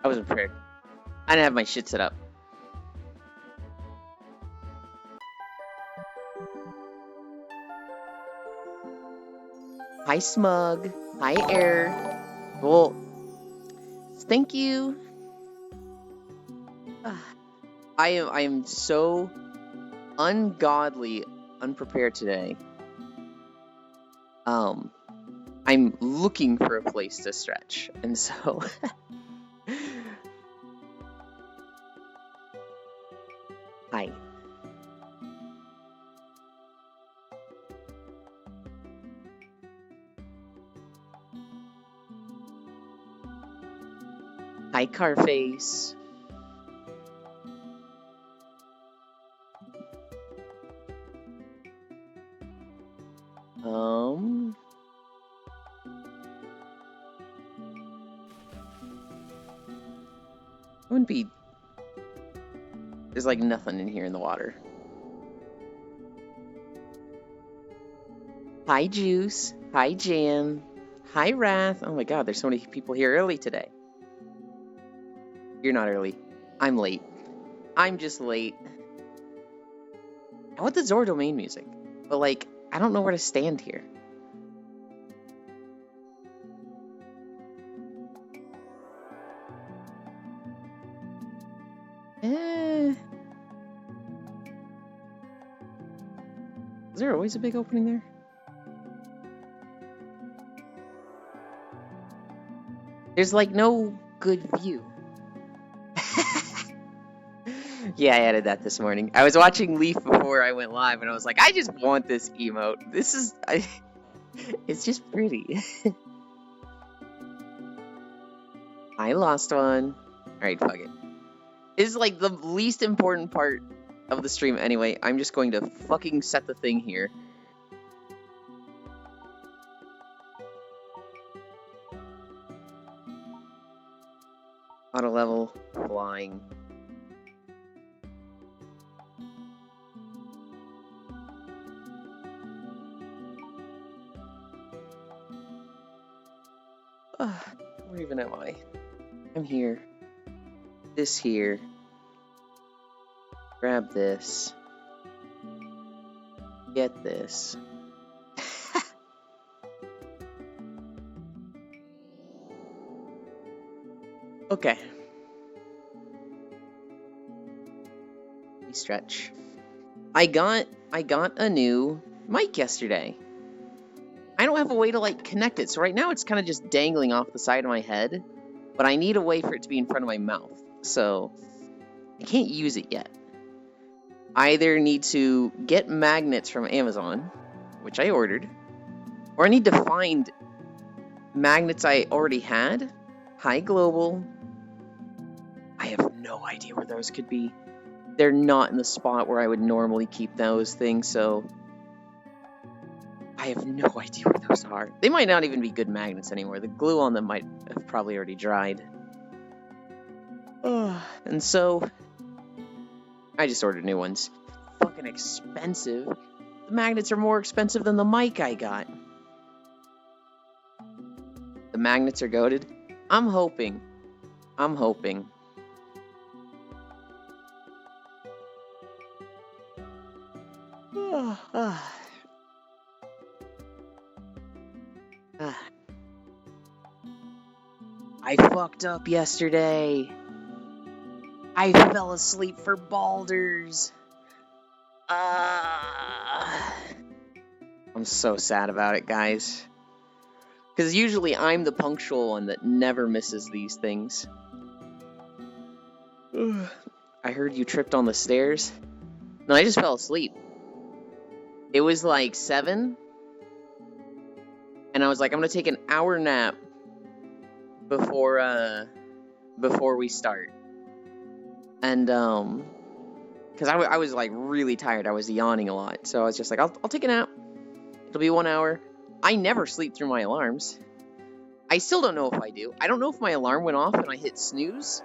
I wasn't prepared. I didn't have my shit set up. Hi, Smug. Hi, Air. Well, thank you. I am so ungodly unprepared today. I'm looking for a place to stretch, and so hi. Hi, Carface. Wouldn't be. There's like nothing in here in the water. Hi, Juice. Hi, Jam. Hi, Wrath. Oh my god, there's so many people here early today. You're not early. I'm late. I'm just late. I want the Zora Domain music, but like, I don't know where to stand here. Is there always a big opening there? There's like no good view. Yeah, I added that this morning. I was watching Leaf before I went live, and I was like, I just want this emote. This is... it's just pretty. I lost one. Alright, fuck it. This is like the least important part of the stream anyway. I'm just going to fucking set the thing here. Auto level, flying. Where even am I? I'm here. This here. Grab this. Get this. Okay. We stretch. I got a new mic yesterday. I don't have a way to like connect it, so right now it's kind of just dangling off the side of my head, but I need a way for it to be in front of my mouth, so I can't use it yet. I either need to get magnets from Amazon, which I ordered, or I need to find magnets I already had. Hi, Global. I have no idea where those could be. They're not in the spot where I would normally keep those things, so I have no idea where those are. They might not even be good magnets anymore. The glue on them might have probably already dried. And so, I just ordered new ones. Fucking expensive. The magnets are more expensive than the mic I got. The magnets are goated. I'm hoping. I fucked up yesterday. I fell asleep for Baldur's. I'm so sad about it, guys. Because usually I'm the punctual one that never misses these things. I heard you tripped on the stairs. No, I just fell asleep. It was like 7. And I was like, I'm going to take an hour nap before we start. And, because I was like really tired. I was yawning a lot. So I was just like, I'll take a nap. It'll be 1 hour. I never sleep through my alarms. I still don't know if I do. I don't know if my alarm went off and I hit snooze,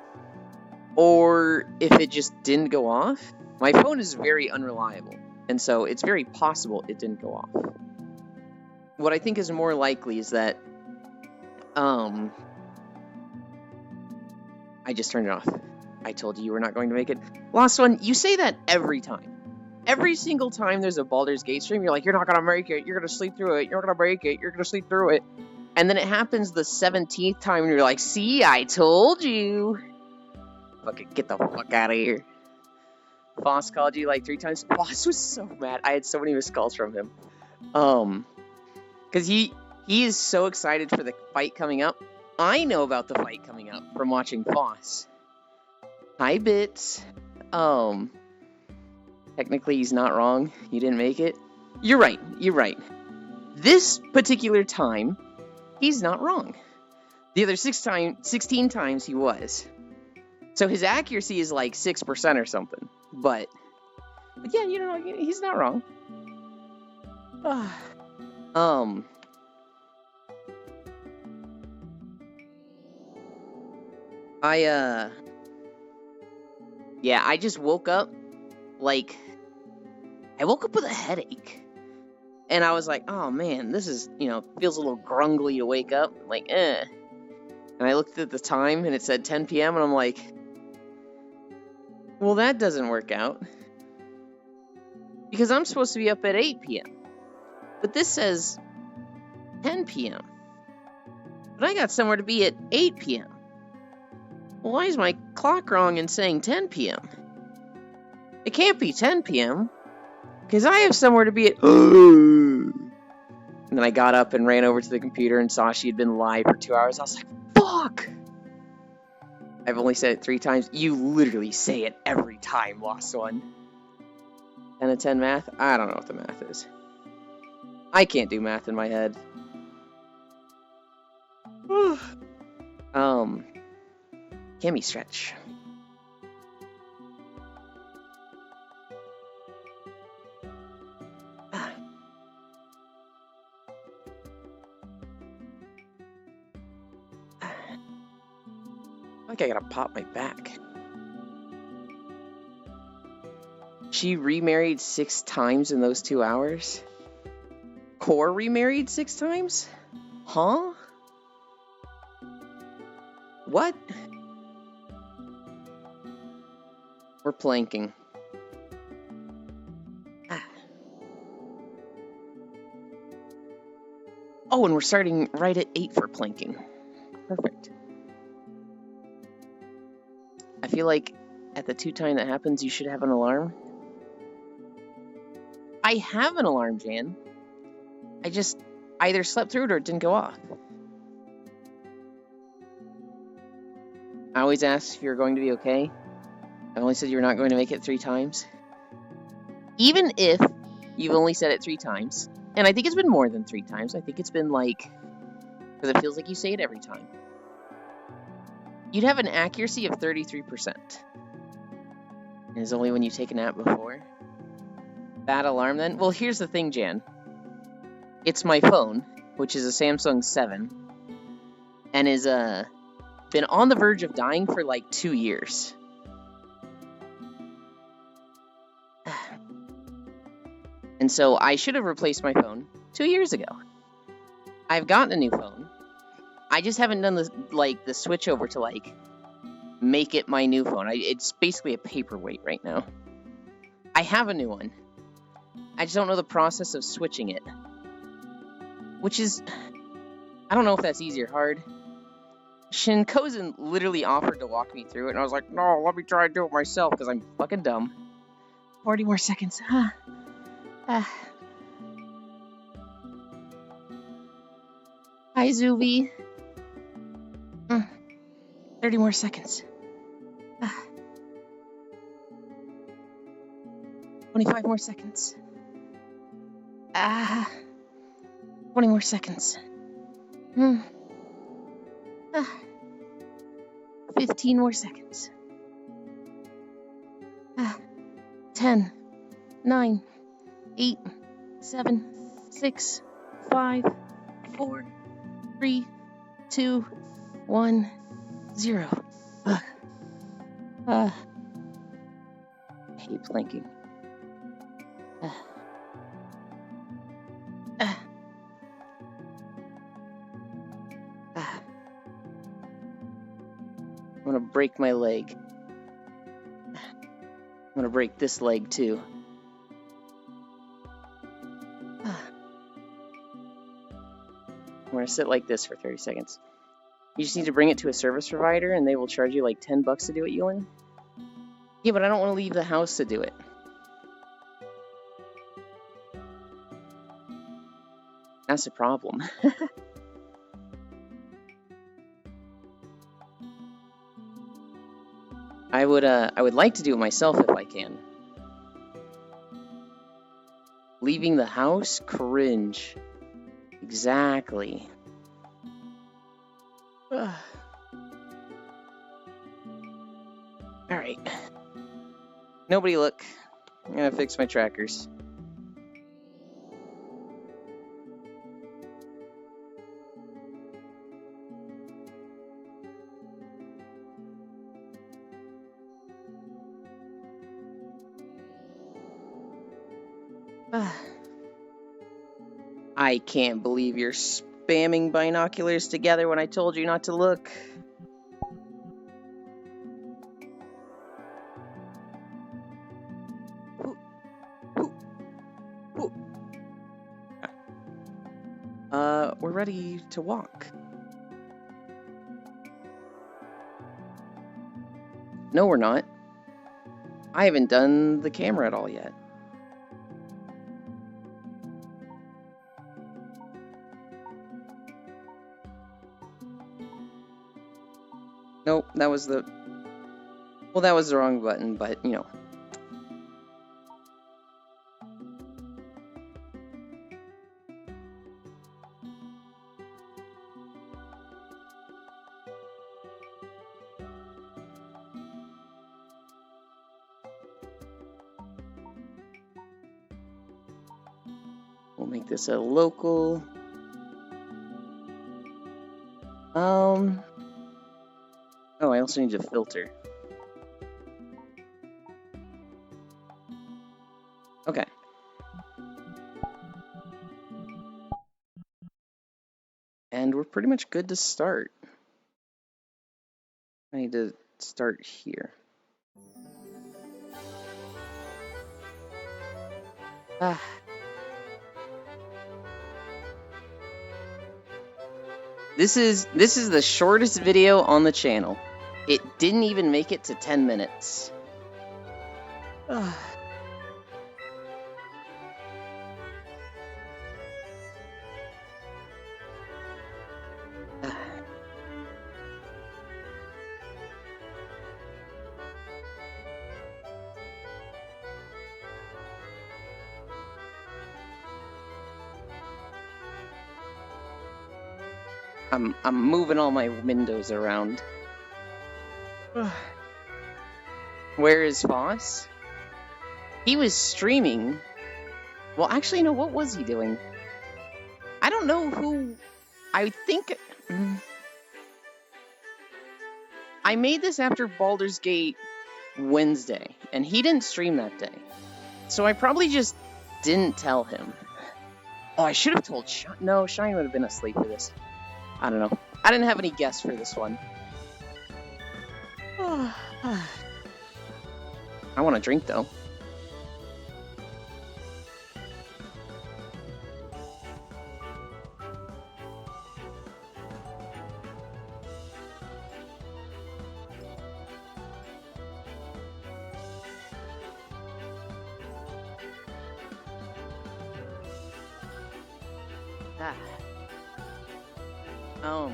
or if it just didn't go off. My phone is very unreliable, and so it's very possible it didn't go off. What I think is more likely is that I just turned it off. I told you were not going to make it. Lost One, you say that every time. Every single time there's a Baldur's Gate stream, you're like, you're not going to make it, you're going to sleep through it, you're going to break it, you're going to sleep through it. And then it happens the 17th time, and you're like, see, I told you. Fucking get the fuck out of here. Foss called you like 3 times. Foss was so mad. I had so many missed calls from him. Because he is so excited for the fight coming up. I know about the fight coming up from watching Foss. Hi, Bits. Technically, he's not wrong. You didn't make it. You're right. You're right. This particular time, he's not wrong. The other 16 times he was. So his accuracy is like 6% or something. But yeah, you know, he's not wrong. Yeah, I just woke up, like, I woke up with a headache. And I was like, oh man, this is, you know, feels a little grungly to wake up. I'm like, And I looked at the time and it said 10 p.m. and I'm like, well, that doesn't work out. Because I'm supposed to be up at 8 p.m. But this says 10 p.m. But I got somewhere to be at 8 p.m. Well, why is my clock wrong in saying 10 p.m.? It can't be 10 p.m. Because I have somewhere to be at... And then I got up and ran over to the computer and saw she had been live for 2 hours. I was like, fuck! I've only said it 3 times. You literally say it every time, Lost One. 10 to 10 math? I don't know what the math is. I can't do math in my head. Cami stretch. I think I gotta pop my back. She remarried 6 times in those 2 hours? Core remarried 6 times? Huh? What? We're planking. Oh, and we're starting right at 8 for planking. Perfect. I feel like at the 2 time that happens, you should have an alarm. I have an alarm, Jan. I just either slept through it or it didn't go off. I always ask if you're going to be okay. I only said you were not going to make it 3 times. Even if you've only said it 3 times, and I think it's been more than 3 times. I think it's been like, because it feels like you say it every time. You'd have an accuracy of 33%. And it's only when you take a nap before. Bad alarm then? Well, here's the thing, Jan. It's my phone, which is a Samsung 7, and is been on the verge of dying for like 2 years. And so I should have replaced my phone 2 years ago. I've gotten a new phone. I just haven't done the switch over to like make it my new phone. It's basically a paperweight right now. I have a new one. I just don't know the process of switching it. Which is, I don't know if that's easy or hard. Shinkozen literally offered to walk me through it, and I was like, no, let me try and do it myself, because I'm fucking dumb. 40 more seconds. Hi, Zuvi. 30 more seconds. 25 more seconds. 20 more seconds. 15 more seconds. 10, 9, 8, 7, 6, 5, 4, 3, 2, 1, 0. I hate planking. I'm gonna break my leg. I'm gonna break this leg too. I'm gonna sit like this for 30 seconds. You just need to bring it to a service provider and they will charge you like 10 bucks to do it, Ewan. Yeah, but I don't want to leave the house to do it. That's the problem. I would like to do it myself if I can. Leaving the house? Cringe. Exactly. Alright. Nobody look. I'm gonna fix my trackers. I can't believe you're spamming binoculars together when I told you not to look. We're ready to walk. No, we're not. I haven't done the camera at all yet. Nope, that was the... Well, that was the wrong button, but, you know. We'll make this a local. Oh, I also need a filter. Okay. And we're pretty much good to start. I need to start here. This is the shortest video on the channel. It didn't even make it to 10 minutes. I'm moving all my windows around. Where is Foss? He was streaming. Well, actually, no, what was he doing? I don't know who... I think... I made this after Baldur's Gate Wednesday, and he didn't stream that day. So I probably just didn't tell him. Oh, I should have told Shine. No, Shine would have been asleep for this. I don't know. I didn't have any guests for this one. I want a drink, though. Oh,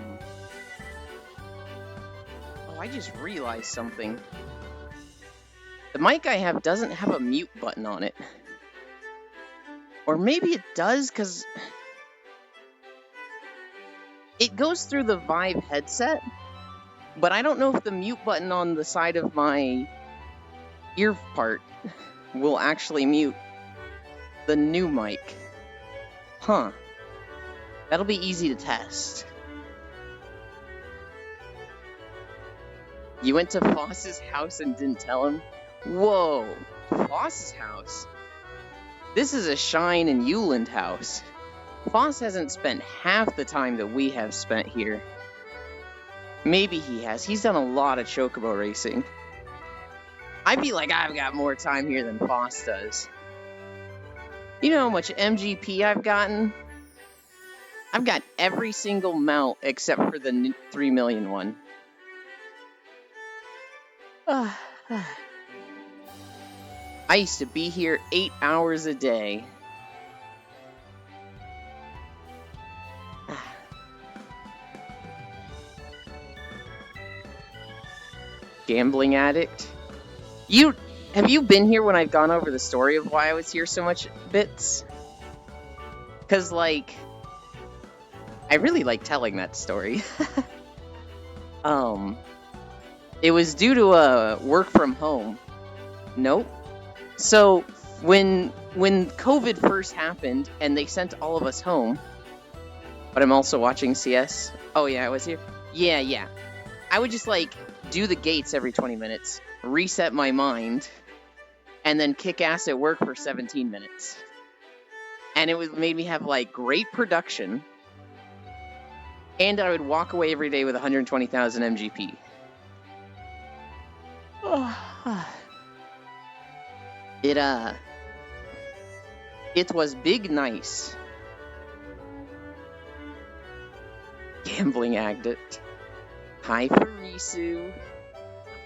I just realized something. The mic I have doesn't have a mute button on it. Or maybe it does, because it goes through the Vive headset, but I don't know if the mute button on the side of my ear part will actually mute the new mic. Huh. That'll be easy to test. You went to Foss's house and didn't tell him? Whoa, Foss's house? This is a Shine and Euland house. Foss hasn't spent half the time that we have spent here. Maybe he has. He's done a lot of chocobo racing. I feel like I've got more time here than Foss does. You know how much MGP I've gotten? I've got every single mount except for the 3 million one. I used to be here 8 hours a day. Gambling addict? Have you been here when I've gone over the story of why I was here so much bits? Cause like, I really like telling that story. It was due to work from home. Nope. So when COVID first happened and they sent all of us home, but I'm also watching CS. Oh yeah, I was here. Yeah. I would just like do the gates every 20 minutes, reset my mind, and then kick ass at work for 17 minutes. And it made me have like great production, and I would walk away every day with 120,000 MGP. It was big nice. Gambling addict. Hi, Farisu.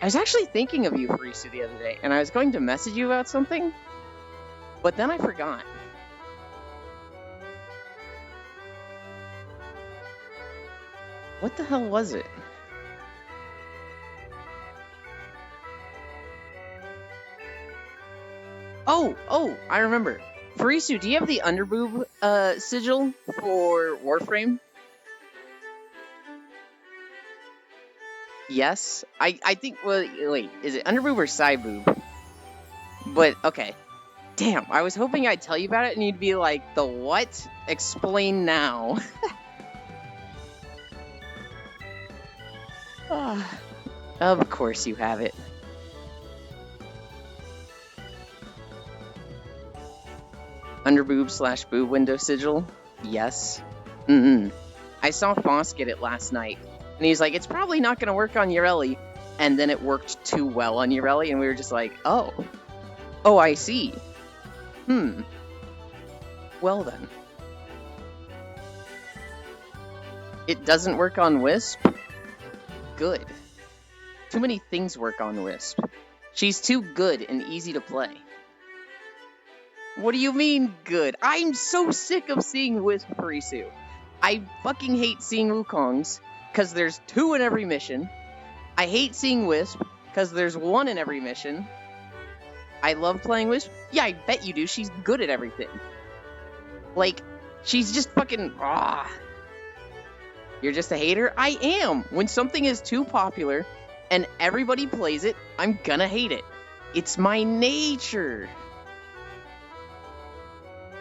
I was actually thinking of you, Farisu, the other day, and I was going to message you about something, but then I forgot. What the hell was it? Oh, I remember. Farisu, do you have the underboob sigil for Warframe? Yes? I think, well, wait, is it underboob or side boob? But, okay. Damn, I was hoping I'd tell you about it and you'd be like, the what? Explain now. Of course you have it. Underboob / boob window sigil? Yes. I saw Foss get it last night, and he's like, it's probably not going to work on Ureli, and then it worked too well on Ureli, and we were just like, oh, I see. Well then. It doesn't work on Wisp? Good. Too many things work on Wisp. She's too good and easy to play. What do you mean, good? I'm so sick of seeing Wisp Farisu. I fucking hate seeing Wukongs, because there's 2 in every mission. I hate seeing Wisp, because there's 1 in every mission. I love playing Wisp. Yeah, I bet you do. She's good at everything. Like, she's just fucking... You're just a hater? I am! When something is too popular, and everybody plays it, I'm gonna hate it. It's my nature.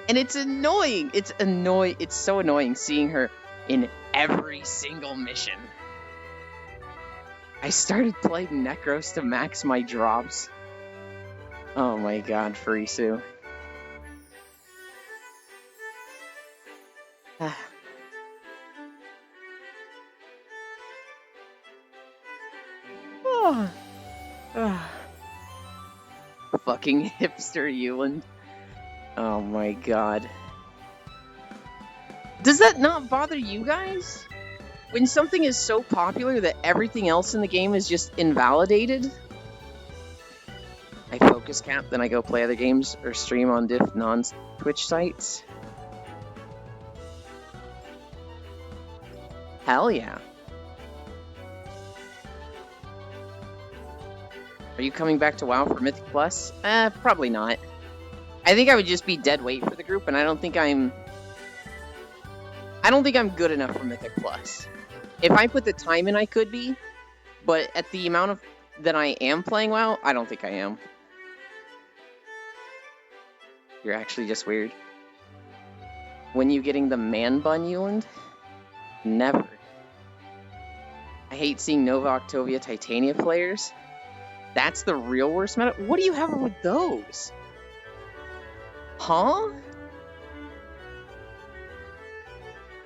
And it's annoying. It's so annoying seeing her in every single mission. I started playing Necros to max my drops. Oh my god, Farisu. Fucking hipster Euland. Oh my god. Does that not bother you guys? When something is so popular that everything else in the game is just invalidated? I focus cap, then I go play other games or stream on diff non-Twitch sites. Hell yeah. Are you coming back to WoW for Mythic Plus? Probably not. I think I would just be dead weight for the group, and I don't think I'm good enough for Mythic Plus. If I put the time in, I could be, but at the amount of that I am playing WoW, I don't think I am. You're actually just weird. When you getting the man bun, Euland? Never. I hate seeing Nova Octavia Titania players. That's the real worst meta. What do you have with those? Huh?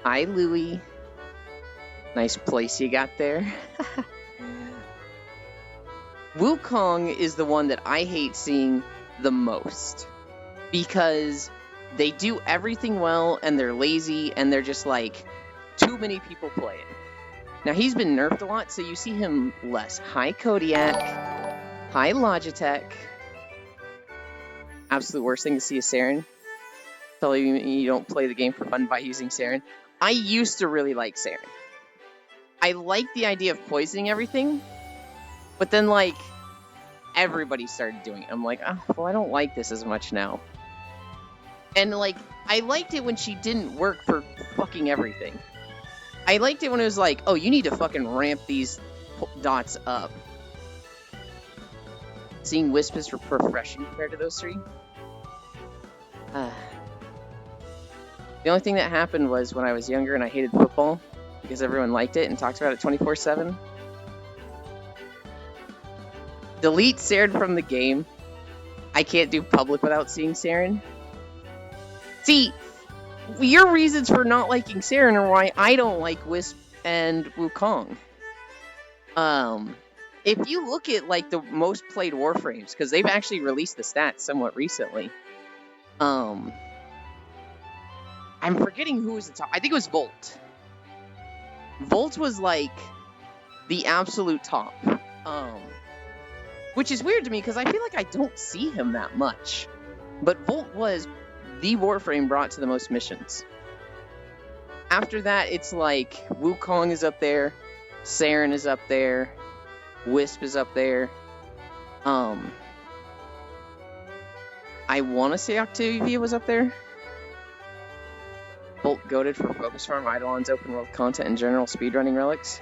Hi, Louie. Nice place you got there. Wukong is the one that I hate seeing the most. Because they do everything well, and they're lazy, and they're just like, too many people play it. Now, he's been nerfed a lot, so you see him less. Hi, Kodiak. Hi, Logitech. Absolute worst thing to see is Saren. Tell you don't play the game for fun by using Saren. I used to really like Saren. I like the idea of poisoning everything, but then, like, everybody started doing it. I'm like, oh, well, I don't like this as much now. And, like, I liked it when she didn't work for fucking everything. I liked it when it was like, oh, you need to fucking ramp these dots up. Seeing Wisp is refreshing compared to those three. The only thing that happened was when I was younger and I hated football because everyone liked it and talked about it 24/7. Delete Saren from the game. I can't do public without seeing Saren. See, your reasons for not liking Saren are why I don't like Wisp and Wukong. If you look at, like, the most played Warframes, because they've actually released the stats somewhat recently, I'm forgetting who was the top. I think it was Volt. Volt was, like, the absolute top. Which is weird to me, because I feel like I don't see him that much. But Volt was the Warframe brought to the most missions. After that, it's like Wukong is up there, Saren is up there, Wisp is up there. I want to say Octavia was up there. Bolt goated for Focus Farm, Eidolon's open world content, and general speedrunning relics.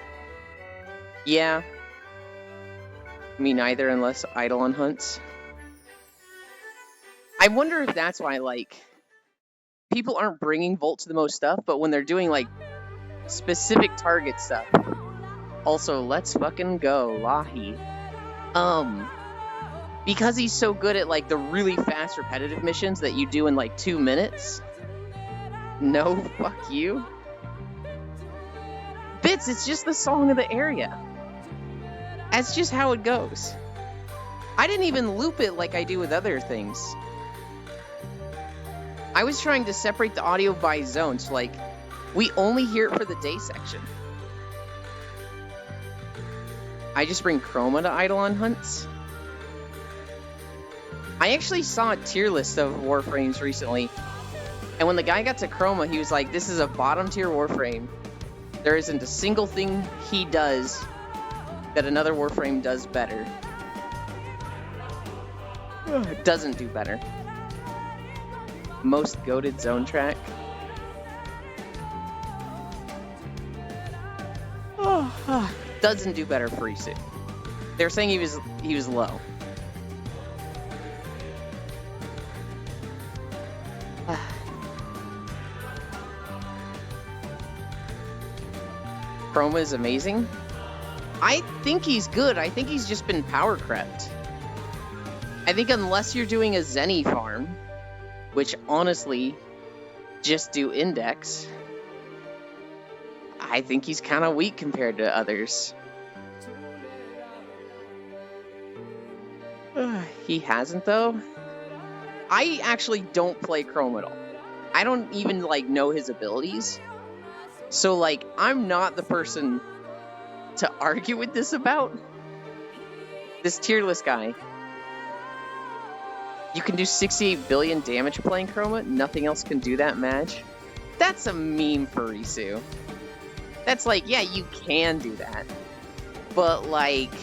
Yeah. Me neither, unless Eidolon hunts. I wonder if that's why, like, people aren't bringing Volt to the most stuff, but when they're doing, like, specific target stuff. Also, let's fucking go, Lahi. Because he's so good at, like, the really fast repetitive missions that you do in, like, 2 minutes. No, fuck you. Bits, it's just the song of the area. That's just how it goes. I didn't even loop it like I do with other things. I was trying to separate the audio by zone, so, like, we only hear it for the day section. I just bring Chroma to Eidolon hunts. I actually saw a tier list of Warframes recently, and when the guy got to Chroma, he was like, this is a bottom tier Warframe. There isn't a single thing he does that another Warframe does better. It doesn't do better. Most goated zone track. Doesn't do better for Isu. They were saying he was low. Chroma is amazing. I think he's good. I think he's just been power crept. I think unless you're doing a Zenny farm, which honestly, just do index, I think he's kind of weak compared to others. He hasn't, though. I actually don't play Chrome at all. I don't even, like, know his abilities. So, like, I'm not the person to argue with this about. This tier list guy. You can do 68 billion damage playing Chroma. Nothing else can do that match. That's a meme for Isu. That's like, yeah, you can do that. But, like,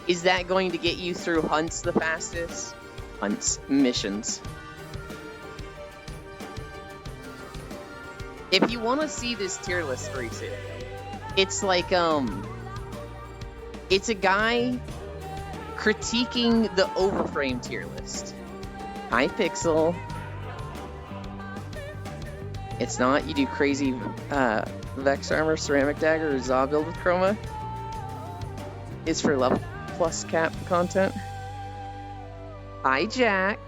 is that going to get you through hunts the fastest? Hunts. Missions. If you want to see this tier list for Isu, it's like, it's a guy critiquing the Overframe tier list. Hi, Pixel. It's not. You do crazy Vex Armor, Ceramic Dagger, or Zaw build with Chroma. is for level plus cap content. Hi, Jack.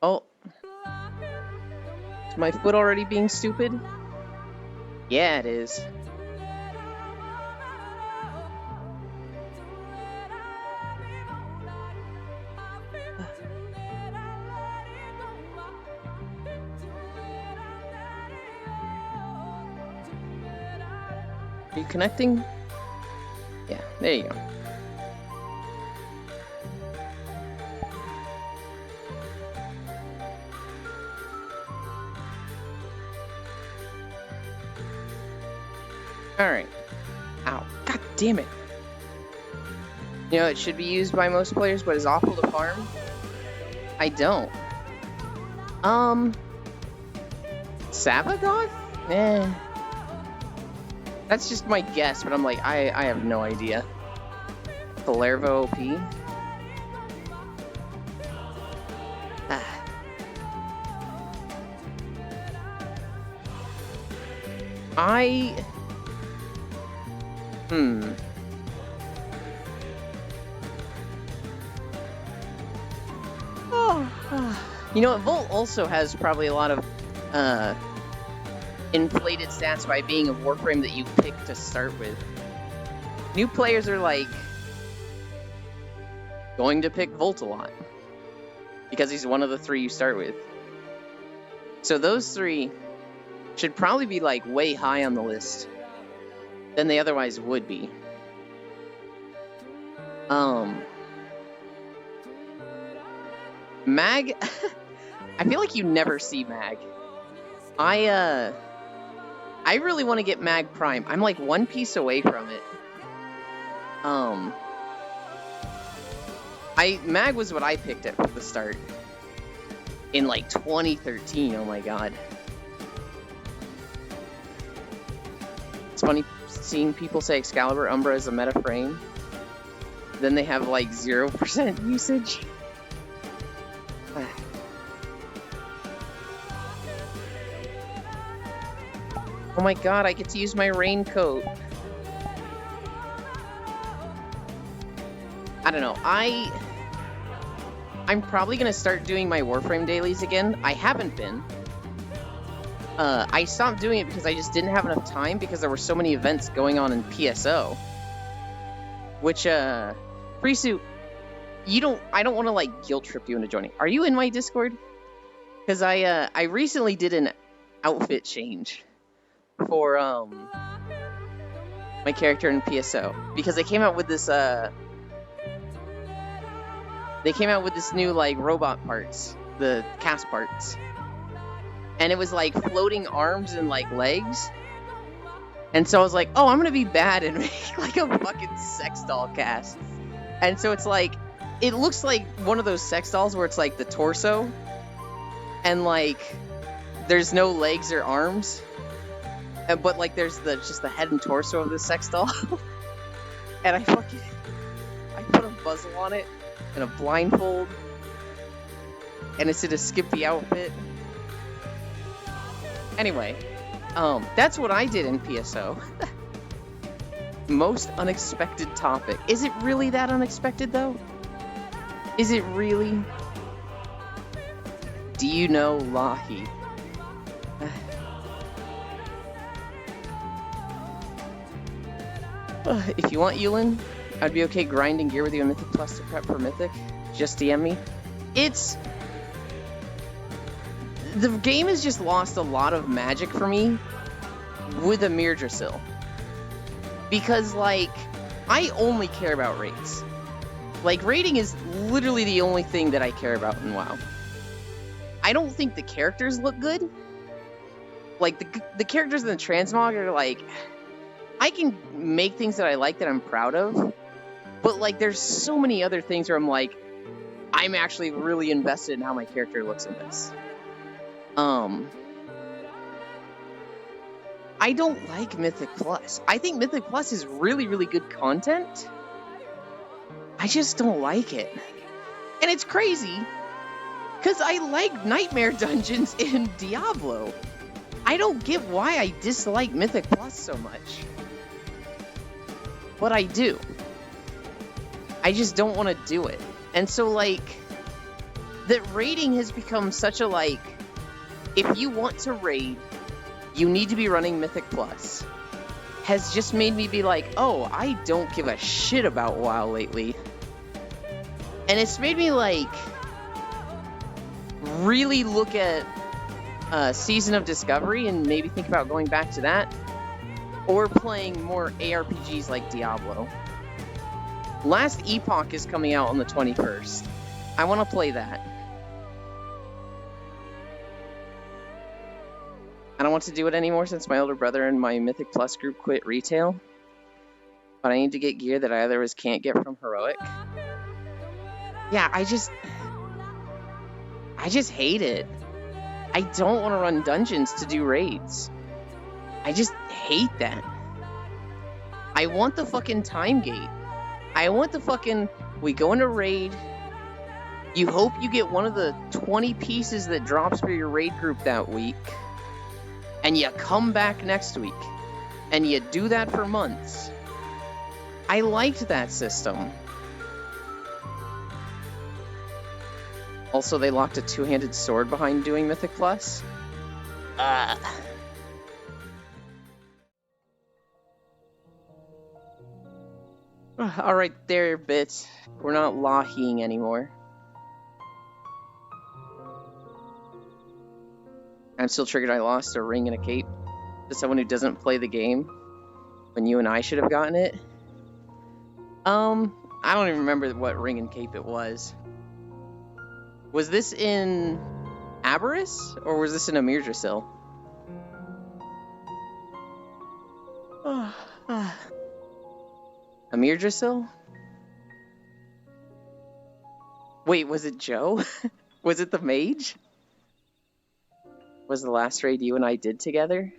Oh. Is my foot already being stupid? Yeah, it is. Are you connecting? Yeah, there you go. Alright. Ow. God damn it. You know, it should be used by most players, but is awful to farm. I don't. Savagoth? Eh. That's just my guess, but I'm like, I have no idea. Palervo OP? You know what, Volt also has probably a lot of inflated stats by being a Warframe that you pick to start with. New players are like going to pick Volt a lot because he's one of the 3 you start with. So those 3 should probably be like way high on the list than they otherwise would be. Mag, I feel like you never see Mag. I really want to get Mag Prime. I'm like 1 piece away from it. Mag was what I picked at the start. In like 2013, oh my god. It's funny seeing people say Excalibur Umbra is a meta frame. Then they have like 0% usage. Oh my god, I get to use my raincoat. I don't know, I'm probably gonna start doing my Warframe dailies again. I haven't been. I stopped doing it because I just didn't have enough time because there were so many events going on in PSO. Which, Frisu, I don't want to, like, guilt trip you into joining. Are you in my Discord? Because I recently did an outfit change for, my character in PSO. Because they came out with this, new, like, robot parts. The cast parts. And it was, like, floating arms and, like, legs. And so I was like, oh, I'm gonna be bad and make, like, a fucking sex doll cast. And so it's, like, it looks like one of those sex dolls where it's, like, the torso. And, like, there's no legs or arms. But, like, there's just the head and torso of the sex doll. And I put a muzzle on it and a blindfold. And it's in a skimpy outfit. Anyway, that's what I did in PSO. Most unexpected topic. Is it really that unexpected, though? Is it really? Do you know Lahi? If you want Yulin, I'd be okay grinding gear with you in Mythic Plus to prep for Mythic. Just DM me. The game has just lost a lot of magic for me with Amir Drasil. Because, like, I only care about raids. Like, raiding is literally the only thing that I care about in WoW. I don't think the characters look good. Like, the characters in the transmog are, like... I can make things that I like that I'm proud of. But, like, there's so many other things where I'm like... I'm actually really invested in how my character looks in this. I don't like Mythic Plus. I think Mythic Plus is really, really good content. I just don't like it. And it's crazy, Because I like Nightmare Dungeons in Diablo. I don't get why I dislike Mythic Plus so much. But I do. I just don't want to do it. And so, like, that raiding has become such a, like, if you want to raid, you need to be running Mythic Plus. Has just made me be like, oh, I don't give a shit about WoW lately. And it's made me, like, really look at Season of Discovery and maybe think about going back to that. Or playing more ARPGs like Diablo. Last Epoch is coming out on the 21st. I want to play that. I don't want to do it anymore since my older brother and my Mythic Plus group quit retail. But I need to get gear that I otherwise can't get from Heroic. Yeah, I just hate it. I don't want to run dungeons to do raids. I just hate that. I want the fucking time gate. I want the fucking, we go into raid, you hope you get one of the 20 pieces that drops for your raid group that week, and you come back next week, and you do that for months. I liked that system. Also, they locked a two-handed sword behind doing Mythic Plus. Alright there, Bit. We're not law-heing anymore. I'm still triggered I lost a ring and a cape to someone who doesn't play the game when you and I should have gotten it. I don't even remember what ring and cape it was. Was this in Aberrus, or was this in Amir Drasil? Amir Drasil? Wait, was it Joe? Was it the mage? Was the last raid you and I did together?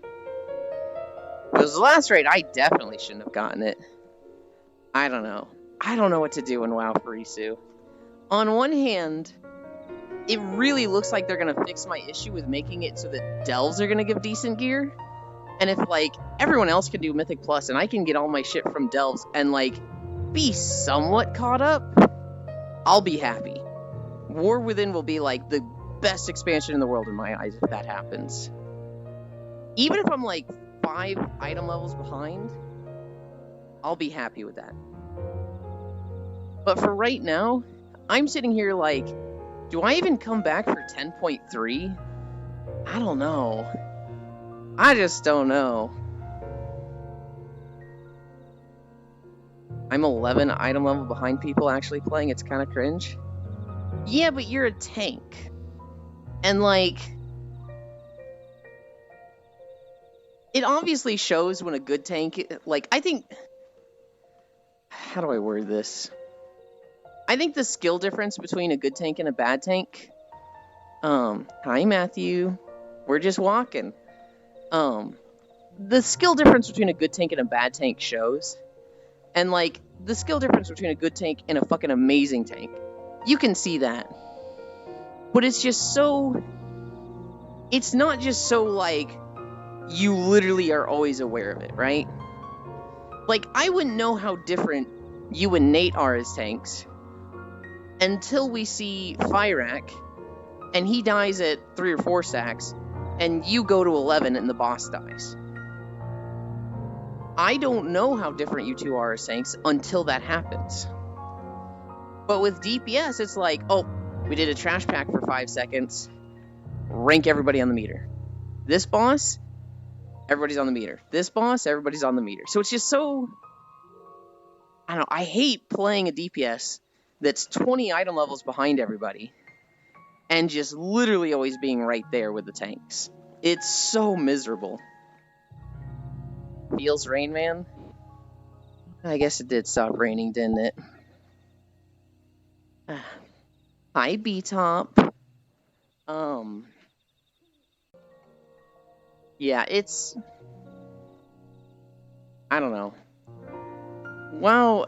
If it was the last raid, I definitely shouldn't have gotten it. I don't know. I don't know what to do in WoW for Isu. On one hand, it really looks like they're gonna fix my issue with making it so that delves are gonna give decent gear. And if, like, everyone else can do Mythic Plus and I can get all my shit from delves and, like, be somewhat caught up, I'll be happy. War Within will be, like, the best expansion in the world in my eyes if that happens. Even if I'm, like, 5 item levels behind, I'll be happy with that. But for right now, I'm sitting here like, do I even come back for 10.3? I don't know. I just don't know. I'm 11 item level behind people actually playing. It's kind of cringe. Yeah, but you're a tank. And, like, it obviously shows when a good tank, like, I think, how do I word this? I think the skill difference between a good tank and a bad tank, hi Matthew, we're just walking. The skill difference between a good tank and a bad tank shows. And, like, the skill difference between a good tank and a fucking amazing tank, you can see that. But it's just so, it's not just so, like, you literally are always aware of it, right? Like, I wouldn't know how different you and Nate are as tanks until we see Fyrak, and he dies at 3 or 4 stacks, and you go to 11 and the boss dies. I don't know how different you two are as tanks until that happens. But with DPS, it's like, oh, we did a trash pack for 5 seconds, rank everybody on the meter. This boss, everybody's on the meter. This boss, everybody's on the meter. So it's just so, I don't know, I hate playing a DPS that's 20 item levels behind everybody and just literally always being right there with the tanks. It's so miserable. Feels Rain Man? I guess it did stop raining, didn't it? Hi, B-Top. Yeah, it's, I don't know. Wow.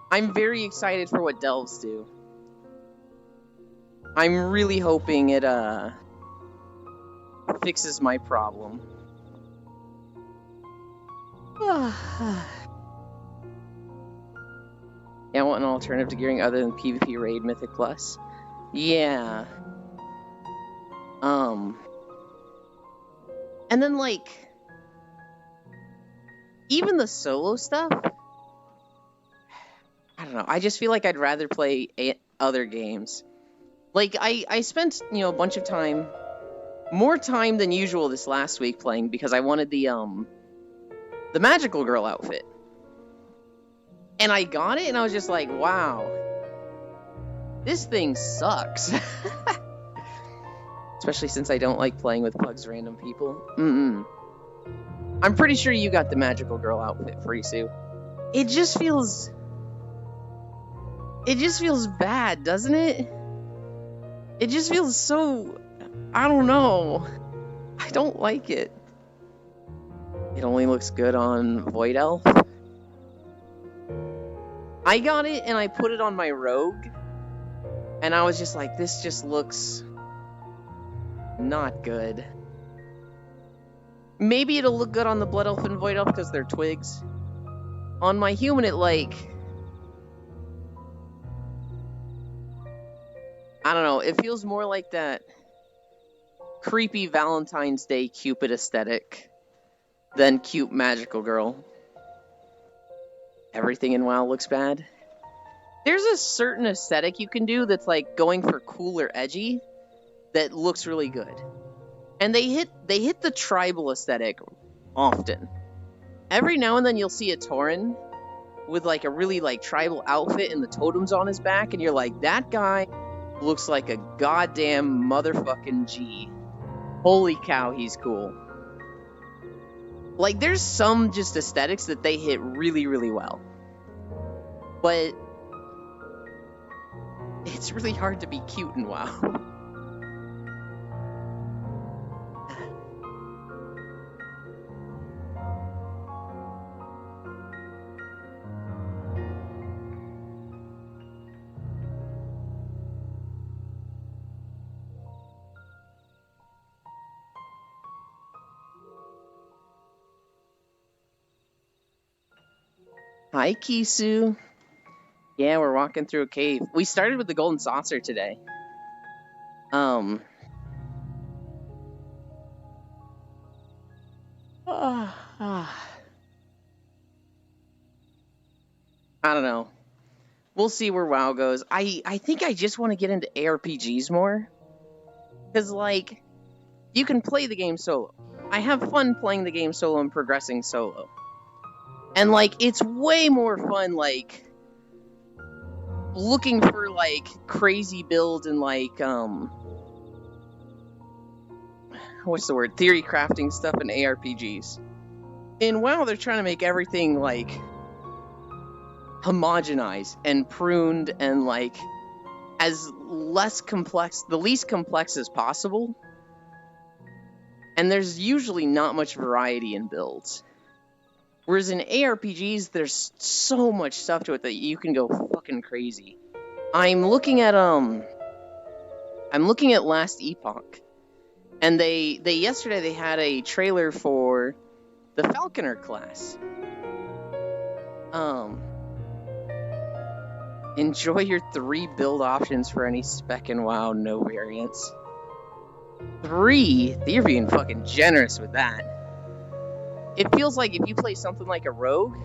I'm very excited for what delves do. I'm really hoping it fixes my problem. Yeah, I want an alternative to gearing other than PvP Raid Mythic Plus. Yeah. And then, like, even the solo stuff, I don't know. I just feel like I'd rather play other games. Like, I spent, a bunch of time, more time than usual this last week playing because I wanted the Magical Girl outfit. And I got it, and I was just like, wow, this thing sucks. Especially since I don't like playing with Pug's random people. I'm pretty sure you got the Magical Girl outfit, Frisu. It just feels bad, doesn't it? It just feels so, I don't know. I don't like it. It only looks good on Void Elf. I got it and I put it on my Rogue, and I was just like, this just looks not good. Maybe it'll look good on the Blood Elf and Void Elf because they're twigs. On my human, it like, I don't know, it feels more like that creepy Valentine's Day Cupid aesthetic than cute Magical Girl. Everything in WoW looks bad. There's a certain aesthetic you can do that's like going for cool or edgy that looks really good. And they hit the tribal aesthetic often. Every now and then you'll see a Tauren with like a really like tribal outfit and the totems on his back, and you're like, that guy looks like a goddamn motherfucking G. Holy cow, he's cool. Like, there's some just aesthetics that they hit really, really well. But it's really hard to be cute in WoW. Hi, Kisu. Yeah, we're walking through a cave. We started with the Golden Saucer today. I don't know. We'll see where WoW goes. I think I just want to get into ARPGs more. Because, like, you can play the game solo. I have fun playing the game solo and progressing solo. And, like, it's way more fun, like, looking for, like, crazy builds and, like, what's the word? Theory crafting stuff in ARPGs. In WoW, they're trying to make everything, like, homogenized and pruned and, like, as less complex, the least complex as possible. And there's usually not much variety in builds. Whereas in ARPGs, there's so much stuff to it that you can go fucking crazy. I'm looking at Last Epoch, and yesterday they had a trailer for the Falconer class. Enjoy your 3 build options for any spec in WoW, no variants. 3? You're being fucking generous with that. It feels like if you play something like a Rogue,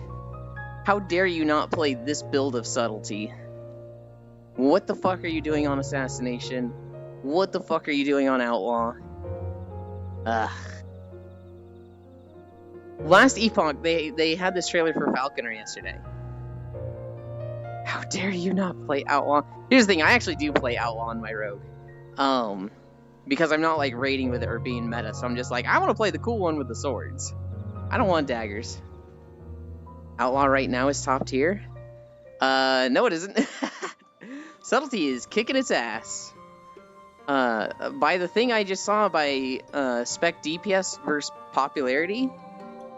how dare you not play this build of Subtlety? What the fuck are you doing on Assassination? What the fuck are you doing on Outlaw? Ugh. Last Epoch, they had this trailer for Falconer yesterday. How dare you not play Outlaw? Here's the thing, I actually do play Outlaw on my Rogue. Because I'm not, like, raiding with it or being meta, so I'm just like, I want to play the cool one with the swords. I don't want daggers. Outlaw right now is top tier? No it isn't. Subtlety is kicking its ass. By the thing I just saw by spec DPS versus popularity,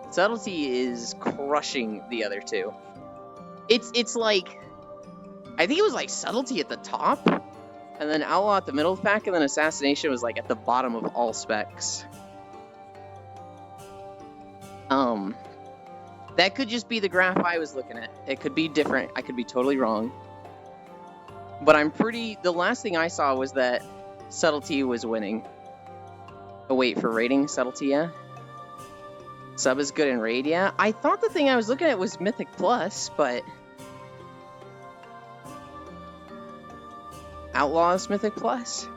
Subtlety is crushing the other two. It's like, I think it was like Subtlety at the top, And then Outlaw at the middle of the pack, and then Assassination was like at the bottom of all specs. That could just be the graph I was looking at. It could be different. I could be totally wrong. But the last thing I saw was that Subtlety was winning. Oh wait, for rating, Subtlety, yeah? Sub is good in raid, yeah? I thought the thing I was looking at was Mythic Plus, but... Outlaw is Mythic Plus?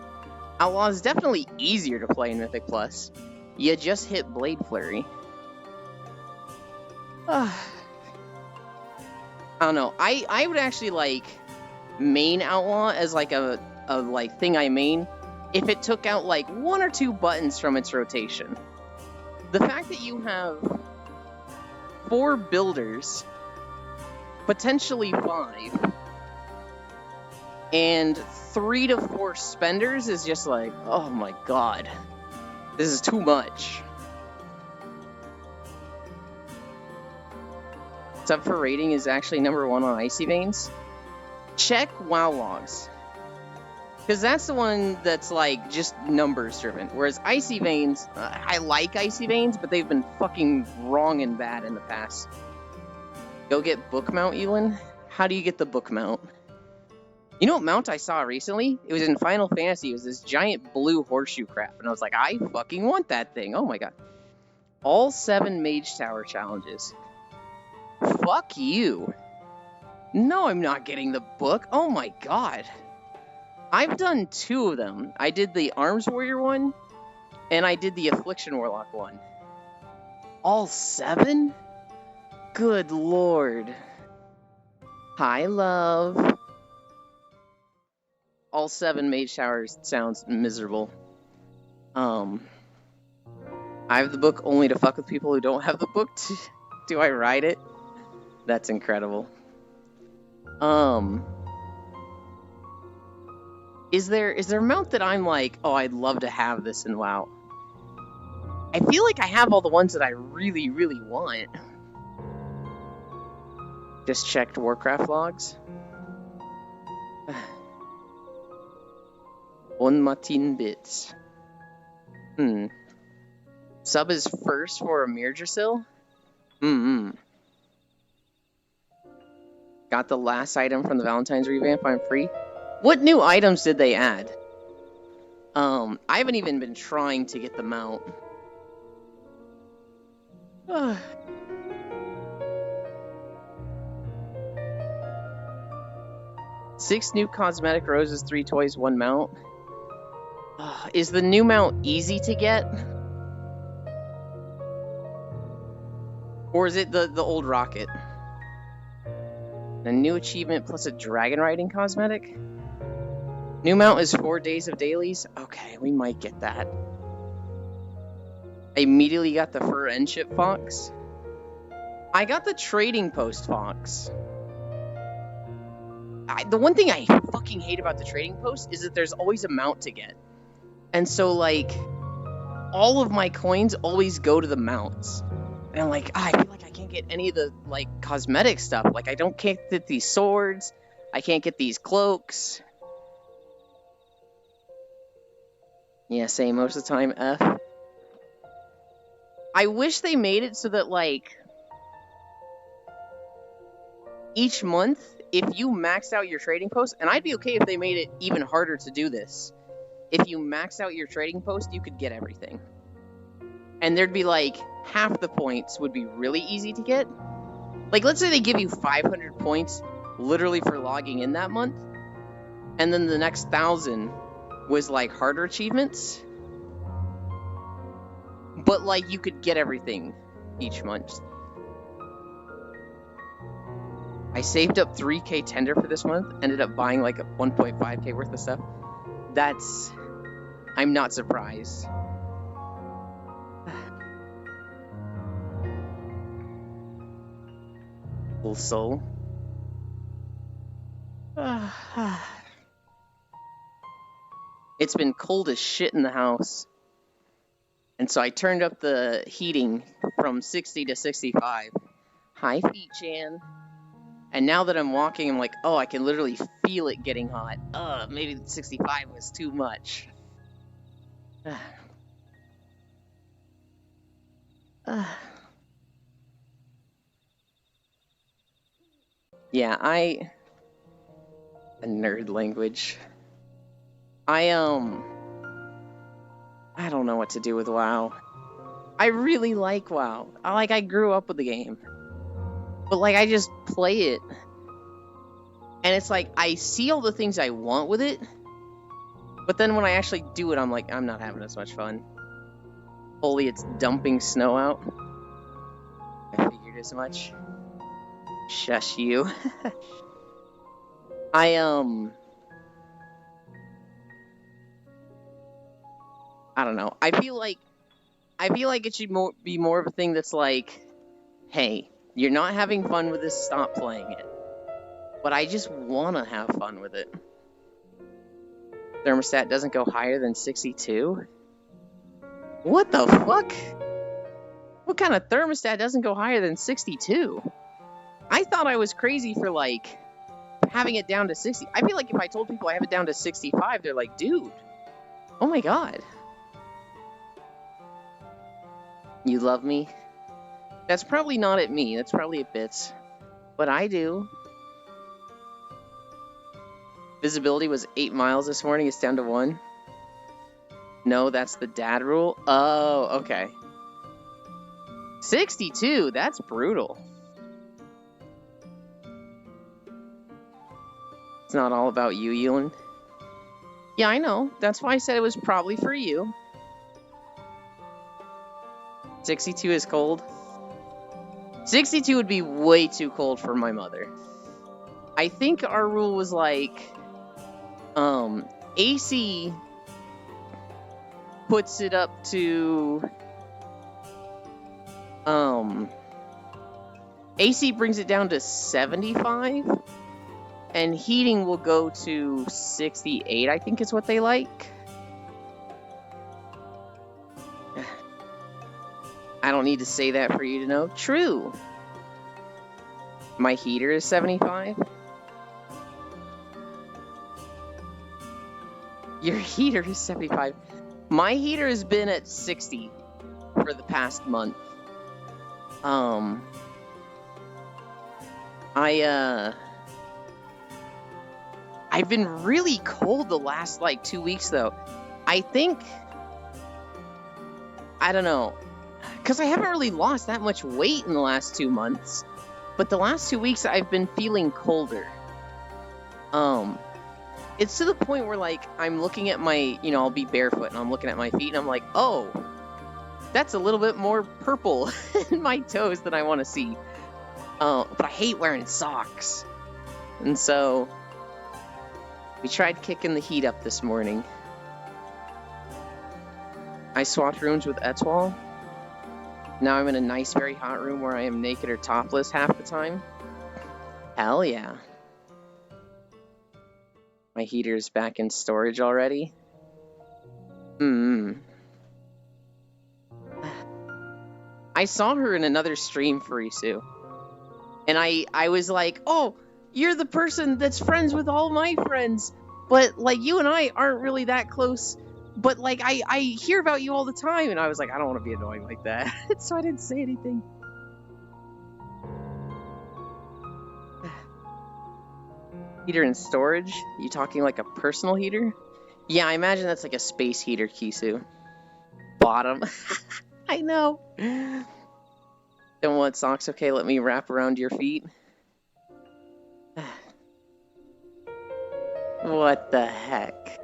Outlaw is definitely easier to play in Mythic Plus. You just hit Blade Flurry. I don't know. I would actually like main Outlaw as like a like thing I main if it took out like 1 or 2 buttons from its rotation. The fact that you have 4 builders, potentially 5, and 3 to 4 spenders is just like, oh my god, this is too much. Sub for rating is actually number 1 on Icy Veins. Check WoW logs. Because that's the one that's like just numbers driven. Whereas Icy Veins, I like Icy Veins, but they've been fucking wrong and bad in the past. Go get book mount, Elin? How do you get the book mount? You know what mount I saw recently? It was in Final Fantasy. It was this giant blue horseshoe crap. And I was like, I fucking want that thing. Oh my god. All 7 Mage Tower challenges. Fuck you. No, I'm not getting the book. Oh my god. I've done 2 of them. I did the Arms Warrior one, and I did the Affliction Warlock one. All 7? Good lord. Hi, love. All 7 Mage Towers sounds miserable. I have the book only to fuck with people who don't have the book. Do I write it? That's incredible. Is there a mount that I'm like, oh, I'd love to have this in WoW? I feel like I have all the ones that I really, really want. Just checked Warcraft logs. On Matin bits. Sub is first for Amir Drasil? Got the last item from the Valentine's revamp. I'm free. What new items did they add? I haven't even been trying to get the mount. 6 new cosmetic roses, 3 toys, 1 mount. Is the new mount easy to get? Or is it the old rocket? A new achievement plus a dragon riding cosmetic? New mount is 4 days of dailies? Okay, we might get that. I immediately got the fur end ship fox. I got the trading post fox. The one thing I fucking hate about the trading post is that there's always a mount to get. And so, like, all of my coins always go to the mounts. And I'm like, I feel like I can't get any of the, like, cosmetic stuff. Like, I can't get these swords. I can't get these cloaks. Yeah, same most of the time, F. I wish they made it so that, like, each month, if you maxed out your trading post, and I'd be okay if they made it even harder to do this. If you maxed out your trading post, you could get everything. And there'd be, like, half the points would be really easy to get. Like, let's say they give you 500 points literally for logging in that month, and then the next 1,000 was, like, harder achievements. But, like, you could get everything each month. I saved up 3k tender for this month, ended up buying, like, a 1.5k worth of stuff. I'm not surprised. Full soul. It's been cold as shit in the house. And so I turned up the heating from 60 to 65. Hi, Feet Chan. And now that I'm walking, I'm like, oh, I can literally feel it getting hot. Maybe 65 was too much. Yeah, a nerd language. I don't know what to do with WoW. I really like WoW. I grew up with the game. But like I just play it. And it's like I see all the things I want with it. But then when I actually do it, I'm like, I'm not having as much fun. Holy, it's dumping snow out. I figured as much. Shush you. I don't know. I feel like it should be more of a thing that's like, hey, you're not having fun with this, stop playing it. But I just want to have fun with it. Thermostat doesn't go higher than 62? What the fuck? What kind of thermostat doesn't go higher than 62? I thought I was crazy for, like, having it down to 60. I feel like if I told people I have it down to 65, they're like, dude, oh my god. You love me? That's probably not at me. That's probably at Bits. But I do. Visibility was 8 miles this morning. It's down to 1. No, that's the dad rule. Oh, okay. 62? That's brutal. It's not all about you, Ewan. Yeah, I know. That's why I said it was probably for you. 62 is cold. 62 would be way too cold for my mother. I think our rule was like, AC puts it up to, AC brings it down to 75, and heating will go to 68, I think is what they like. I don't need to say that for you to know. True. My heater is 75. Your heater is 75. My heater has been at 60 for the past month. I've been really cold the last, like, 2 weeks, though. I think, I don't know, because I haven't really lost that much weight in the last 2 months, but the last 2 weeks I've been feeling colder. It's to the point where, like, I'm looking at my, I'll be barefoot, and I'm looking at my feet, and I'm like, oh, that's a little bit more purple in my toes than I want to see. But I hate wearing socks. And so, we tried kicking the heat up this morning. I swapped rooms with Etoile. Now I'm in a nice, very hot room where I am naked or topless half the time. Hell yeah. My heater's back in storage already. I saw her in another stream, Furisu. And I was like, oh, you're the person that's friends with all my friends. But, like, you and I aren't really that close. But, like, I hear about you all the time. And I was like, I don't want to be annoying like that. So I didn't say anything. Heater in storage? You talking like a personal heater? Yeah, I imagine that's like a space heater, Kisu. Bottom. I know. Don't want socks? Okay, let me wrap around your feet. What the heck?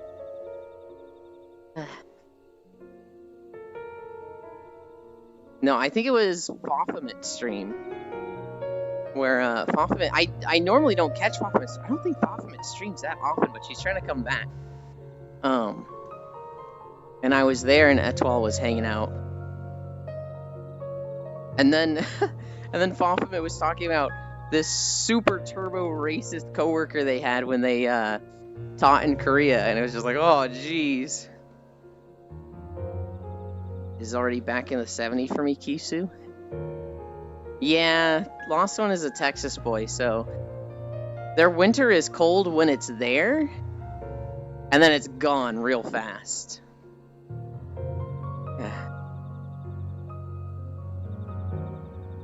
No, I think it was Baphomet's stream. Where Baphomet, I normally don't catch Baphomet. I don't think Baphomet streams that often, but she's trying to come back. And I was there, and Etoile was hanging out. And then, and then Baphomet was talking about this super turbo racist coworker they had when they taught in Korea, and it was just like, oh, jeez. Is already back in the 70s for me, Kisu? Yeah, Lost One is a Texas boy, so Their winter is cold when it's there, and then it's gone real fast.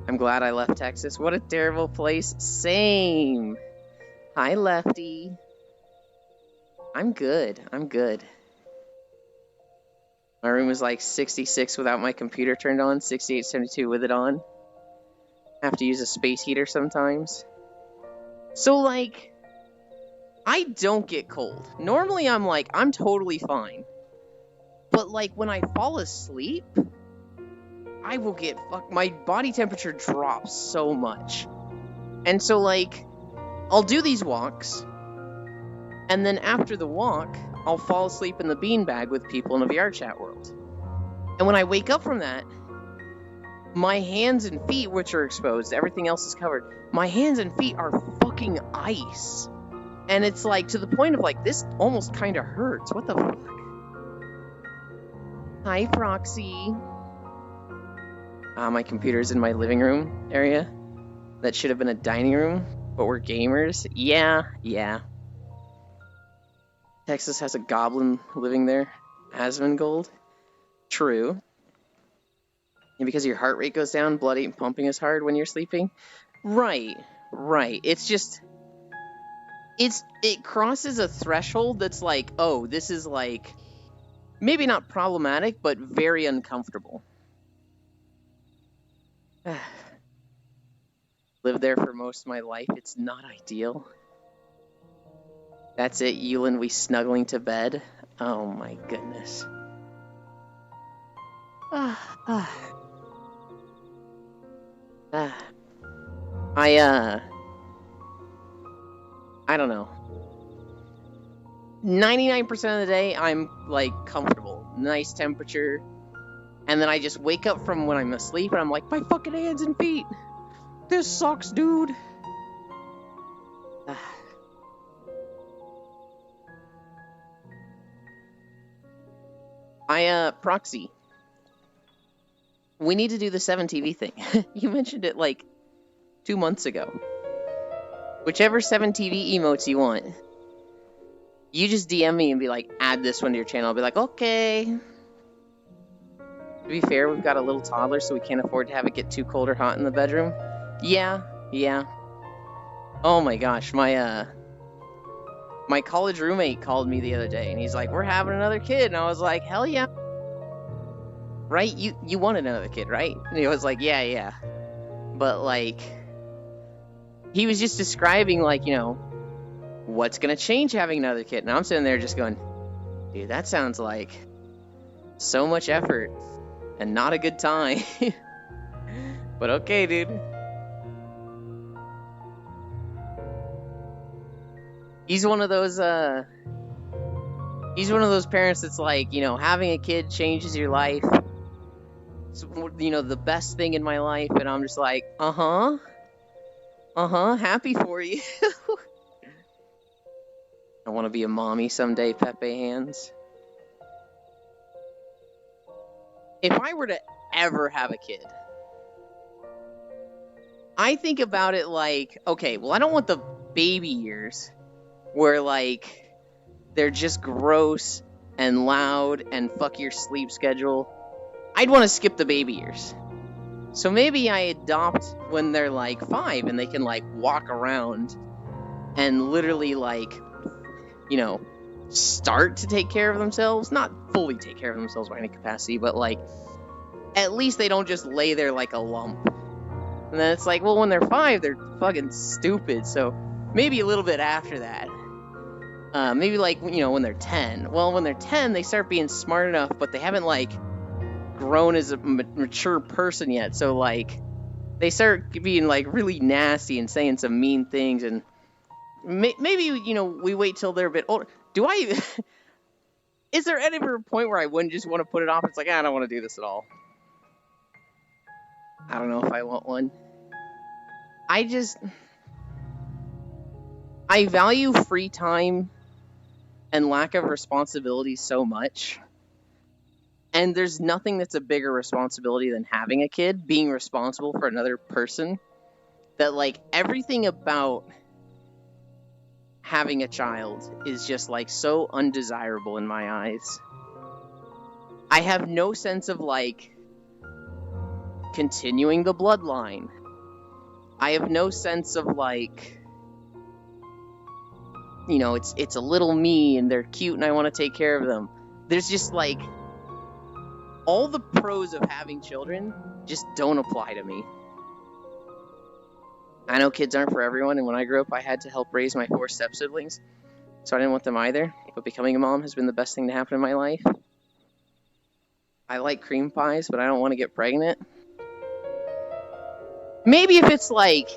I'm glad I left Texas. What a terrible place. Same. Hi, Lefty. I'm good. I'm good. My room is like 66 without my computer turned on, 68, 72 with it on. I have to use a space heater sometimes. So, like, I don't get cold. Normally, I'm totally fine. But, like, when I fall asleep, I will get my body temperature drops so much. And so, like, I'll do these walks, and then after the walk, I'll fall asleep in the beanbag with people in a VR chat world. And when I wake up from that, my hands and feet, which are exposed, everything else is covered, my hands and feet are fucking ice. And it's like, to the point of like, this almost kind of hurts. What the fuck? Hi, Proxy. My computer's in my living room area. That should have been a dining room, but we're gamers. Yeah. Texas has a goblin living there. Asmongold. True. And because your heart rate goes down, blood ain't pumping as hard when you're sleeping. Right. It's just... It crosses a threshold that's like, oh, this is like... maybe not problematic, but very uncomfortable. Lived there for most of my life. It's not ideal. That's it, Yulin, we snuggling to bed. Oh my goodness. I don't know. 99% of the day, I'm like comfortable, nice temperature, and then I just wake up from when I'm asleep and I'm like, my fucking hands and feet. This sucks, dude. Proxy. We need to do the 7TV thing. You mentioned it like 2 months ago. Whichever 7TV emotes you want. You just DM me and be like, add this one to your channel. I'll be like, okay. To be fair, we've got a little toddler, so we can't afford to have it get too cold or hot in the bedroom. Yeah. Oh my gosh, my college roommate called me the other day, and he's like, we're having another kid. And I was like, hell yeah. Right? You want another kid, right? And he was like, yeah. But, like, he was just describing, like, you know, what's gonna change having another kid. And I'm sitting there just going, dude, that sounds like so much effort and not a good time. But okay, dude. He's one of those parents that's like, you know, having a kid changes your life. It's, you know, the best thing in my life. And I'm just like, happy for you. I want to be a mommy someday, Pepe Hands. If I were to ever have a kid, I think about it like, okay, well, I don't want the baby years where, like, they're just gross and loud and fuck your sleep schedule. I'd want to skip the baby years. So maybe I adopt when they're, like, 5 and they can, like, walk around and literally, like, you know, start to take care of themselves. Not fully take care of themselves by any capacity, but, like, at least they don't just lay there like a lump. And then it's like, well, when they're 5, they're fucking stupid. So maybe a little bit after that. Maybe, like, you know, when they're 10. Well, when they're 10, they start being smart enough, but they haven't, like, grown as a mature person yet. So, like, they start being, like, really nasty and saying some mean things. And maybe, you know, we wait till they're a bit older. Is there ever a point where I wouldn't just want to put it off? It's like, I don't want to do this at all. I don't know if I want one. I value free time and lack of responsibility so much. And there's nothing that's a bigger responsibility than having a kid, being responsible for another person. That, like, everything about having a child is just like so undesirable in my eyes. I have no sense of like continuing the bloodline. I have no sense of like, you know, it's a little me and they're cute and I want to take care of them. There's just like all the pros of having children just don't apply to me. I know kids aren't for everyone, and when I grew up I had to help raise my 4 step-siblings, so I didn't want them either, but becoming a mom has been the best thing to happen in my life. I like cream pies, but I don't want to get pregnant. Maybe if it's like,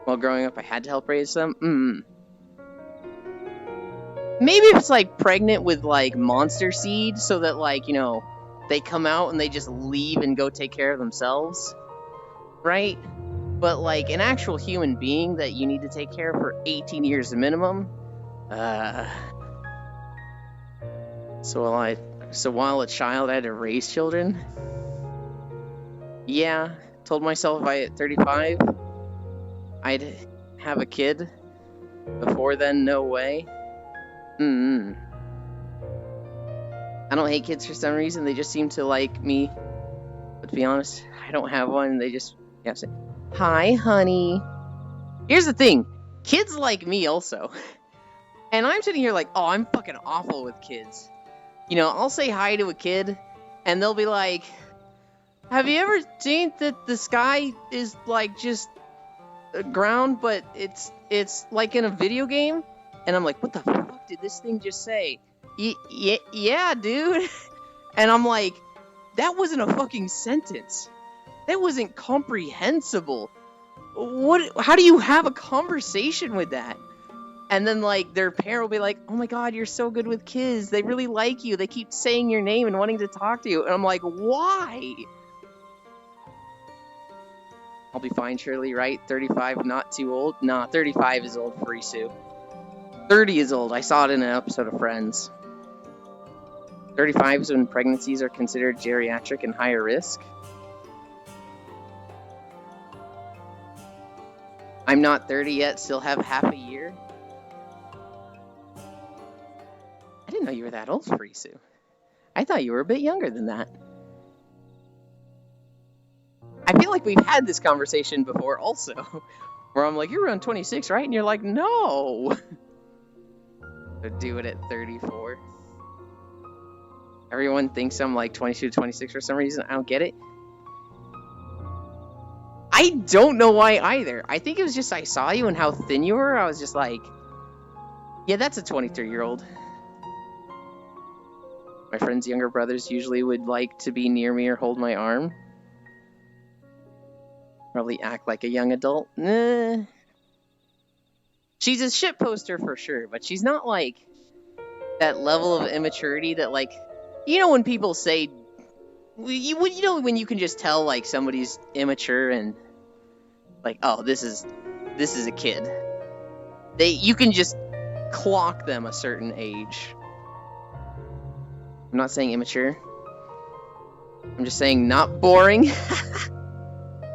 well, growing up I had to help raise them. Maybe if it's like pregnant with like monster seed, so that like, you know, they come out and they just leave and go take care of themselves, right? But like an actual human being that you need to take care of for 18 years minimum. So while a child I had to raise children. Yeah, told myself if I hit 35, I'd have a kid. Before then, no way. I don't hate kids for some reason. They just seem to like me. But to be honest, I don't have one. They just say, "Hi, honey." Here's the thing. Kids like me also. And I'm sitting here like, oh, I'm fucking awful with kids. You know, I'll say hi to a kid, and they'll be like, have you ever seen that the sky is like just ground, but it's like in a video game? And I'm like, what the fuck did this thing just say? Yeah, dude. And I'm like, that wasn't a fucking sentence. That wasn't comprehensible. How do you have a conversation with that? And then, like, their parent will be like, oh my god, you're so good with kids. They really like you. They keep saying your name and wanting to talk to you. And I'm like, why? I'll be fine, Shirley, right? 35, not too old? Nah, 35 is old for Risu. 30 is old. I saw it in an episode of Friends. 35 is when pregnancies are considered geriatric and higher risk. I'm not 30 yet, still have half a year. I didn't know you were that old, Risu. I thought you were a bit younger than that. I feel like we've had this conversation before also, where I'm like, you're around 26, right? And you're like, no. So do it at 34. Everyone thinks I'm like 22 to 26 for some reason. I don't get it. I don't know why either. I think it was just I saw you and how thin you were. I was just like, yeah, that's a 23-year-old. My friends' younger brothers usually would like to be near me or hold my arm. Probably act like a young adult. Nah. She's a shit poster for sure, but she's not like that level of immaturity that, like, you know when people say, you know when you can just tell like somebody's immature and like, oh, this is a kid. You can just clock them a certain age. I'm not saying immature. I'm just saying not boring.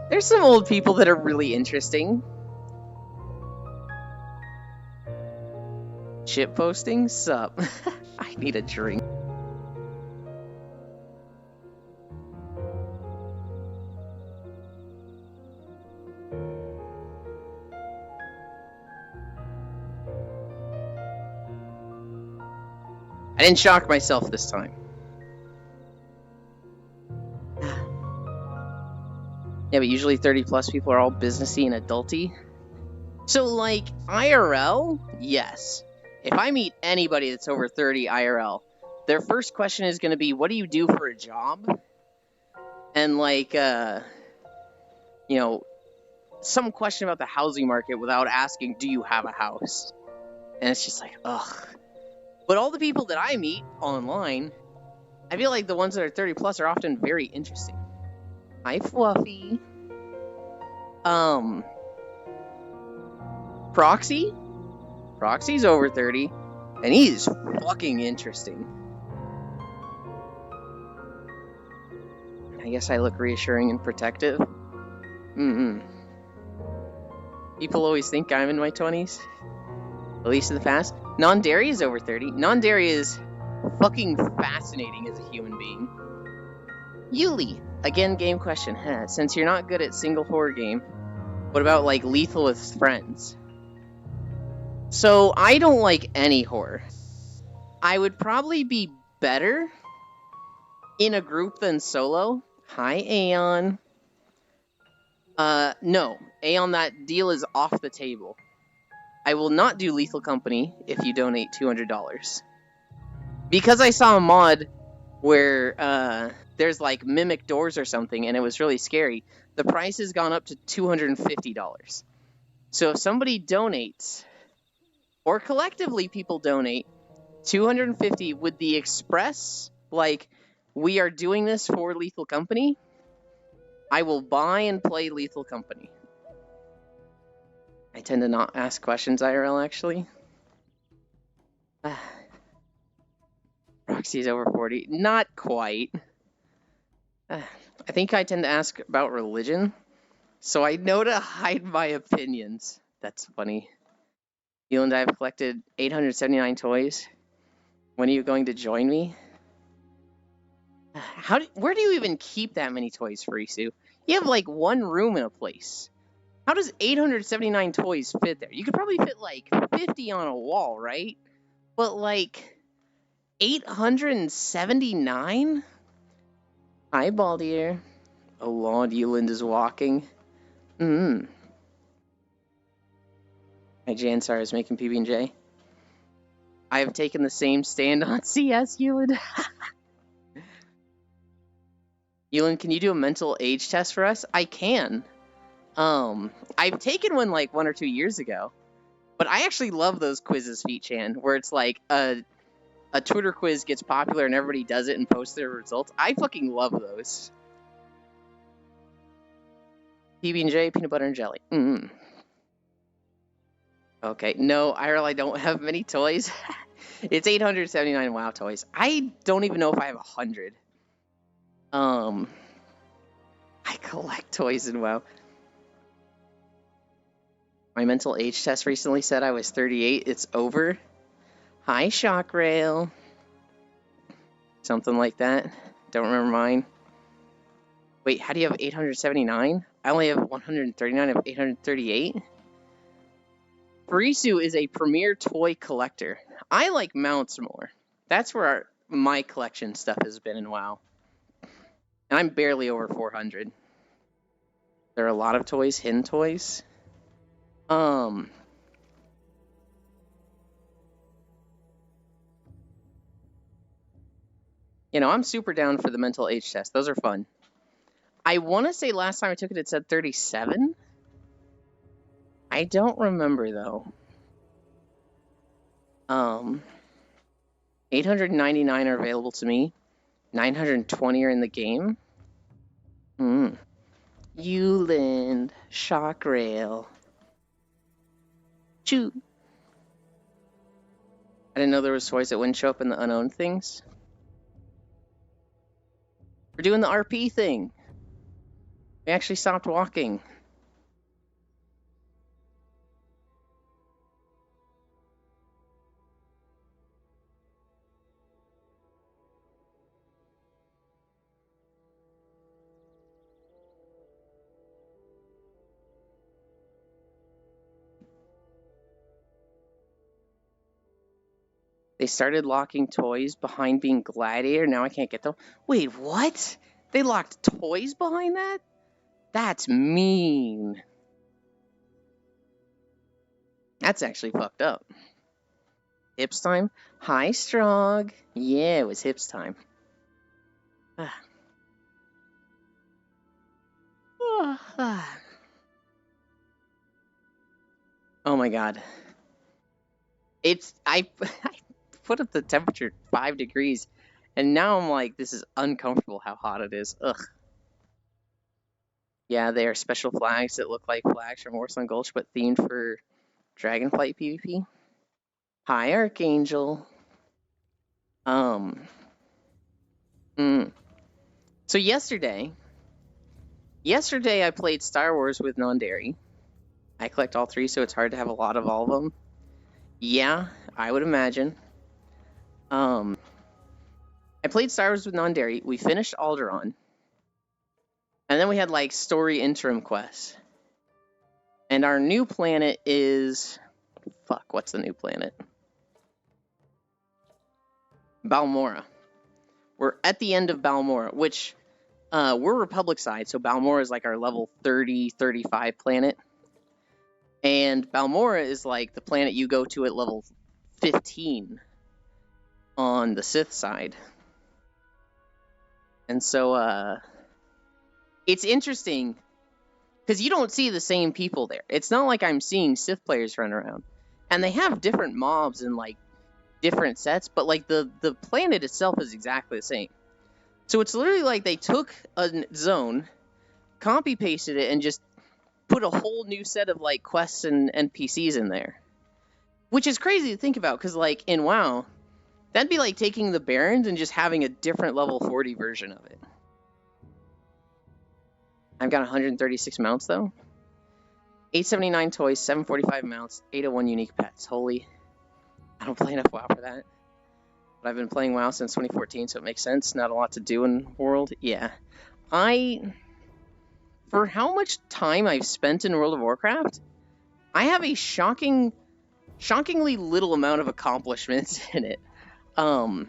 There's some old people that are really interesting. Shit posting? Sup? I need a drink. I didn't shock myself this time. Yeah, but usually 30 plus people are all businessy and adulty. So, like, IRL? Yes. If I meet anybody that's over 30 IRL, their first question is going to be, what do you do for a job? And, like, you know, some question about the housing market without asking, do you have a house? And it's just like, ugh. But all the people that I meet online, I feel like the ones that are 30 plus are often very interesting. Hi, Fluffy. Proxy? Proxy's over 30, and he's fucking interesting. I guess I look reassuring and protective. People always think I'm in my 20s. At least in the past. Non-dairy is over 30. Non-dairy is fucking fascinating as a human being. Yuli. Again, game question. Since you're not good at single horror game, what about, like, Lethal with Friends? So, I don't like any horror. I would probably be better in a group than solo. Hi, Aeon. No. Aeon, that deal is off the table. I will not do Lethal Company if you donate $200. Because I saw a mod where there's like mimic doors or something and it was really scary, the price has gone up to $250. So if somebody donates, or collectively people donate, $250 with the express, like, we are doing this for Lethal Company, I will buy and play Lethal Company. I tend to not ask questions IRL, actually. Roxy's over 40. Not quite. I think I tend to ask about religion, so I know to hide my opinions. That's funny. You and I have collected 879 toys. When are you going to join me? Where do you even keep that many toys, Farisu? You have like one room in a place. How does 879 toys fit there? You could probably fit like 50 on a wall, right? But like 879? Hi, Baldier. Oh Lord, Euland is walking. Hi, Jansar is making PB&J. I have taken the same stand on CS, Euland. Euland, can you do a mental age test for us? I can. I've taken one like 1 or 2 years ago, but I actually love those quizzes, Feetchan, where it's like a Twitter quiz gets popular and everybody does it and posts their results. I fucking love those. PB&J, peanut butter and jelly. Okay, no, IRL, I don't have many toys. It's 879 WoW toys. I don't even know if I have 100. I collect toys in WoW. My mental age test recently said I was 38. It's over. Hi, Shockrail. Something like that. Don't remember mine. Wait, how do you have 879? I only have 139 of 838. Farisu is a premier toy collector. I like mounts more. That's where my collection stuff has been in WoW. And I'm barely over 400. There are a lot of toys, hidden toys. You know, I'm super down for the mental age test. Those are fun. I want to say last time I took it, it said 37. I don't remember, though. 899 are available to me. 920 are in the game. Euland, Shockrail. Choo. I didn't know there was toys that wouldn't show up in the unknown things. We're doing the RP thing. We actually stopped walking. They started locking toys behind being Gladiator. Now I can't get them. Wait, what? They locked toys behind that? That's mean. That's actually fucked up. Hips time? Hi, Strog. Yeah, it was hips time. Oh my god. I put up the temperature 5 degrees, and now I'm like, this is uncomfortable how hot it is. Ugh. Yeah, they are special flags that look like flags from Warsong Gulch, but themed for Dragonflight PvP. Hi, Archangel. So yesterday I played Star Wars with Non-Dairy. I collect all 3, so it's hard to have a lot of all of them. Yeah, I would imagine. I played Star Wars with Non-Dairy. We finished Alderaan. And then we had, like, story interim quests. And our new planet is... Fuck, what's the new planet? Balmorra. We're at the end of Balmorra, which... we're Republic side, so Balmorra is, like, our level 30, 35 planet. And Balmorra is, like, the planet you go to at level 15 on the Sith side. And so, it's interesting, because you don't see the same people there. It's not like I'm seeing Sith players run around. And they have different mobs and, like, different sets, but, like, the planet itself is exactly the same. So it's literally like they took a zone, copy-pasted it, and just put a whole new set of, like, quests and NPCs in there. Which is crazy to think about, because, like, in WoW, that'd be like taking the Barrens and just having a different level 40 version of it. I've got 136 mounts, though. 879 toys, 745 mounts, 801 unique pets. Holy... I don't play enough WoW for that. But I've been playing WoW since 2014, so it makes sense. Not a lot to do in World. Yeah. For how much time I've spent in World of Warcraft, I have a shockingly little amount of accomplishments in it. I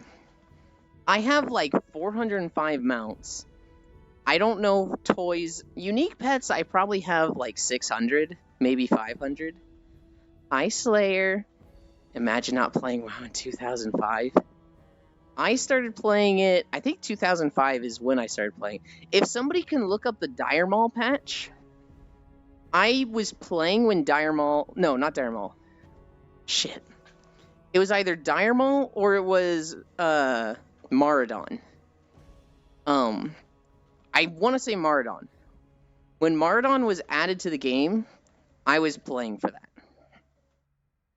have like 405 mounts. I don't know toys. Unique pets, I probably have like 600, maybe 500. Ice Slayer. Imagine not playing WoW in 2005. I started playing it, I think 2005 is when I started playing. If somebody can look up the Dire Maul patch, I was playing when Dire Maul... No, not Dire Maul. Shit. It was either Dire Maul or it was Maraudon. I want to say Maraudon. When Maraudon was added to the game, I was playing for that.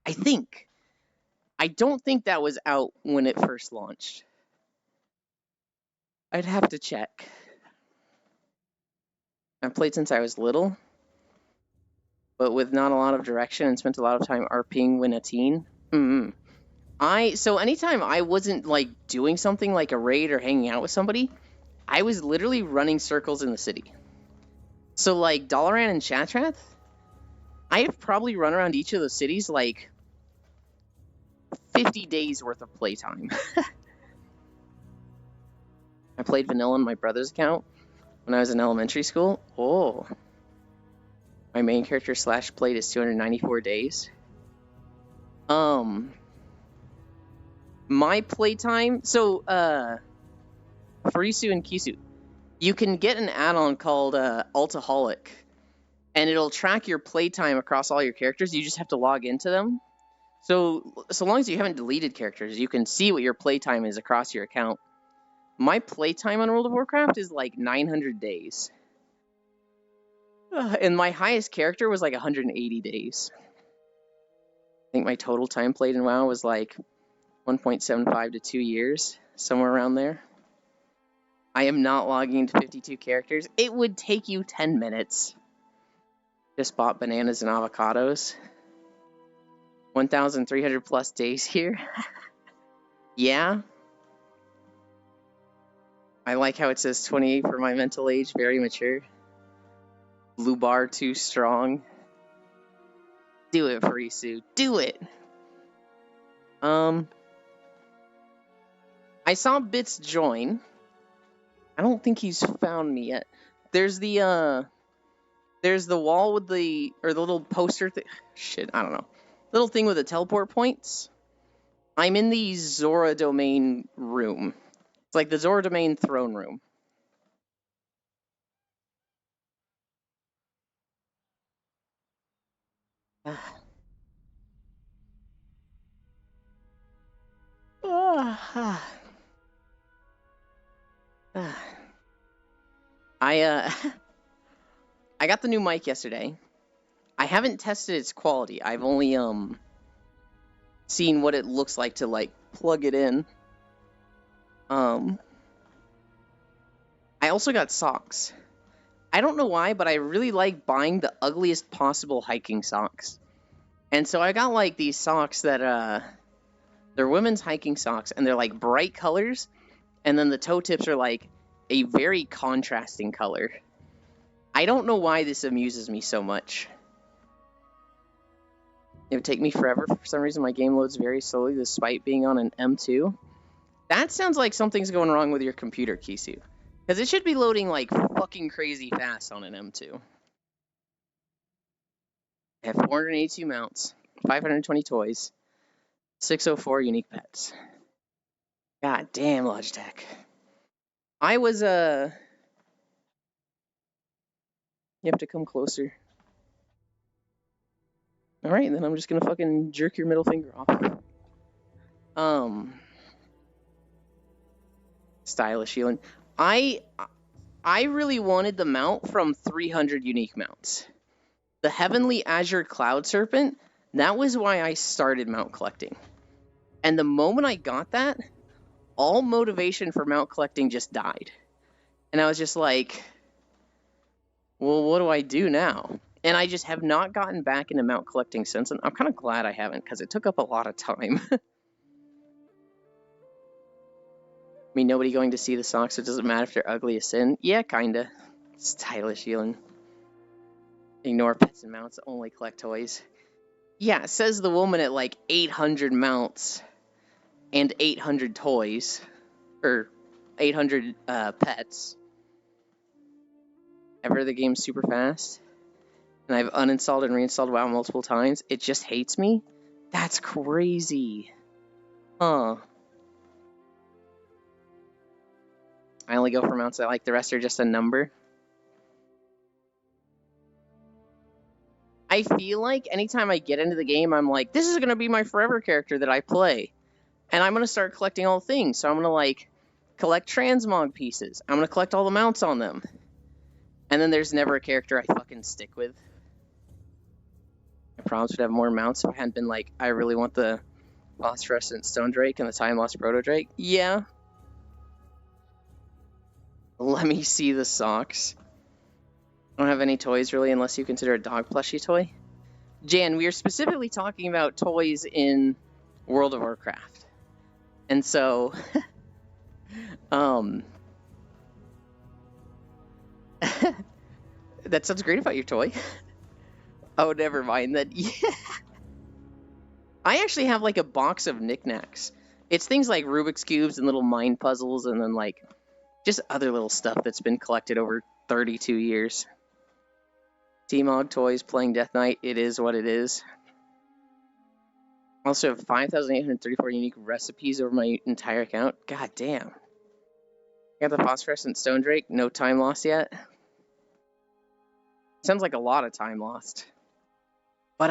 I think. I don't think that was out when it first launched. I'd have to check. I've played since I was little, but with not a lot of direction and spent a lot of time RPing when a teen. So anytime I wasn't like doing something like a raid or hanging out with somebody, I was literally running circles in the city. So like Dalaran and Shattrath, I have probably run around each of those cities like 50 days worth of playtime. I played vanilla on my brother's account when I was in elementary school. Oh. My main character / played is 294 days. My playtime... So, Farisu and Kisu, you can get an add-on called Altaholic, and it'll track your playtime across all your characters. You just have to log into them. So long as you haven't deleted characters, you can see what your playtime is across your account. My playtime on World of Warcraft is like 900 days. And my highest character was like 180 days. I think my total time played in WoW was like 1.75 to 2 years, somewhere around there. I am not logging into 52 characters. It would take you 10 minutes. Just bought bananas and avocados. 1,300 plus days here. Yeah. I like how it says 28 for my mental age, very mature. Blue bar too strong. Do it, Farisu. Do it! I saw Bits join. I don't think he's found me yet. There's the wall with the little poster thing. Shit, I don't know. Little thing with the teleport points. I'm in the Zora Domain room. It's like the Zora Domain throne room. I got the new mic yesterday. I haven't tested its quality. I've only seen what it looks like to like plug it in. I also got socks. I don't know why, but I really like buying the ugliest possible hiking socks. And so I got like these socks that they're women's hiking socks, and they're like bright colors, and then the toe tips are like a very contrasting color. I don't know why this amuses me so much. It would take me forever. For some reason, my game loads very slowly despite being on an M2. That sounds like something's going wrong with your computer, Kisu. Because it should be loading like fucking crazy fast on an M2. I have 482 mounts, 520 toys, 604 unique pets. God damn, Logitech. I was, You have to come closer. Alright, then I'm just gonna fucking jerk your middle finger off. Stylish healing. I really wanted the mount from 300 unique mounts. The Heavenly Azure Cloud Serpent, that was why I started mount collecting. And the moment I got that, all motivation for mount collecting just died. And I was just like, well, what do I do now? And I just have not gotten back into mount collecting since, and I'm kind of glad I haven't, because it took up a lot of time. I mean, nobody going to see the socks, so it doesn't matter if they're ugly as sin. Yeah, kinda. Stylish healing. Ignore pets and mounts, only collect toys. Yeah, says the woman at like 800 mounts and 800 toys. Or 800 pets. I've heard the game's super fast. And I've uninstalled and reinstalled WoW multiple times. It just hates me? That's crazy. Huh. I only go for mounts I like. The rest are just a number. I feel like anytime I get into the game, I'm like, this is going to be my forever character that I play. And I'm going to start collecting all things. So I'm going to, like, collect transmog pieces. I'm going to collect all the mounts on them. And then there's never a character I fucking stick with. I promise would have more mounts if I hadn't been like, I really want the Phosphorescent Stone Drake and the Time Lost Proto Drake. Yeah. Let me see the socks. I don't have any toys really, unless you consider a dog plushie toy. Jan, we are specifically talking about toys in World of Warcraft. And so, that sounds great about your toy. Oh, never mind that. Yeah. I actually have like a box of knickknacks. It's things like Rubik's Cubes and little mind puzzles, and then like just other little stuff that's been collected over 32 years. T-Mog toys, playing Death Knight, it is what it is. I also have 5,834 unique recipes over my entire account. God damn. I got the Phosphorescent Stone Drake, no time lost yet. Sounds like a lot of time lost. But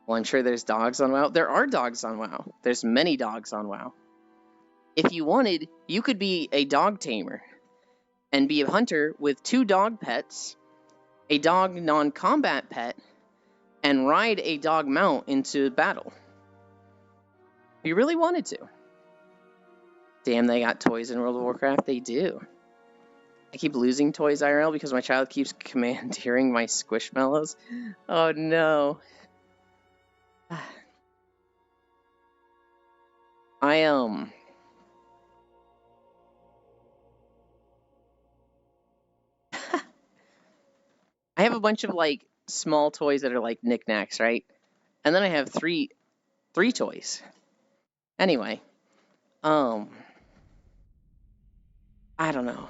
well, I'm sure there's dogs on WoW. There are dogs on WoW. There's many dogs on WoW. If you wanted, you could be a dog tamer and be a hunter with 2 dog pets, a dog non-combat pet, and ride a dog mount into battle. If you really wanted to. Damn, they got toys in World of Warcraft. They do. I keep losing toys IRL because my child keeps commandeering my Squishmallows. Oh no. I have a bunch of like small toys that are like knickknacks, right? And then I have three toys. Anyway, I don't know.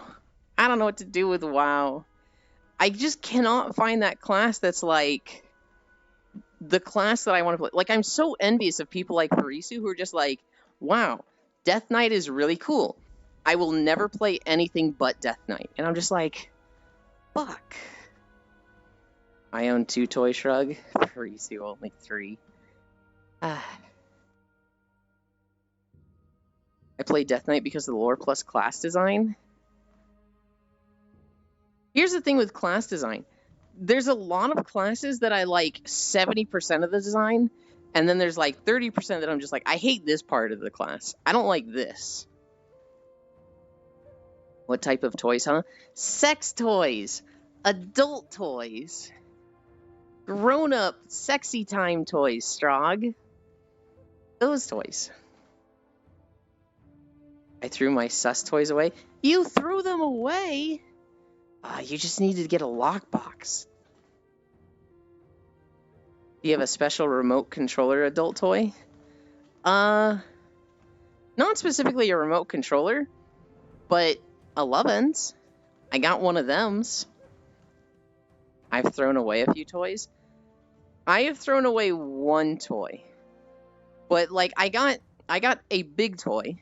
I don't know what to do with WoW. I just cannot find that class that's like the class that I want to play. Like, I'm so envious of people like Harisu who are just like, wow, Death Knight is really cool. I will never play anything but Death Knight. And I'm just like, fuck. I own 2 toy shrug. Harisu only 3. I play Death Knight because of the lore plus class design. Here's the thing with class design. There's a lot of classes that I like 70% of the design, and then there's like 30% that I'm just like, I hate this part of the class. I don't like this. What type of toys, huh? Sex toys, adult toys, grown-up sexy time toys, Strog. Those toys. I threw my sus toys away. You threw them away? You just needed to get a lockbox. Do you have a special remote controller adult toy? Not specifically a remote controller, but a Loven's. I got one of them's. I've thrown away a few toys. I have thrown away one toy. But like I got a big toy.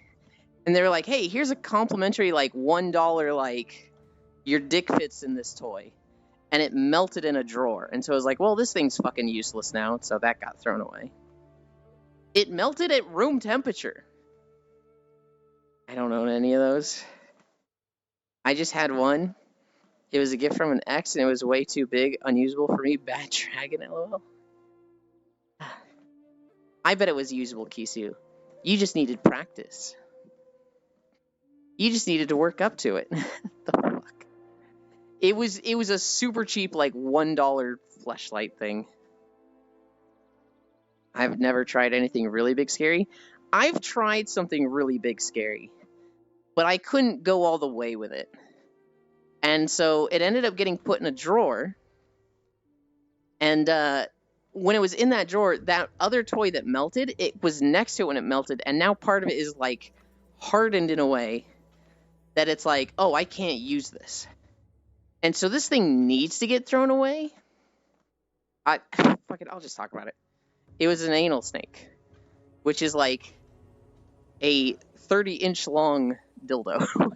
And they were like, hey, here's a complimentary like $1 like your dick fits in this toy. And it melted in a drawer. And so I was like, well, this thing's fucking useless now. So that got thrown away. It melted at room temperature. I don't own any of those. I just had one. It was a gift from an ex, and it was way too big, unusable for me. Bad dragon, lol. I bet it was usable, Kisu. You just needed practice. You just needed to work up to it. The fuck? It was a super cheap, like, $1 fleshlight thing. I've never tried anything really big scary. I've tried something really big scary, but I couldn't go all the way with it. And so it ended up getting put in a drawer. And when it was in that drawer, that other toy that melted, it was next to it when it melted. And now part of it is like hardened in a way that it's like, oh, I can't use this. And so this thing needs to get thrown away. Fuck it, I'll just talk about it. It was an anal snake, which is like a 30-inch long dildo.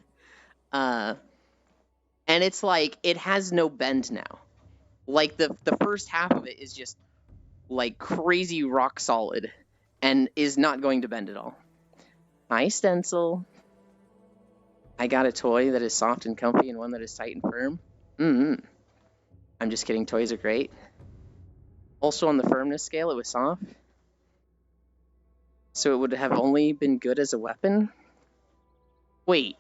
And it's like, it has no bend now. Like, the first half of it is just, like, crazy rock solid and is not going to bend at all. Hi, Stencil. I got a toy that is soft and comfy and one that is tight and firm. I'm just kidding, toys are great. Also, on the firmness scale, it was soft. So it would have only been good as a weapon? Wait.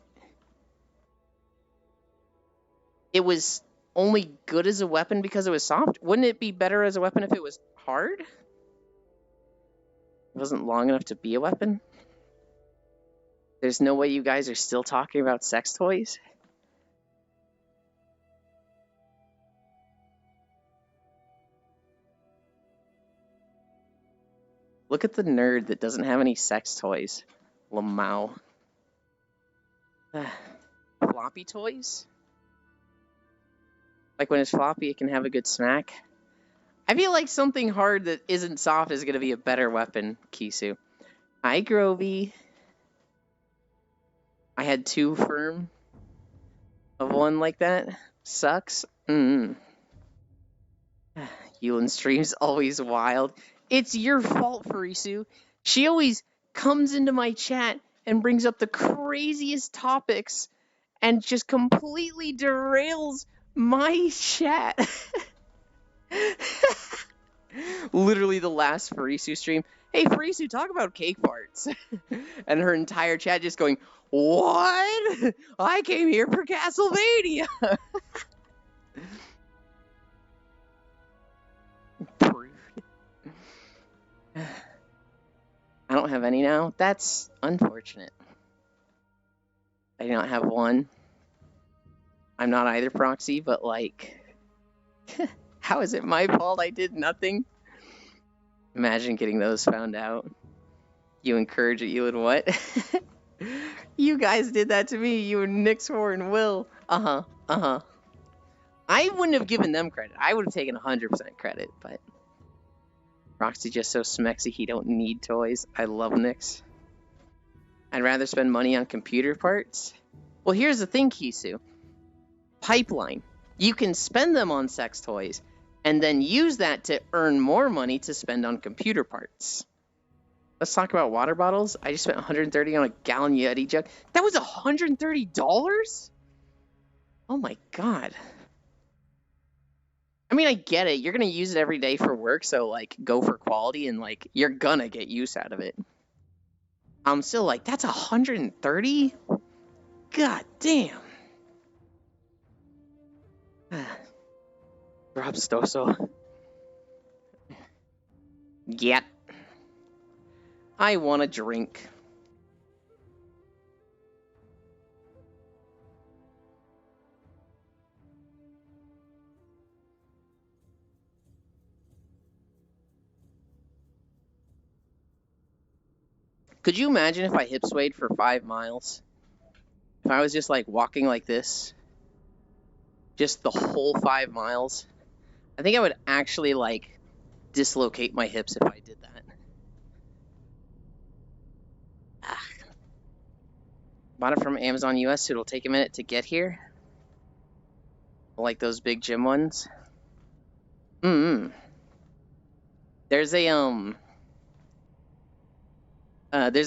It was only good as a weapon because it was soft? Wouldn't it be better as a weapon if it was hard? It wasn't long enough to be a weapon? There's no way you guys are still talking about sex toys? Look at the nerd that doesn't have any sex toys. Lamau. Floppy toys? Like when it's floppy, it can have a good smack. I feel like something hard that isn't soft is going to be a better weapon, Kisu. Hi, Grovey. I had 2 firm of one like that. Sucks. Yulin stream's always wild. It's your fault, Farisu. She always comes into my chat and brings up the craziest topics and just completely derails my chat. Literally the last Farisu stream. Hey, Farisu, talk about cake farts. And her entire chat just going, what? I came here for Castlevania. I don't have any now. That's unfortunate. I do not have one. I'm not either, Proxy, but like, how is it my fault I did nothing? Imagine getting those found out. You encourage it, you and what? You guys did that to me, you and Nixor and Will. I wouldn't have given them credit. I would have taken 100% credit, but Roxy just so smexy he don't need toys. I love Nix. I'd rather spend money on computer parts. Well, here's the thing, Kisu. Pipeline. You can spend them on sex toys, and then use that to earn more money to spend on computer parts. Let's talk about water bottles. I just spent $130 on a gallon Yeti jug. That was $130? Oh my god. I mean, I get it. You're going to use it every day for work, so, like, go for quality, and, like, you're gonna get use out of it. I'm still like, that's $130? God damn. Rob Stosso. Yet. I want a drink. Could you imagine if I hip swayed for 5 miles? If I was just like walking like this, just the whole 5 miles, I think I would actually like dislocate my hips if I did that. Bought it from Amazon US, so it'll take a minute to get here. Like those big gym ones. There's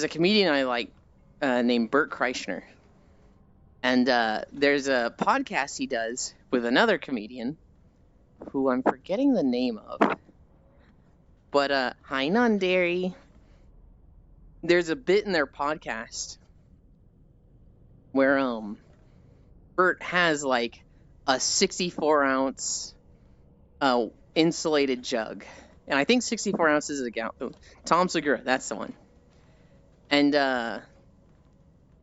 a comedian I like named Bert Kreischer. And there's a podcast he does with another comedian who I'm forgetting the name of. But hi, non-dairy. There's a bit in their podcast where Bert has like a 64-ounce insulated jug. And I think 64 ounces is a gallon. Tom Segura, that's the one. And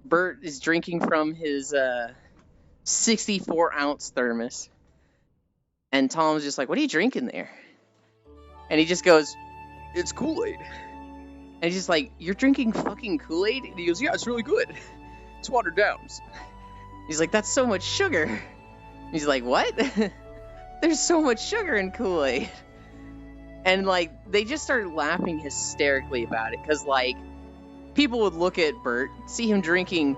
Bert is drinking from his 64-ounce thermos. And Tom's just like, what are you drinking there? And he just goes, it's Kool-Aid. And he's just like, you're drinking fucking Kool-Aid? And he goes, yeah, it's really good. It's watered down. He's like, that's so much sugar. He's like, what? There's so much sugar in Kool-Aid. And, like, they just started laughing hysterically about it. Because, like, people would look at Bert, see him drinking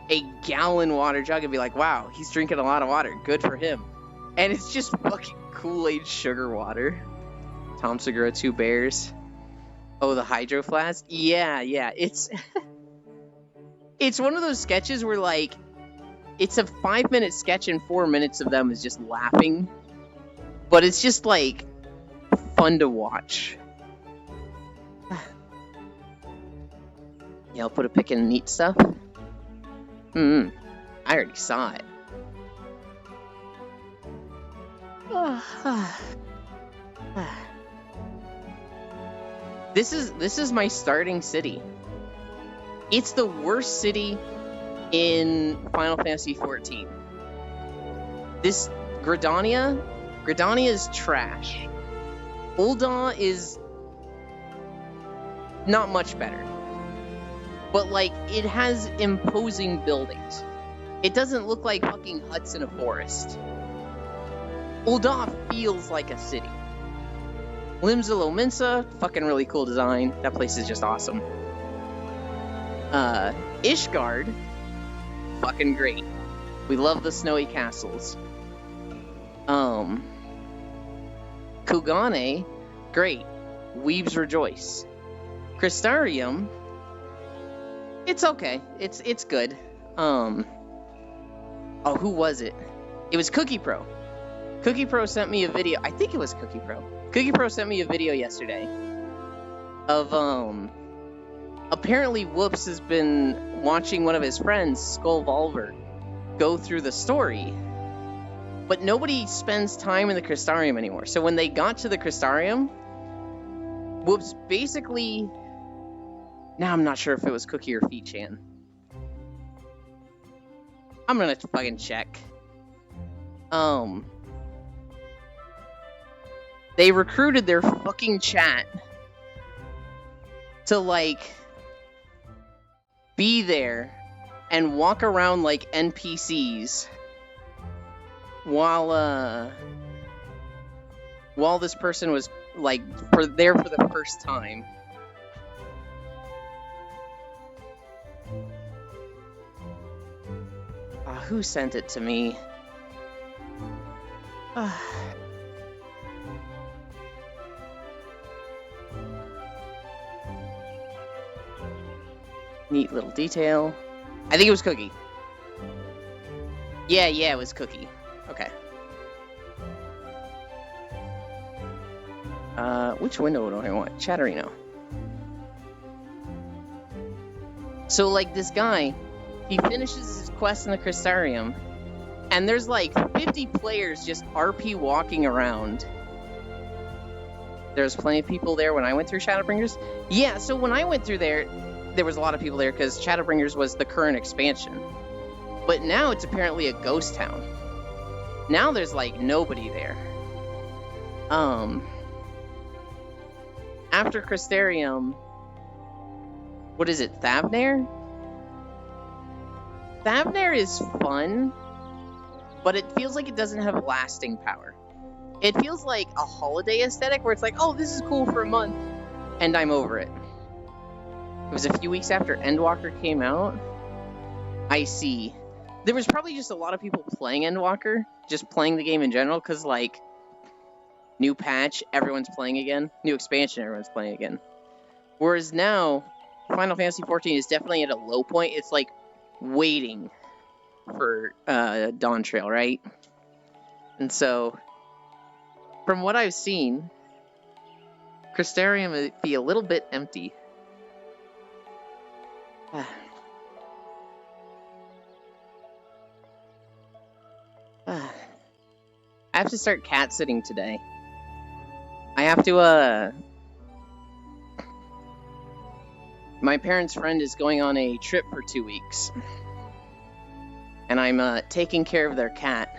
a gallon water jug and be like, wow, he's drinking a lot of water. Good for him. And it's just fucking Kool-Aid sugar water. Tom Segura, 2 Bears. Oh, the Hydro Flask? Yeah. It's it's one of those sketches where, like, it's a 5-minute sketch and 4 minutes of them is just laughing. But it's just, like, fun to watch. Yeah, I'll put a pic in neat stuff. I already saw it. This is my starting city. It's the worst city in Final Fantasy XIV. This Gridania is trash. Ul'dah is not much better. But, like, it has imposing buildings. It doesn't look like fucking huts in a forest. Ul'dah feels like a city. Limsa Lominsa, fucking really cool design. That place is just awesome. Ishgard, fucking great. We love the snowy castles. Kugane, great. Weebs rejoice. Crystarium, it's okay. It's good. Oh, who was it? It was Cookie Pro. Cookie Pro sent me a video. I think it was Cookie Pro. Cookie Pro sent me a video yesterday of apparently Whoops has been watching one of his friends, Skullvolver, go through the story. But nobody spends time in the Crystarium anymore. So when they got to the Crystarium, Whoops basically... Now I'm not sure if it was Cookie or Feet-chan. I'm gonna fucking check. They recruited their fucking chat to, like, be there and walk around like NPCs while this person was, like, there for the first time. Who sent it to me? Neat little detail. I think it was Cookie. Yeah, it was Cookie. Okay. Which window do I want? Chatterino. So, like, this guy, he finishes his quest in the Crystarium, And there's like 50 players just RP walking around. There's plenty of people there when I went through Shadowbringers. Yeah, so when I went through there was a lot of people there because Shadowbringers was the current expansion. But now it's apparently a ghost town. Now there's like nobody there. After Crystarium, what is it, Thavnair? Thavnair is fun, but it feels like it doesn't have lasting power. It feels like a holiday aesthetic where it's like, oh, this is cool for a month, and I'm over it. It was a few weeks after Endwalker came out. I see. There was probably just a lot of people playing Endwalker, just playing the game in general, because, like, new patch, everyone's playing again. New expansion, everyone's playing again. Whereas now, Final Fantasy XIV is definitely at a low point. It's, like, waiting for Dawntrail, right? And so, from what I've seen, Crystarium would be a little bit empty. I have to start cat sitting today. I have to, my parents' friend is going on a trip for 2 weeks. And I'm, taking care of their cat.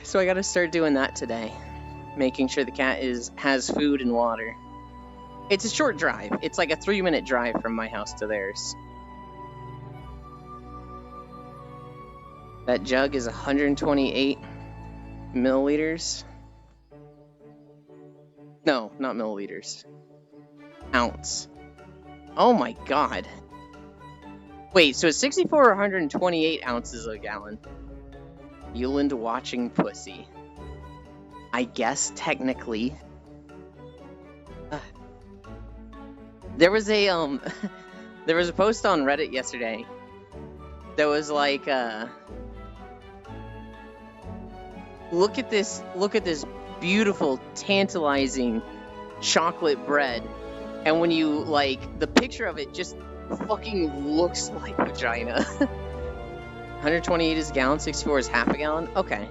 So I gotta start doing that today. Making sure the cat has food and water. It's a short drive. It's like a 3-minute drive from my house to theirs. That jug is 128 milliliters. No, not milliliters. Ounce. Oh my god. Wait, so it's 64 or 128 ounces a gallon? Euland watching pussy. I guess, technically. There was a, there was a post on Reddit yesterday that was like, look at this beautiful, tantalizing chocolate bread. And when you, like, the picture of it just fucking looks like vagina. 128 is a gallon, 64 is half a gallon? Okay.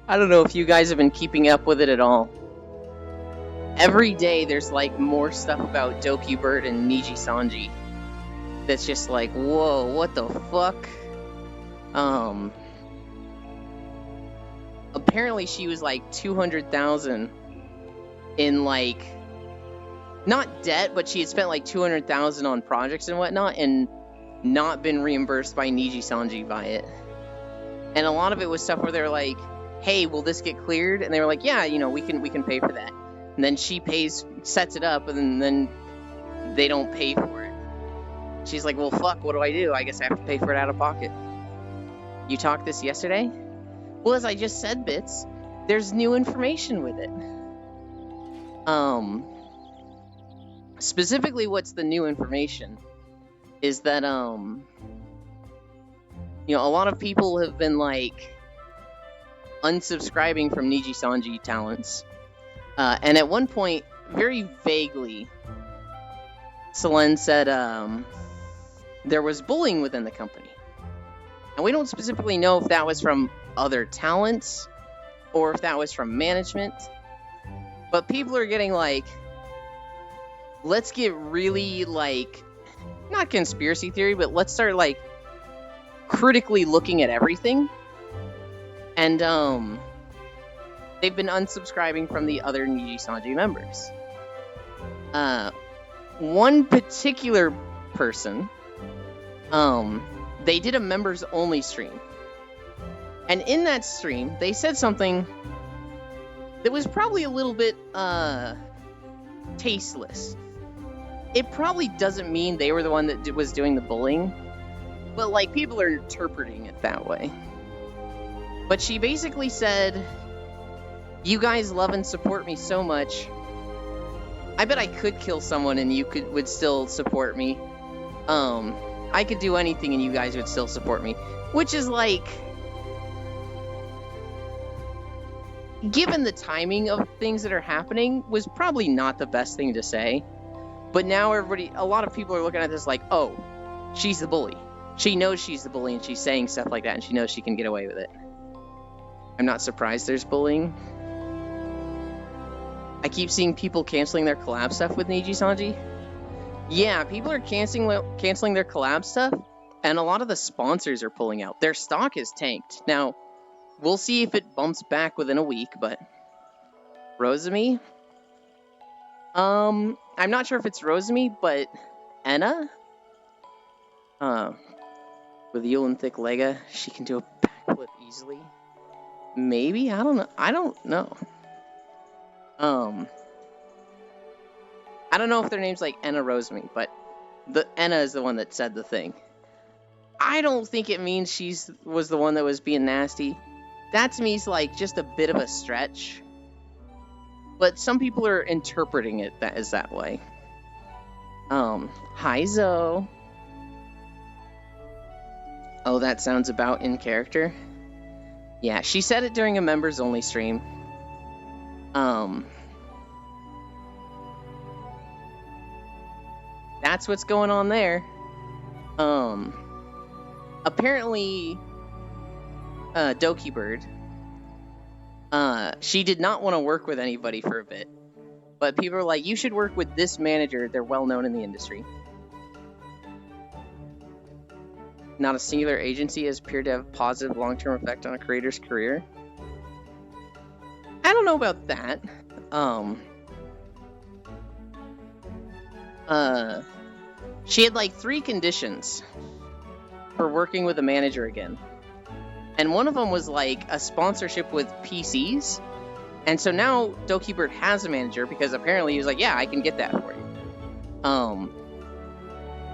I don't know if you guys have been keeping up with it at all. Every day there's like more stuff about Doki Bird and Niji Sanji. That's just like, whoa, what the fuck? Apparently she was like 200,000 in like, not debt, but she had spent like 200,000 on projects and whatnot and not been reimbursed by Niji Sanji by it. And a lot of it was stuff where they're like, hey, will this get cleared? And they were like, yeah, you know, we can pay for that. And then she sets it up, and then they don't pay for it. She's like, well, fuck, what do? I guess I have to pay for it out of pocket. You talked this yesterday? Well, as I just said, Bits, there's new information with it. Specifically, what's the new information is that, you know, a lot of people have been, like, unsubscribing from Niji Sanji talents. And at one point, very vaguely, Selene said there was bullying within the company. And we don't specifically know if that was from other talents or if that was from management. But people are getting like, let's get really like, not conspiracy theory, but let's start like critically looking at everything. And they've been unsubscribing from the other Niji Sanji members. One particular person, they did a members only stream. And in that stream, they said something that was probably a little bit tasteless. It probably doesn't mean they were the one that was doing the bullying, but like people are interpreting it that way. But she basically said, you guys love and support me so much. I bet I could kill someone and you would still support me. I could do anything and you guys would still support me. Which is like, given the timing of things that are happening, was probably not the best thing to say. But now a lot of people are looking at this like, oh, she's the bully. She knows she's the bully and she's saying stuff like that and she knows she can get away with it. I'm not surprised there's bullying. I keep seeing people canceling their collab stuff with Niji-Sanji. Yeah, people are canceling their collab stuff, and a lot of the sponsors are pulling out. Their stock is tanked. Now, we'll see if it bumps back within a week, but... Rosemi? I'm not sure if it's Rosemi, but... Enna? With Yulin Thick Lega, she can do a backflip easily. Maybe? I don't know. I don't know if their name's like Enna Rosemi, but the Enna is the one that said the thing. I don't think it means she was the one that was being nasty. That to me is like just a bit of a stretch. But some people are interpreting it as that way. Hi Zoe. Oh, that sounds about in character. Yeah, she said it during a members only stream. That's what's going on there. Apparently, Doki Bird, she did not want to work with anybody for a bit. But people are like, you should work with this manager. They're well known in the industry. Not a singular agency has appeared to have a positive long-term effect on a creator's career. I don't know about that. She had like 3 conditions for working with a manager again. And one of them was like a sponsorship with PCs. And so now Doki Bird has a manager because apparently he was like, yeah, I can get that for you.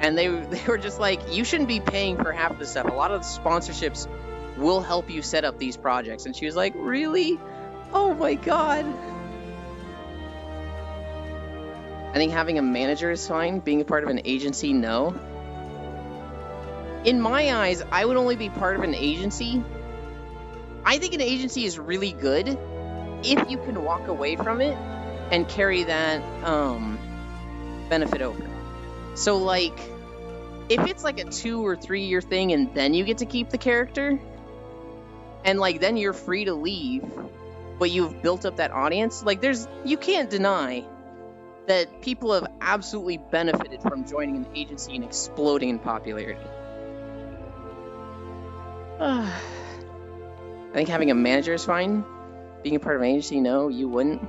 And they were just like, you shouldn't be paying for half of this stuff. A lot of the sponsorships will help you set up these projects. And she was like, really? Oh my god. I think having a manager is fine. Being a part of an agency, no. In my eyes, I would only be part of an agency. I think an agency is really good if you can walk away from it and carry that benefit over. So, like, if it's like a 2 or 3 year thing and then you get to keep the character, and, like, then you're free to leave, but you've built up that audience, like, you can't deny that people have absolutely benefited from joining an agency and exploding in popularity. I think having a manager is fine. Being a part of an agency, no, you wouldn't.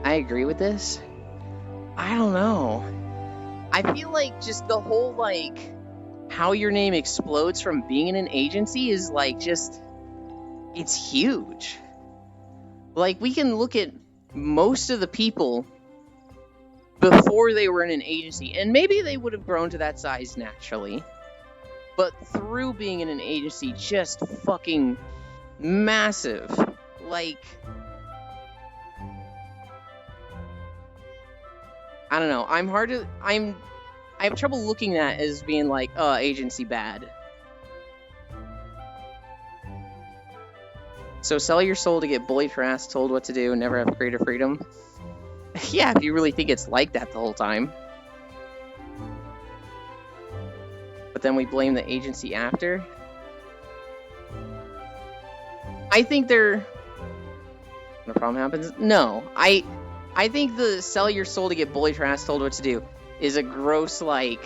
I agree with this. I don't know. I feel like just the whole, like, how your name explodes from being in an agency is, like, just... It's huge. Like, we can look at most of the people before they were in an agency, and maybe they would have grown to that size naturally, but through being in an agency, just fucking massive. Like... I don't know. I have trouble looking at it as being like, agency bad. So sell your soul to get bullied, harassed, told what to do, and never have creative freedom? Yeah, if you really think it's like that the whole time. But then we blame the agency after? I think when a problem happens? No. I think the sell your soul to get bullied, harassed, told what to do is a gross, like,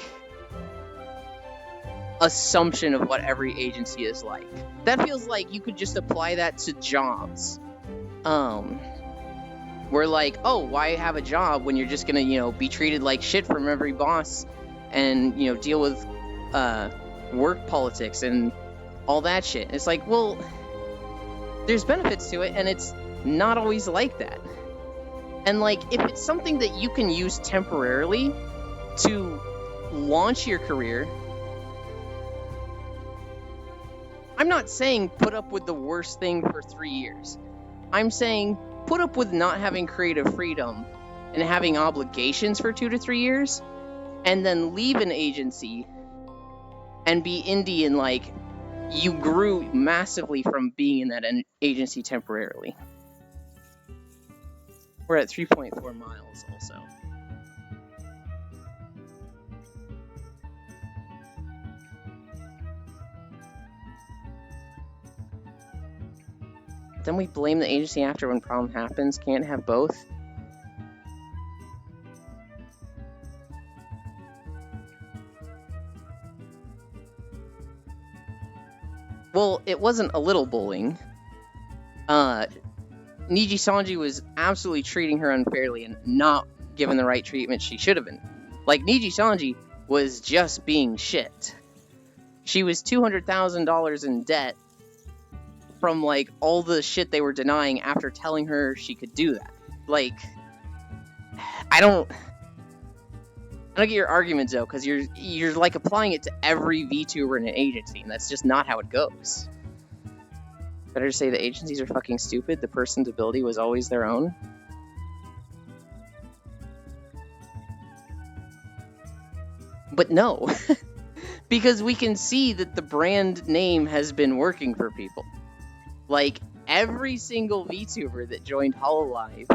assumption of what every agency is like. That feels like you could just apply that to jobs. Where, like, oh, why have a job when you're just gonna, be treated like shit from every boss and, deal with, work politics and all that shit. It's like, well, there's benefits to it, and it's not always like that. And, like, if it's something that you can use temporarily to launch your career, I'm not saying put up with the worst thing for 3 years. I'm saying put up with not having creative freedom and having obligations for 2 to 3 years, and then leave an agency and be indie in, like, you grew massively from being in that agency temporarily. We're at 3.4 miles also. Then we blame the agency after when problem happens. Can't have both. Well, it wasn't a little bullying. Niji Sanji was absolutely treating her unfairly and not given the right treatment she should have been. Like, Niji Sanji was just being shit. She was $200,000 in debt from, like, all the shit they were denying after telling her she could do that. Like, I don't get your arguments, though, because you're like applying it to every VTuber in an agency, and that's just not how it goes. Better say the agencies are fucking stupid. The person's ability was always their own. But no, because we can see that the brand name has been working for people. Like, every single VTuber that joined Hololive,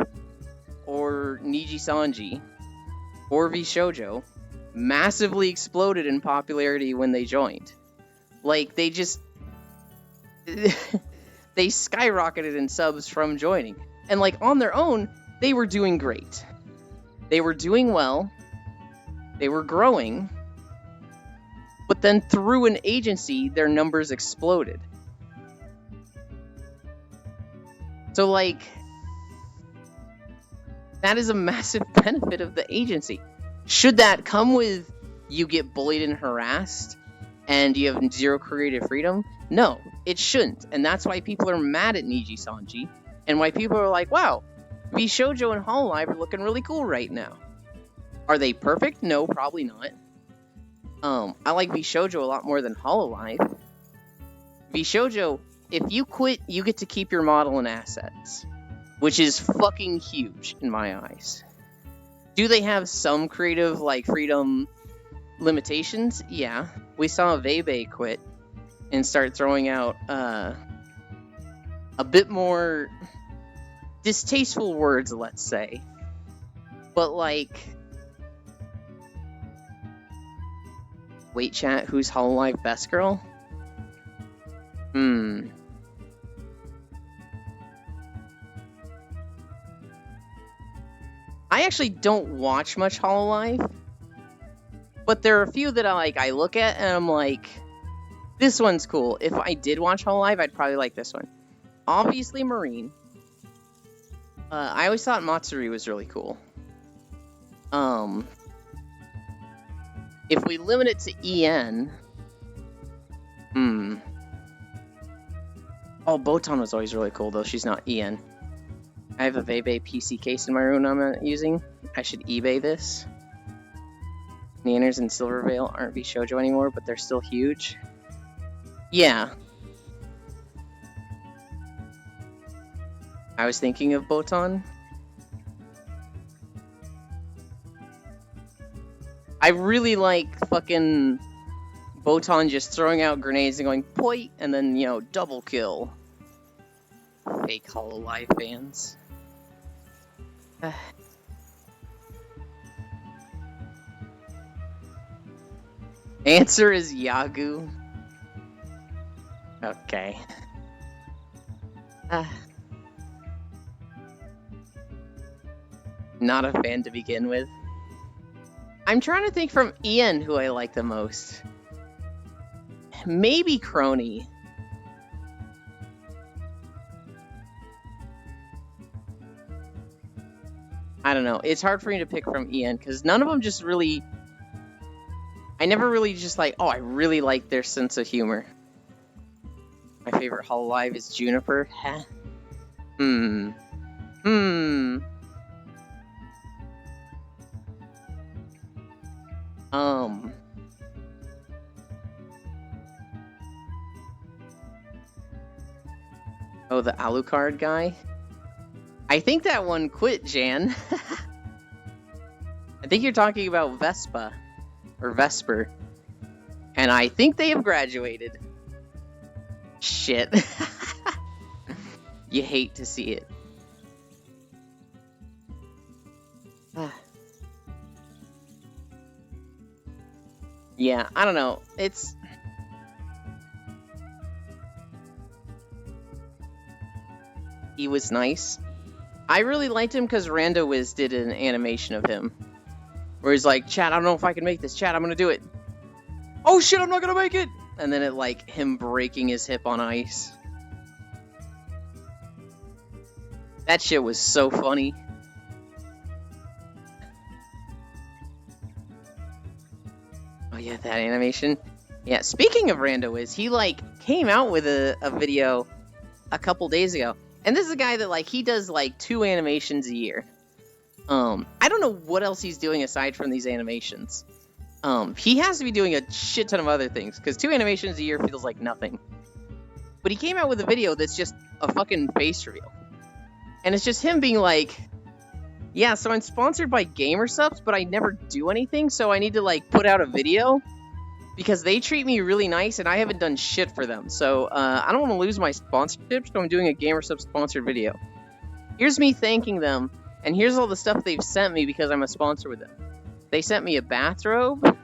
or Niji Sanji, or VShojo, massively exploded in popularity when they joined. Like, they just... they skyrocketed in subs from joining. And, like, on their own, they were doing great. They were doing well. They were growing. But then through an agency, their numbers exploded. So, like, that is a massive benefit of the agency. Should that come with you get bullied and harassed and you have zero creative freedom? No, it shouldn't. And that's why people are mad at Niji Sanji, and why people are like, wow, VShojo and Hololive are looking really cool right now. Are they perfect? No, probably not. I like VShojo a lot more than Hololive. VShojo, if you quit, you get to keep your model and assets, which is fucking huge in my eyes. Do they have some creative, like, freedom limitations? Yeah. We saw Vebe quit and start throwing out a bit more distasteful words, let's say. But, like... Wait, chat, who's Hololive best girl? I actually don't watch much Hololive, but there are a few that I look at and I'm like, this one's cool. If I did watch Hololive, I'd probably like this one. Obviously, Marine. I always thought Matsuri was really cool. If we limit it to EN... Oh, Botan was always really cool, though. She's not EN. I have a Vebe PC case in my room I'm not using. I should eBay this. Neanners and Silvervale aren't VShojo anymore, but they're still huge. Yeah. I was thinking of Botan. I really like fucking Botan just throwing out grenades and going point, and then, you know, double kill. Fake Hololive fans. Answer is Yagu. Okay. Not a fan to begin with. I'm trying to think from Ian who I like the most. Maybe Crony. I don't know. It's hard for me to pick from Ian because none of them just really... I never really just like, oh, I really like their sense of humor. My favorite Hololive is Juniper. Heh. Oh, the Alucard guy? I think that one quit, Jan. I think you're talking about Vespa. Or Vesper. And I think they have graduated. Shit. You hate to see it. Yeah, I don't know. He was nice. I really liked him because Randowiz did an animation of him. Where he's like, chat, I don't know if I can make this. Chat, I'm gonna do it. Oh shit, I'm not gonna make it! And then it, like, him breaking his hip on ice. That shit was so funny. Oh yeah, that animation. Yeah, speaking of Randowiz, he, like, came out with a video a couple days ago. And this is a guy that, like, he does, like, 2 animations a year. I don't know what else he's doing aside from these animations. He has to be doing a shit ton of other things, because 2 animations a year feels like nothing. But he came out with a video that's just a fucking face reveal. And it's just him being like, yeah, so I'm sponsored by GamerSupps, but I never do anything, so I need to, like, put out a video, because they treat me really nice, and I haven't done shit for them. So, I don't want to lose my sponsorship, so I'm doing a GamerSupps sponsored video. Here's me thanking them, and here's all the stuff they've sent me because I'm a sponsor with them. They sent me a bathrobe.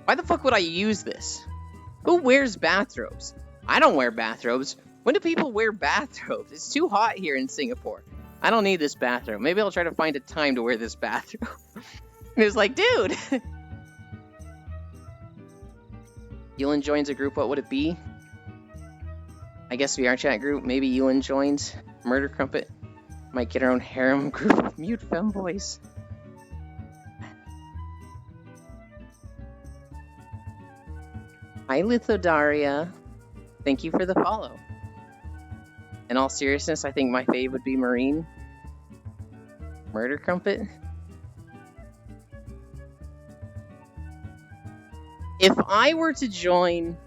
Why the fuck would I use this? Who wears bathrobes? I don't wear bathrobes. When do people wear bathrobes? It's too hot here in Singapore. I don't need this bathrobe. Maybe I'll try to find a time to wear this bathrobe. And it was like, dude! Ewan joins a group, what would it be? I guess VR chat group. Maybe Ewan joins. Murder Crumpet. Might get our own harem group of mute femboys. Hi, Lithodaria. Thank you for the follow. In all seriousness, I think my fave would be Marine. Murder Crumpet. If I were to join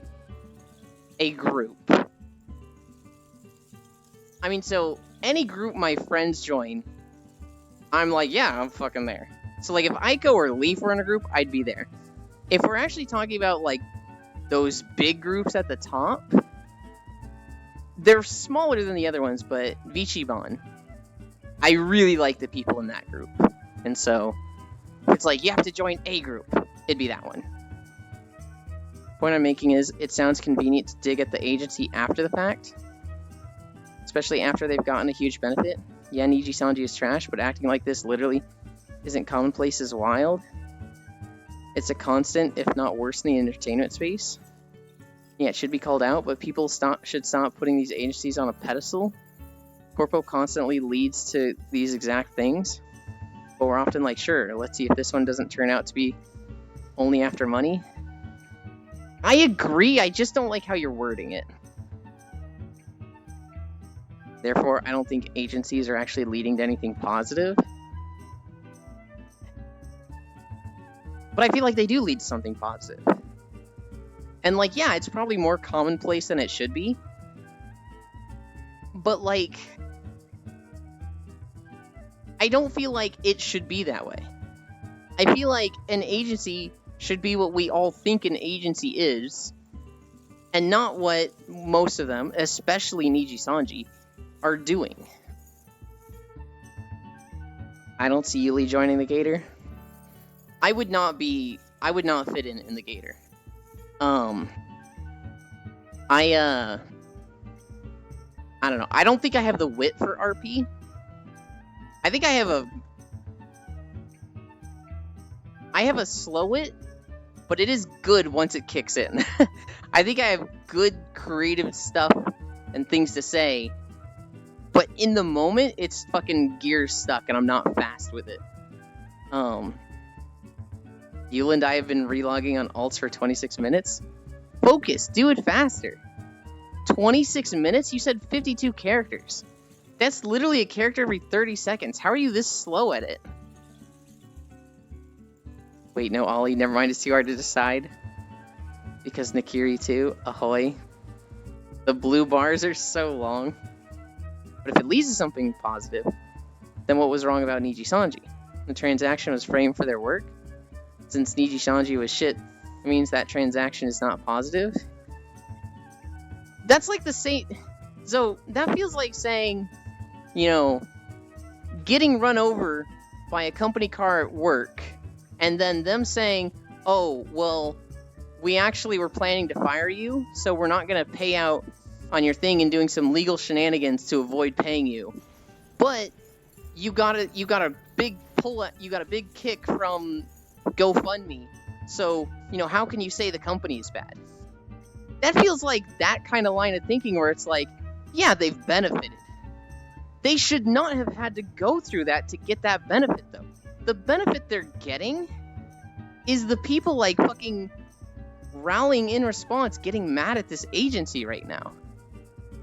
a group, I mean, so any group my friends join, I'm like, yeah, I'm fucking there. So, like, if Aiko or Leaf were in a group, I'd be there. If we're actually talking about, like, those big groups at the top, they're smaller than the other ones, but Vichibon, I really like the people in that group. And so, it's like, you have to join a group. It'd be that one. Point I'm making is, it sounds convenient to dig at the agency after the fact. Especially after they've gotten a huge benefit. Yeah, Niji Sanji is trash, but acting like this literally isn't commonplace is wild. It's a constant, if not worse, in the entertainment space. Yeah, it should be called out, but people should stop putting these agencies on a pedestal. Corpo constantly leads to these exact things. But we're often like, sure, let's see if this one doesn't turn out to be only after money. I agree, I just don't like how you're wording it. Therefore, I don't think agencies are actually leading to anything positive. But I feel like they do lead to something positive. And, like, yeah, it's probably more commonplace than it should be. But, like, I don't feel like it should be that way. I feel like an agency should be what we all think an agency is, and not what most of them, especially Niji Sanji, are doing. I don't see Yuli joining the Gator. I would not fit in the Gator. I don't know. I don't think I have the wit for RP. I think I have a slow wit, but it is good once it kicks in. I think I have good creative stuff and things to say, but in the moment, it's fucking gear stuck and I'm not fast with it. You and I have been relogging on alts for 26 minutes. Focus, do it faster. 26 minutes? You said 52 characters. That's literally a character every 30 seconds. How are you this slow at it? Wait, no, Ollie, never mind, it's too hard to decide. Because Nakiri too, ahoy. The blue bars are so long. But if it leads to something positive, then what was wrong about Niji Sanji? The transaction was framed for their work? Since Niji Sanji was shit, it means that transaction is not positive? That's like the same. So that feels like saying, you know, getting run over by a company car at work, and then them saying, oh, well, we actually were planning to fire you, so we're not going to pay out on your thing and doing some legal shenanigans to avoid paying you. But you got a big pull, you got a big kick from GoFundMe. So, how can you say the company is bad? That feels like that kind of line of thinking where it's like, yeah, they've benefited. They should not have had to go through that to get that benefit, though. The benefit they're getting is the people like fucking rallying in response, getting mad at this agency right now.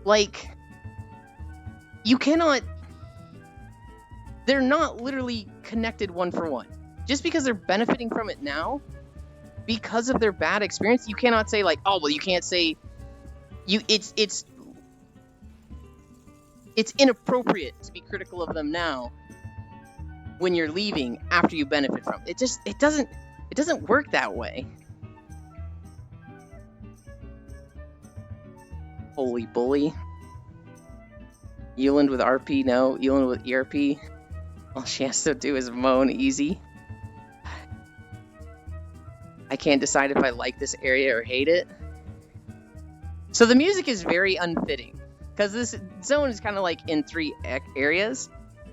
Like, you cannot... They're not literally connected one for one. Just because they're benefiting from it now, because of their bad experience, you cannot say like, oh, well, you can't say... It's inappropriate to be critical of them now when you're leaving after you benefit from it. It doesn't work that way. Holy bully. Euland with RP, no. Euland with ERP. All she has to do is moan easy. I can't decide if I like this area or hate it. So the music is very unfitting, because this zone is kind of like in three areas.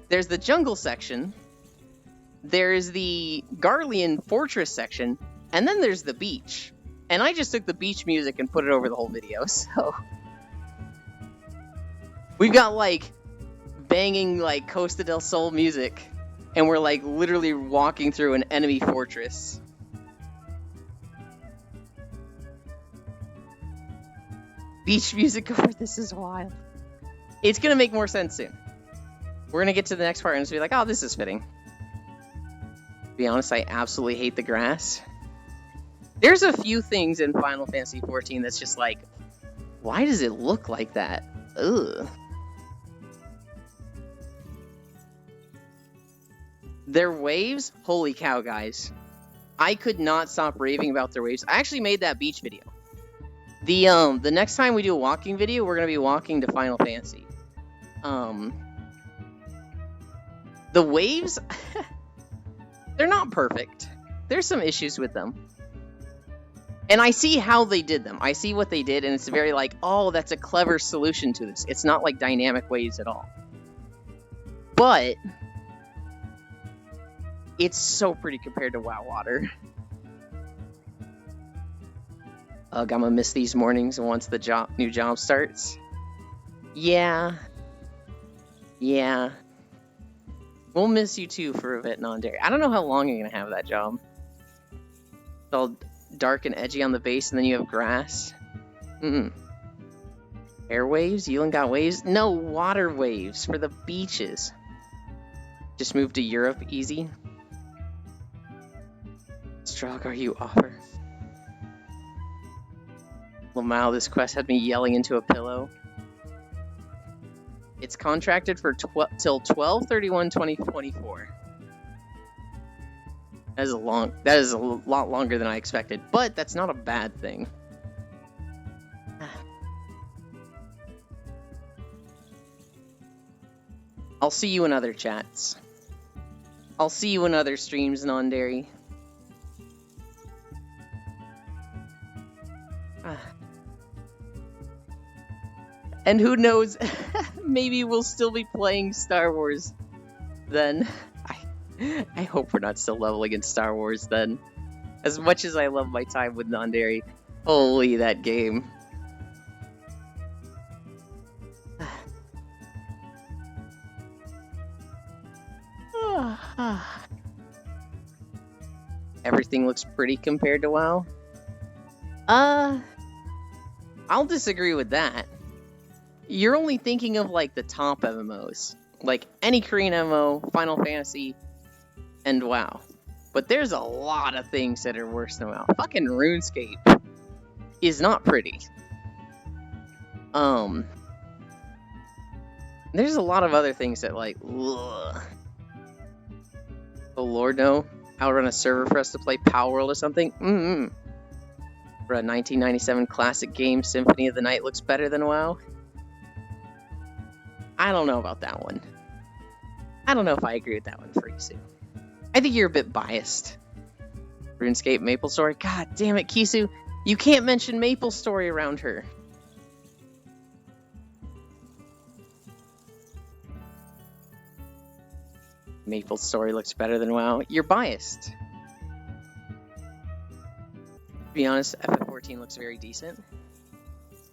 There's the jungle section, there's the Garlean fortress section, and then there's the beach. And I just took the beach music and put it over the whole video, so... We've got, like, banging, like, Costa del Sol music, and we're, like, literally walking through an enemy fortress. Beach music over This Is Wild. It's gonna make more sense soon. We're gonna get to the next part and just be like, oh, this is fitting. To be honest, I absolutely hate the grass. There's a few things in Final Fantasy XIV that's just like, why does it look like that? Ugh. Their waves? Holy cow, guys. I could not stop raving about their waves. I actually made that beach video. The next time we do a walking video, we're going to be walking to Final Fantasy. The waves, they're not perfect. There's some issues with them. And I see how they did them. I see what they did, and it's very like, oh, that's a clever solution to this. It's not like dynamic waves at all. But it's so pretty compared to WoW Water. Ugh, I'm gonna miss these mornings once the new job starts. Yeah. We'll miss you too for a bit, Non-Dairy. I don't know how long you're gonna have that job. It's all dark and edgy on the base, and then you have grass. Airwaves? You ain't got waves? No, water waves for the beaches. Just move to Europe, easy. Strog, are you offer? Lamau, this quest had me yelling into a pillow. It's contracted for till 12/31/2024. That is a lot longer than I expected, but that's not a bad thing. I'll see you in other chats. I'll see you in other streams, Non-Dairy. And who knows, maybe we'll still be playing Star Wars then. I hope we're not still leveling in Star Wars then. As much as I love my time with Non-Dairy, holy, that game. Everything looks pretty compared to WoW. I'll disagree with that. You're only thinking of, like, the top MMOs. Like, any Korean MMO, Final Fantasy, and WoW. But there's a lot of things that are worse than WoW. Fucking RuneScape is not pretty. There's a lot of other things that, like, ugh. Oh lord, no. I'll run a server for us to play Power World or something? For a 1997 classic game, Symphony of the Night looks better than WoW. I don't know about that one. I don't know if I agree with that one, Kisu. I think you're a bit biased. RuneScape, MapleStory. God damn it, Kisu. You can't mention MapleStory around her. MapleStory looks better than WoW. You're biased. To be honest, FF14 looks very decent.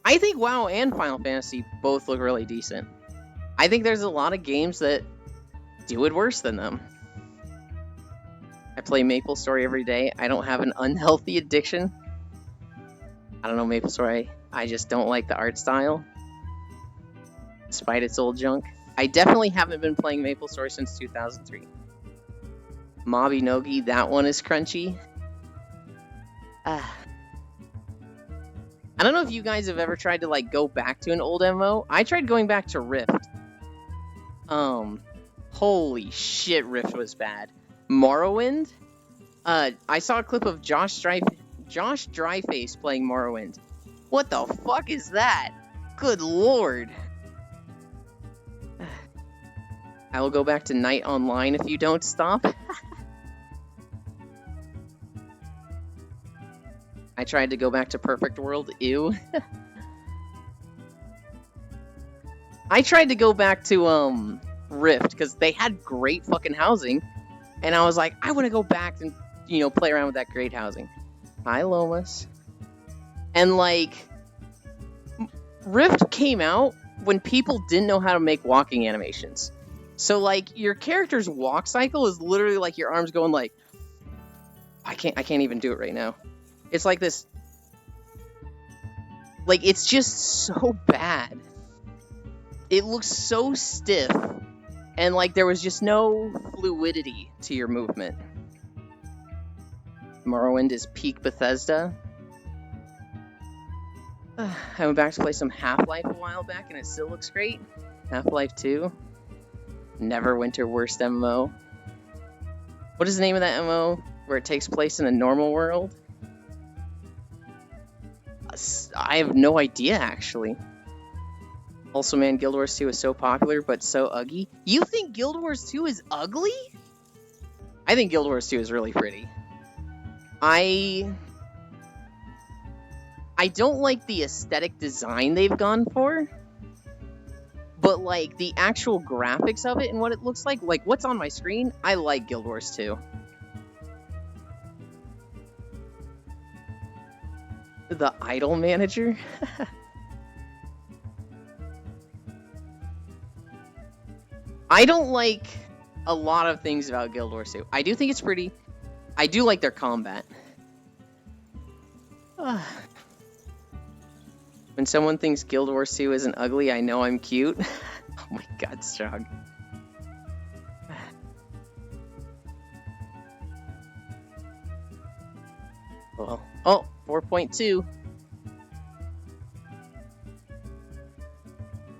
I think WoW and Final Fantasy both look really decent. I think there's a lot of games that do it worse than them. I play MapleStory every day. I don't have an unhealthy addiction. I don't know MapleStory. I just don't like the art style, despite its old junk. I definitely haven't been playing MapleStory since 2003. Mabinogi, that one is crunchy. I don't know if you guys have ever tried to like go back to an old MMO. I tried going back to Rift. Holy shit, Rift was bad. Morrowind? I saw a clip of Josh Dryface playing Morrowind. What the fuck is that? Good lord. I will go back to Night Online if you don't stop. I tried to go back to Perfect World. Ew. I tried to go back to Rift because they had great fucking housing, and I was like, I want to go back and play around with that great housing. Hi, Lomas. And like, Rift came out when people didn't know how to make walking animations. So like, your character's walk cycle is literally like your arms going like, I can't even do it right now. It's like this, like, it's just so bad. It looks so stiff, and like there was just no fluidity to your movement. Morrowind is peak Bethesda. I went back to play some Half-Life a while back, and it still looks great. Half-Life 2. Neverwinter worst MMO. What is the name of that MMO where it takes place in a normal world? I have no idea, actually. Also, man, Guild Wars 2 is so popular, but so ugly. You think Guild Wars 2 is ugly? I think Guild Wars 2 is really pretty. I don't like the aesthetic design they've gone for, but like the actual graphics of it and what it looks like what's on my screen, I like Guild Wars 2. The idol manager? I don't like a lot of things about Guild Wars 2. I do think it's pretty. I do like their combat. When someone thinks Guild Wars 2 isn't ugly, I know I'm cute. Oh my god, Strong. Well, oh, 4.2.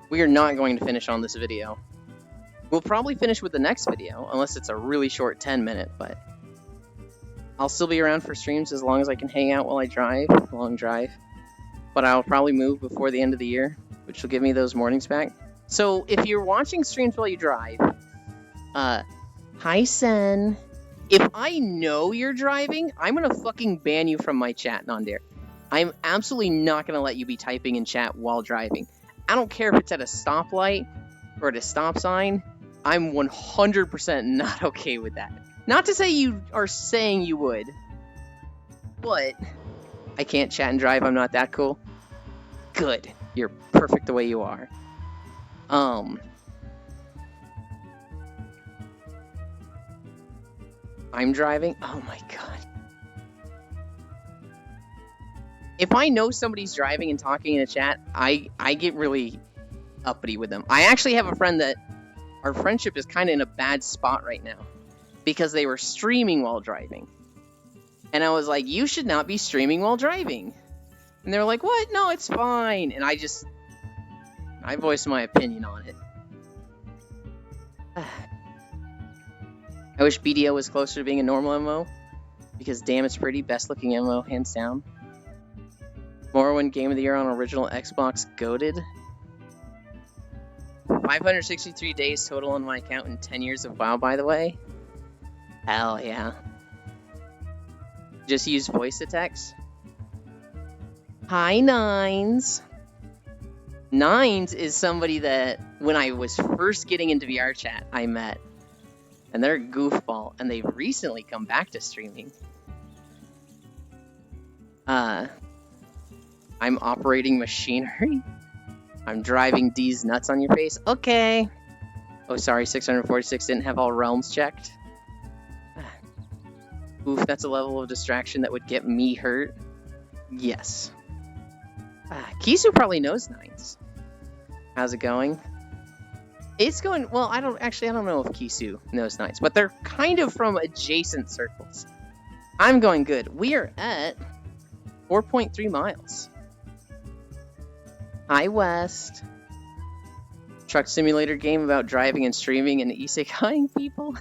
We are not going to finish on this video. We'll probably finish with the next video, unless it's a really short 10-minute, but I'll still be around for streams as long as I can hang out while I drive, long drive. But I'll probably move before the end of the year, which will give me those mornings back. So if you're watching streams while you drive, hi Sen. If I know you're driving, I'm gonna fucking ban you from my chat, Nondare. I'm absolutely not gonna let you be typing in chat while driving. I don't care if it's at a stoplight or at a stop sign. I'm 100% not okay with that. Not to say you are saying you would, but I can't chat and drive. I'm not that cool. Good. You're perfect the way you are. I'm driving. Oh my god. If I know somebody's driving and talking in a chat, I get really uppity with them. I actually have a friend that our friendship is kind of in a bad spot right now because they were streaming while driving. And I was like, you should not be streaming while driving. And they were like, what? No, it's fine. And I voiced my opinion on it. I wish BDO was closer to being a normal MMO, because damn, it's pretty. Best looking MMO, hands down. Morrowind Game of the Year on original Xbox goated. 563 days total on my account in 10 years of WoW, by the way. Hell yeah. Just use voice to text. Hi, Nines. Nines is somebody that, when I was first getting into VR chat, I met. And they're a goofball, and they've recently come back to streaming. I'm operating machinery. I'm driving D's nuts on your face. Okay. Oh, sorry, 646 didn't have all realms checked. Oof, that's a level of distraction that would get me hurt. Yes. Kisu probably knows Nines. How's it going? It's going, well, I don't know if Kisu knows Nines, but they're kind of from adjacent circles. I'm going good. We are at 4.3 miles. Hi, West. Truck simulator game about driving and streaming and isekaiing people.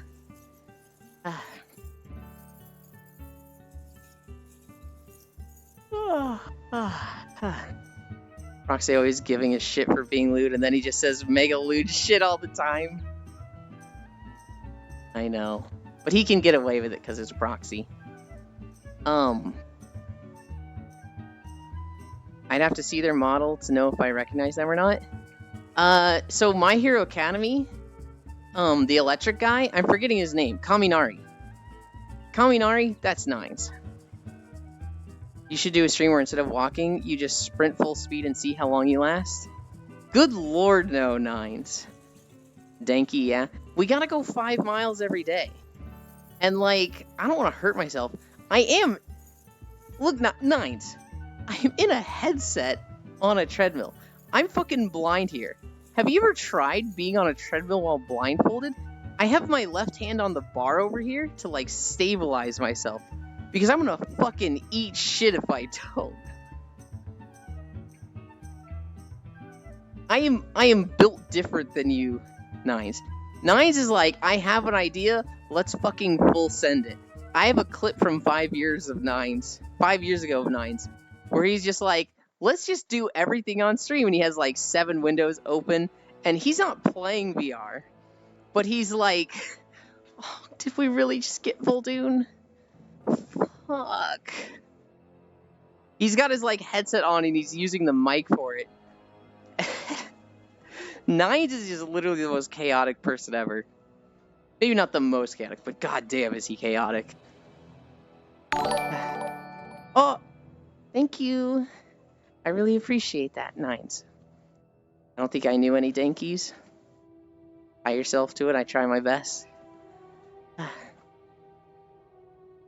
Proxy always giving a shit for being lewd, and then he just says mega lewd shit all the time. I know. But he can get away with it because it's Proxy. I'd have to see their model to know if I recognize them or not. So My Hero Academy, the electric guy, I'm forgetting his name, Kaminari. Kaminari, that's Nines. You should do a stream where instead of walking, you just sprint full speed and see how long you last. Good lord, no, Nines. Danky, yeah. We gotta go 5 miles every day. And, like, I don't want to hurt myself. I am... Look, Nines. I'm in a headset on a treadmill. I'm fucking blind here. Have you ever tried being on a treadmill while blindfolded? I have my left hand on the bar over here to, like, stabilize myself. Because I'm gonna fucking eat shit if I don't. I am built different than you, Nines. Nines is like, I have an idea, let's fucking full send it. I have a clip from 5 years ago of Nines, where he's just like, let's just do everything on stream, and he has like 7 windows open, and he's not playing VR, but he's like, oh, did we really just get Vol'dun? Fuck. He's got his like headset on and he's using the mic for it. Nines is just literally the most chaotic person ever. Maybe not the most chaotic, but goddamn is he chaotic. Oh, thank you. I really appreciate that, Nines. I don't think I knew any Dankies. Tie yourself to it, I try my best.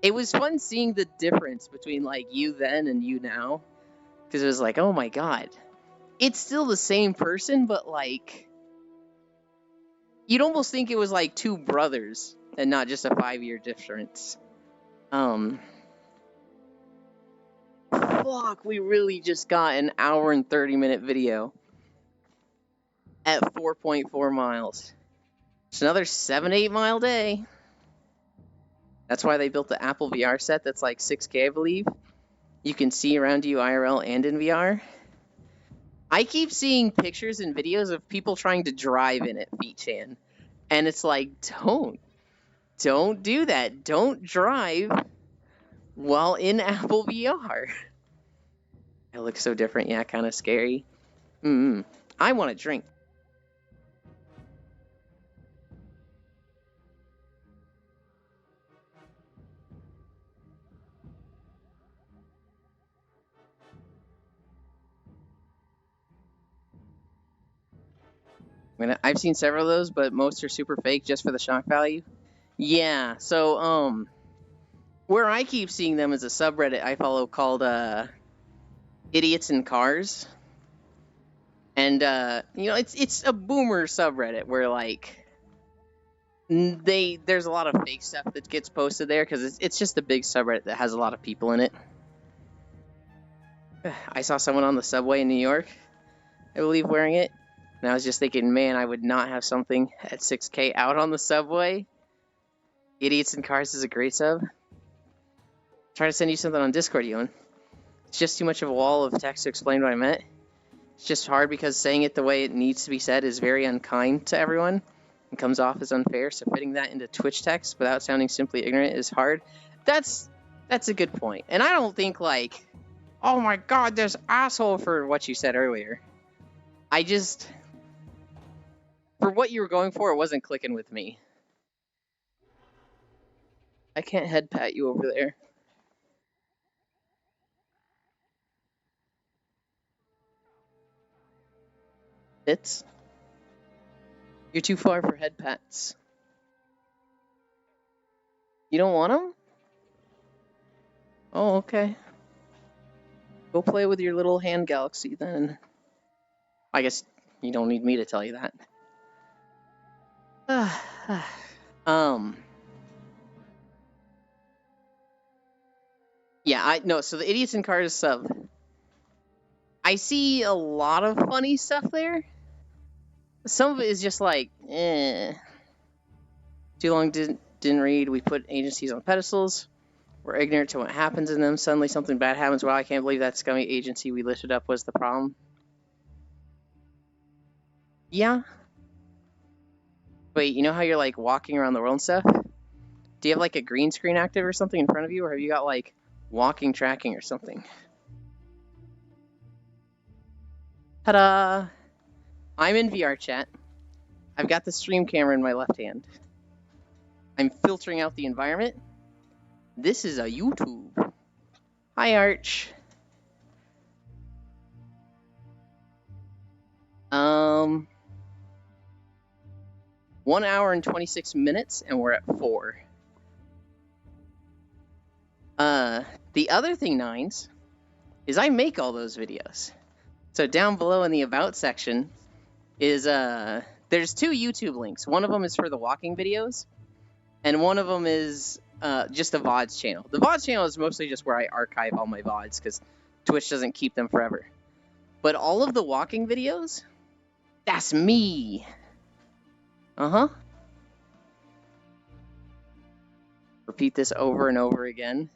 It was fun seeing the difference between, like, you then and you now. Because it was like, oh my god. It's still the same person, but, like... You'd almost think it was, like, 2 brothers, and not just a 5-year difference. Fuck, we really just got an hour and 30-minute video. At 4.4 miles. It's another 7-8 mile day. That's why they built the Apple VR set that's like 6K, I believe. You can see around you IRL and in VR. I keep seeing pictures and videos of people trying to drive in it, Feetchan. And it's like, don't do that. Don't drive while in Apple VR. It looks so different, yeah, kind of scary. I want a drink. I mean, I've seen several of those, but most are super fake just for the shock value. Yeah, so, where I keep seeing them is a subreddit I follow called, Idiots in Cars. And, you know, it's a boomer subreddit where, like, there's a lot of fake stuff that gets posted there, because it's just a big subreddit that has a lot of people in it. I saw someone on the subway in New York, I believe, wearing it. And I was just thinking, man, I would not have something at 6K out on the subway. Idiots in Cars is a great sub. Trying to send you something on Discord, Ewan. It's just too much of a wall of text to explain what I meant. It's just hard because saying it the way it needs to be said is very unkind to everyone and comes off as unfair, so fitting that into Twitch text without sounding simply ignorant is hard. That's a good point. And I don't think like, oh my god, this asshole for what you said earlier. I just, for what you were going for, it wasn't clicking with me. I can't head pat you over there. It's, you're too far for head pats. You don't want them? Oh, okay. Go play with your little hand galaxy then. I guess you don't need me to tell you that. Yeah, so the Idiots in Cars sub. I see a lot of funny stuff there. Some of it is just like, eh. Too long didn't read. We put agencies on pedestals. We're ignorant to what happens in them. Suddenly something bad happens. Wow, I can't believe that scummy agency we lifted up was the problem. Yeah. Wait, you know how you're like walking around the world and stuff? Do you have like a green screen active or something in front of you? Or have you got like walking tracking or something? Ta-da! I'm in VR chat. I've got the stream camera in my left hand. I'm filtering out the environment. This is a YouTube. Hi, Arch. 1 hour and 26 minutes, and we're at 4. The other thing, Nines, is I make all those videos. So down below in the About section is, there's 2 YouTube links. One of them is for the walking videos, and one of them is just a VODs channel. The VODs channel is mostly just where I archive all my VODs, because Twitch doesn't keep them forever. But all of the walking videos, that's me. Uh-huh. Repeat this over and over again.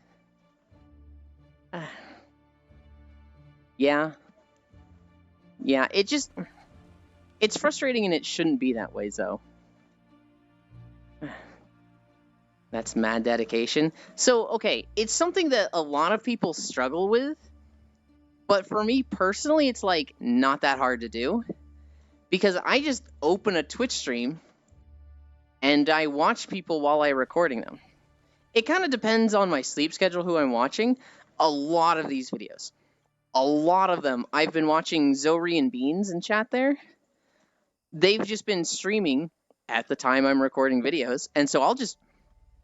Yeah. Yeah, it's frustrating and it shouldn't be that way, though. That's mad dedication. So, okay, it's something that a lot of people struggle with, but for me personally, it's like not that hard to do. Because I just open a Twitch stream and I watch people while I'm recording them. It kind of depends on my sleep schedule, who I'm watching. A lot of these videos, a lot of them, I've been watching Zori and Beans in chat there. They've just been streaming at the time I'm recording videos, and so I'll just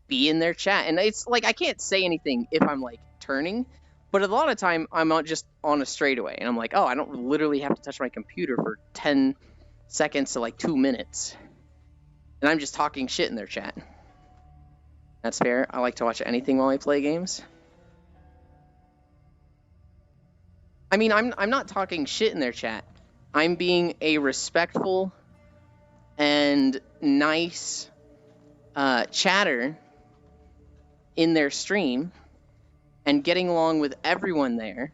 be in their chat. And it's like, I can't say anything if I'm like turning, but a lot of time I'm just on a straightaway, and I'm like, oh, I don't literally have to touch my computer for 10 seconds to like 2 minutes. And I'm just talking shit in their chat. That's fair. I like to watch anything while I play games. I mean, I'm not talking shit in their chat. I'm being a respectful and nice chatter in their stream and getting along with everyone there.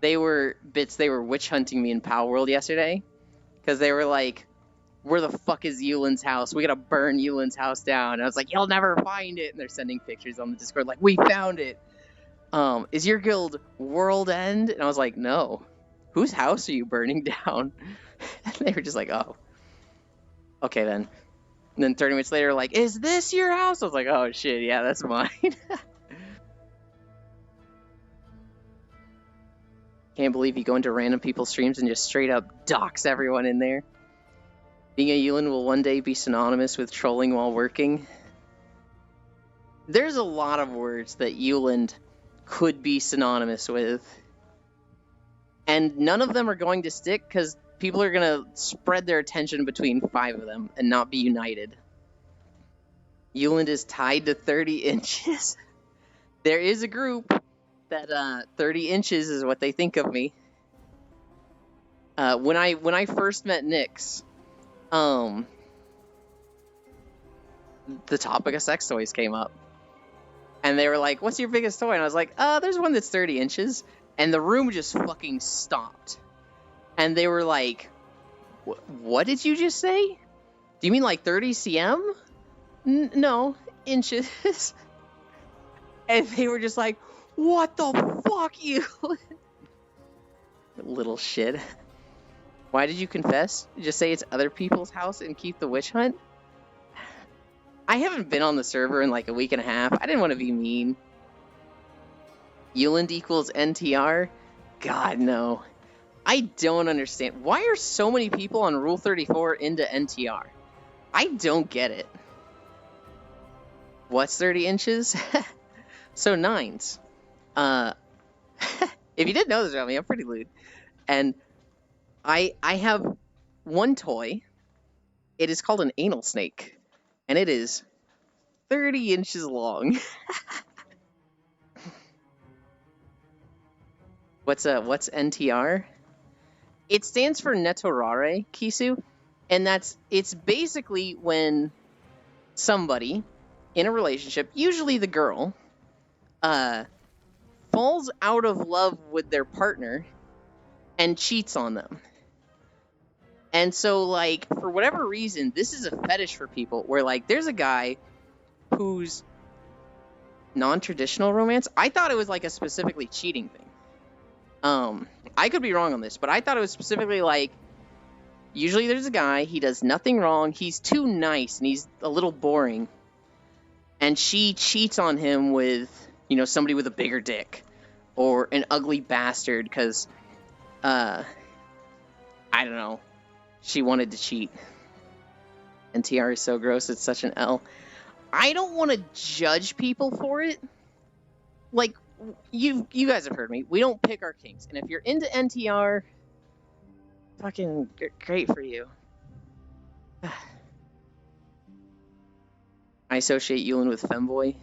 They were witch hunting me in Power World yesterday because they were like, where the fuck is Yulin's house? We gotta burn Yulin's house down. And I was like, you'll never find it. And they're sending pictures on the Discord like, we found it. Is your guild World End? And I was like, no. Whose house are you burning down? And they were just like, oh. Okay, then. And then 30 minutes later, like, is this your house? I was like, oh shit, yeah, that's mine. Can't believe you go into random people's streams and just straight up dox everyone in there. Being a Yulin will one day be synonymous with trolling while working. There's a lot of words that Yulin could be synonymous with. And none of them are going to stick because people are going to spread their attention between 5 of them and not be united. Yulin is tied to 30 inches. There is a group that 30 inches is what they think of me. When I first met Nyx, the topic of sex toys came up. And they were like, what's your biggest toy? And I was like, there's one that's 30 inches. And the room just fucking stopped. And they were like, what did you just say? Do you mean like 30 cm? No, inches. And they were just like, what the fuck, you little shit. Why did you confess? Just say it's other people's house and keep the witch hunt? I haven't been on the server in like a week and a half. I didn't want to be mean. Euland equals NTR? God, no. I don't understand. Why are so many people on Rule 34 into NTR? I don't get it. What's 30 inches? So 9s. If you didn't know this about me, I'm pretty lewd. And I have one toy. It is called an anal snake. And it is 30 inches long. What's NTR? It stands for Netorare, Kisu. And it's basically when somebody in a relationship, usually the girl, falls out of love with their partner and cheats on them. And so, like, for whatever reason, this is a fetish for people where, like, there's a guy who's non-traditional romance. I thought it was, like, a specifically cheating thing. I could be wrong on this, but I thought it was specifically, like, usually there's a guy, he does nothing wrong, he's too nice, and he's a little boring. And she cheats on him with, you know, somebody with a bigger dick. Or an ugly bastard, because, I don't know. She wanted to cheat. NTR is so gross, it's such an L. I don't want to judge people for it. Like, you guys have heard me. We don't pick our kings. And if you're into NTR, fucking great for you. I associate Euland with femboy.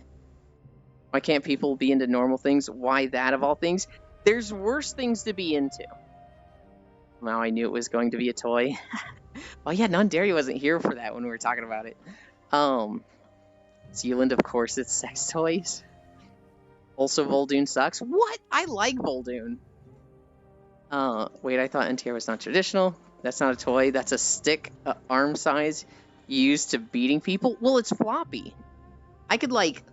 Why can't people be into normal things? Why that of all things? There's worse things to be into. Now I knew it was going to be a toy. Oh yeah, Nondary wasn't here for that when we were talking about it. Euland, of course, it's sex toys. Also, Voldoon sucks. What? I like Voldoon. Wait, I thought NTR was not traditional. That's not a toy. That's a stick, arm size, used to beating people. Well, it's floppy. I could, like,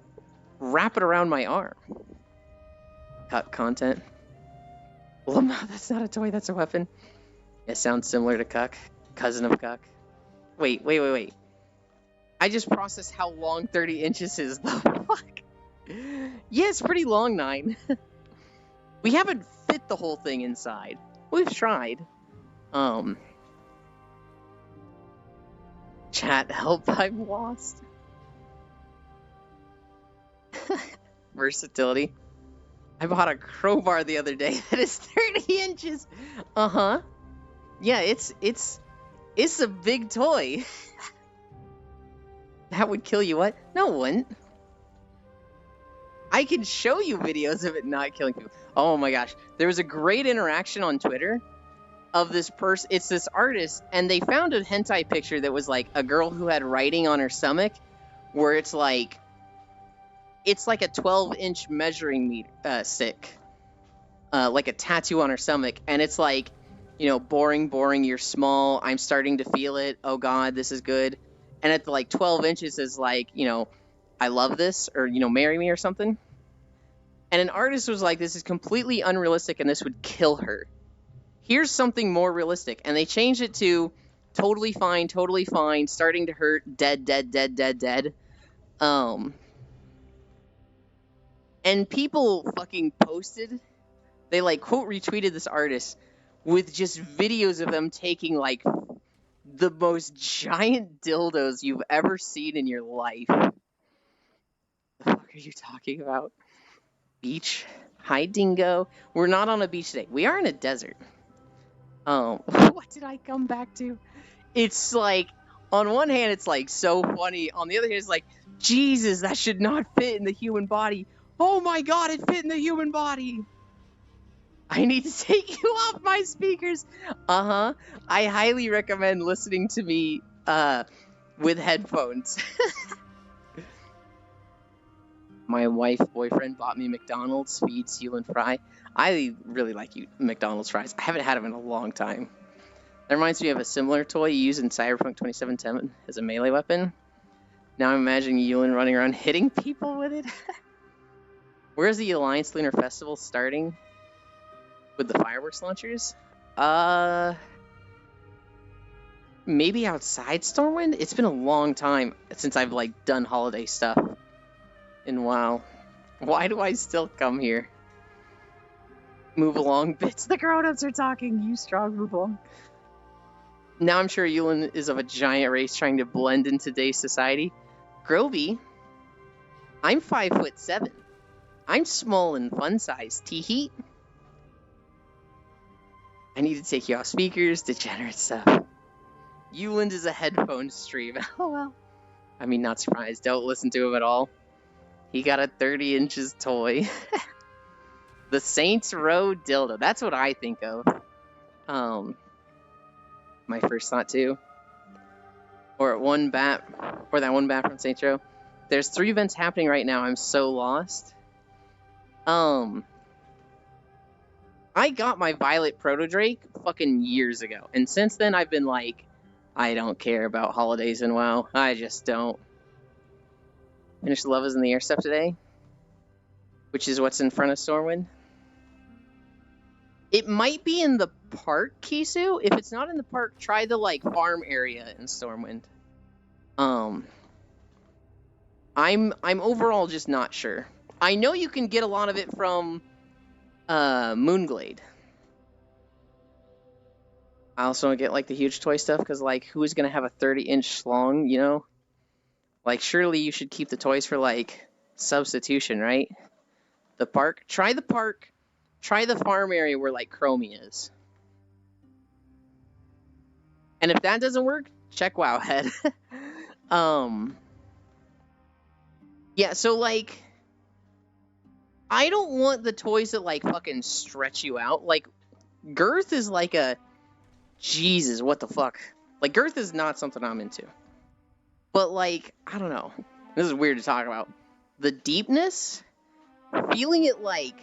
wrap it around my arm. Cut content. Well, no, that's not a toy. That's a weapon. It sounds similar to Cuck. Cousin of Cuck. Wait. I just processed how long 30 inches is. The fuck? Yeah, it's pretty long, 9. We haven't fit the whole thing inside. We've tried. Chat, help, I'm lost. Versatility. I bought a crowbar the other day that is 30 inches. Uh-huh. Yeah, it's a big toy. That would kill you, what? No, it wouldn't. I can show you videos of it not killing people. Oh my gosh. There was a great interaction on Twitter of this person. It's this artist, and they found a hentai picture that was like a girl who had writing on her stomach, where it's like a 12-inch measuring stick, like a tattoo on her stomach, and it's like, you know, boring, you're small, I'm starting to feel it, oh god, this is good. And at the, like, 12 inches is like, you know, I love this, or, you know, marry me or something. And an artist was like, this is completely unrealistic and this would kill her. Here's something more realistic. And they changed it to totally fine, starting to hurt, dead. And people fucking posted, they, like, quote retweeted this artist with just videos of them taking, like, the most giant dildos you've ever seen in your life. The fuck are you talking about? Beach? Hi, Dingo. We're not on a beach today. We are in a desert. What did I come back to? It's like, on one hand, it's like so funny. On the other hand, it's like, Jesus, that should not fit in the human body. Oh my god, it fit in the human body. I need to take you off my speakers. I highly recommend listening to me with headphones. My wife, boyfriend bought me McDonald's feed, seal, and fry. I really like McDonald's fries. I haven't had them in a long time. That reminds me of a similar toy used in Cyberpunk 2077 as a melee weapon. Now I'm imagining Yulin running around hitting people with it. Where's the Alliance Lunar Festival starting? With the fireworks launchers? Maybe outside Stormwind? It's been a long time since I've, like, done holiday stuff in WoW. Why do I still come here? Move along, bits. The grown-ups are talking. You strong, move along. Now I'm sure Yulin is of a giant race trying to blend in today's society. Groby, I'm 5'7". I'm small and fun-sized. Tee-hee. I need to take you off speakers. Degenerate stuff. Yuland is a headphone stream. Oh well. I mean, not surprised. Don't listen to him at all. He got a 30 inches toy. The Saints Row dildo. That's what I think of. My first thought too. Or that one bat from Saints Row. There's 3 events happening right now. I'm so lost. I got my Violet Proto-Drake fucking years ago. And since then, I've been like, I don't care about holidays in WoW. I just don't. Finished Love is in the Air stuff today. Which is what's in front of Stormwind. It might be in the park, Kisu. If it's not in the park, try the, like, farm area in Stormwind. I'm overall just not sure. I know you can get a lot of it from Moonglade. I also don't get, like, the huge toy stuff, because, like, who's going to have a 30-inch schlong, you know? Like, surely you should keep the toys for, like, substitution, right? The park. Try the park. Try the farm area where, like, Chromie is. And if that doesn't work, check Wowhead. Yeah, so, like, I don't want the toys that, like, fucking stretch you out. Like, girth is like a... Jesus, what the fuck? Like, girth is not something I'm into. But, like, I don't know. This is weird to talk about. The deepness, feeling it, like,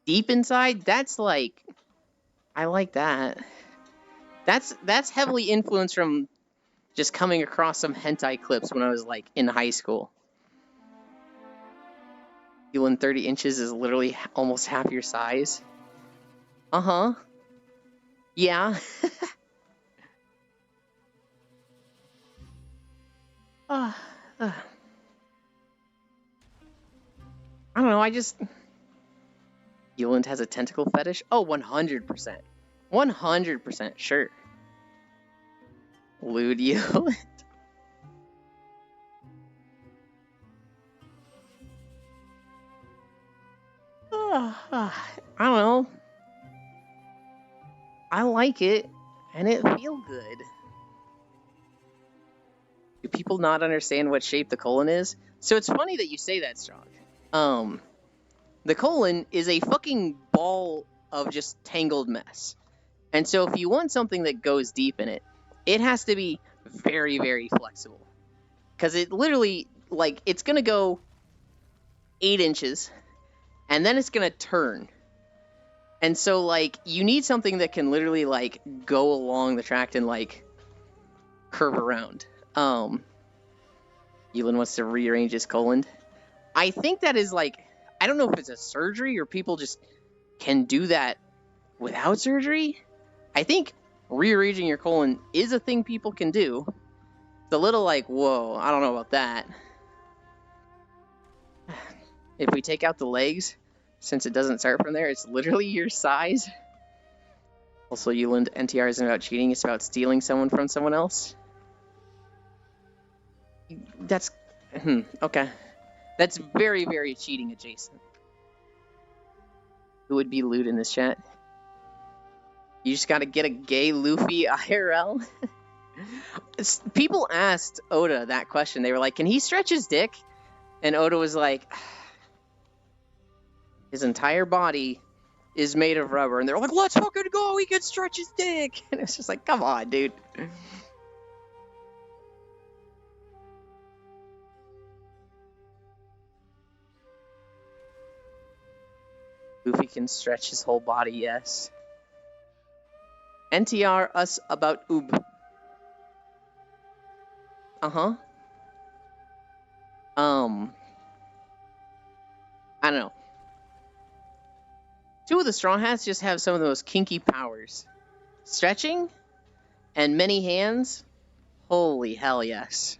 deep inside, that's, like, I like that. That's heavily influenced from just coming across some hentai clips when I was, like, in high school. Feeling 30 inches is literally almost half your size. Uh-huh. Yeah. I don't know, Yuland has a tentacle fetish? Oh, 100%. 100%, sure. Lewd Yuland. I don't know. I like it, and it feels good. Do people not understand what shape the colon is? So it's funny that you say that, Strong. The colon is a fucking ball of just tangled mess. And so if you want something that goes deep in it, it has to be very, very flexible. Because it literally, like, it's going to go 8 inches, and then it's going to turn. And so, like, you need something that can literally, like, go along the tract and, like, curve around. Yulin wants to rearrange his colon. I think that is, like, I don't know if it's a surgery or people just can do that without surgery. I think rearranging your colon is a thing people can do. It's a little like, whoa, I don't know about that. If we take out the legs, since it doesn't start from there, it's literally your size. Also, Yuland, NTR isn't about cheating, it's about stealing someone from someone else. That's... okay. That's very, very cheating adjacent. Who would be lewd in this chat? You just gotta get a gay Luffy IRL? People asked Oda that question. They were like, can he stretch his dick? And Oda was like... his entire body is made of rubber. And they're like, let's fucking go! He can stretch his dick! And it's just like, come on, dude. Luffy can stretch his whole body, yes. NTR us about Oob. Uh-huh. I don't know. Two of the Straw Hats just have some of the most kinky powers. Stretching and many hands. Holy hell, yes.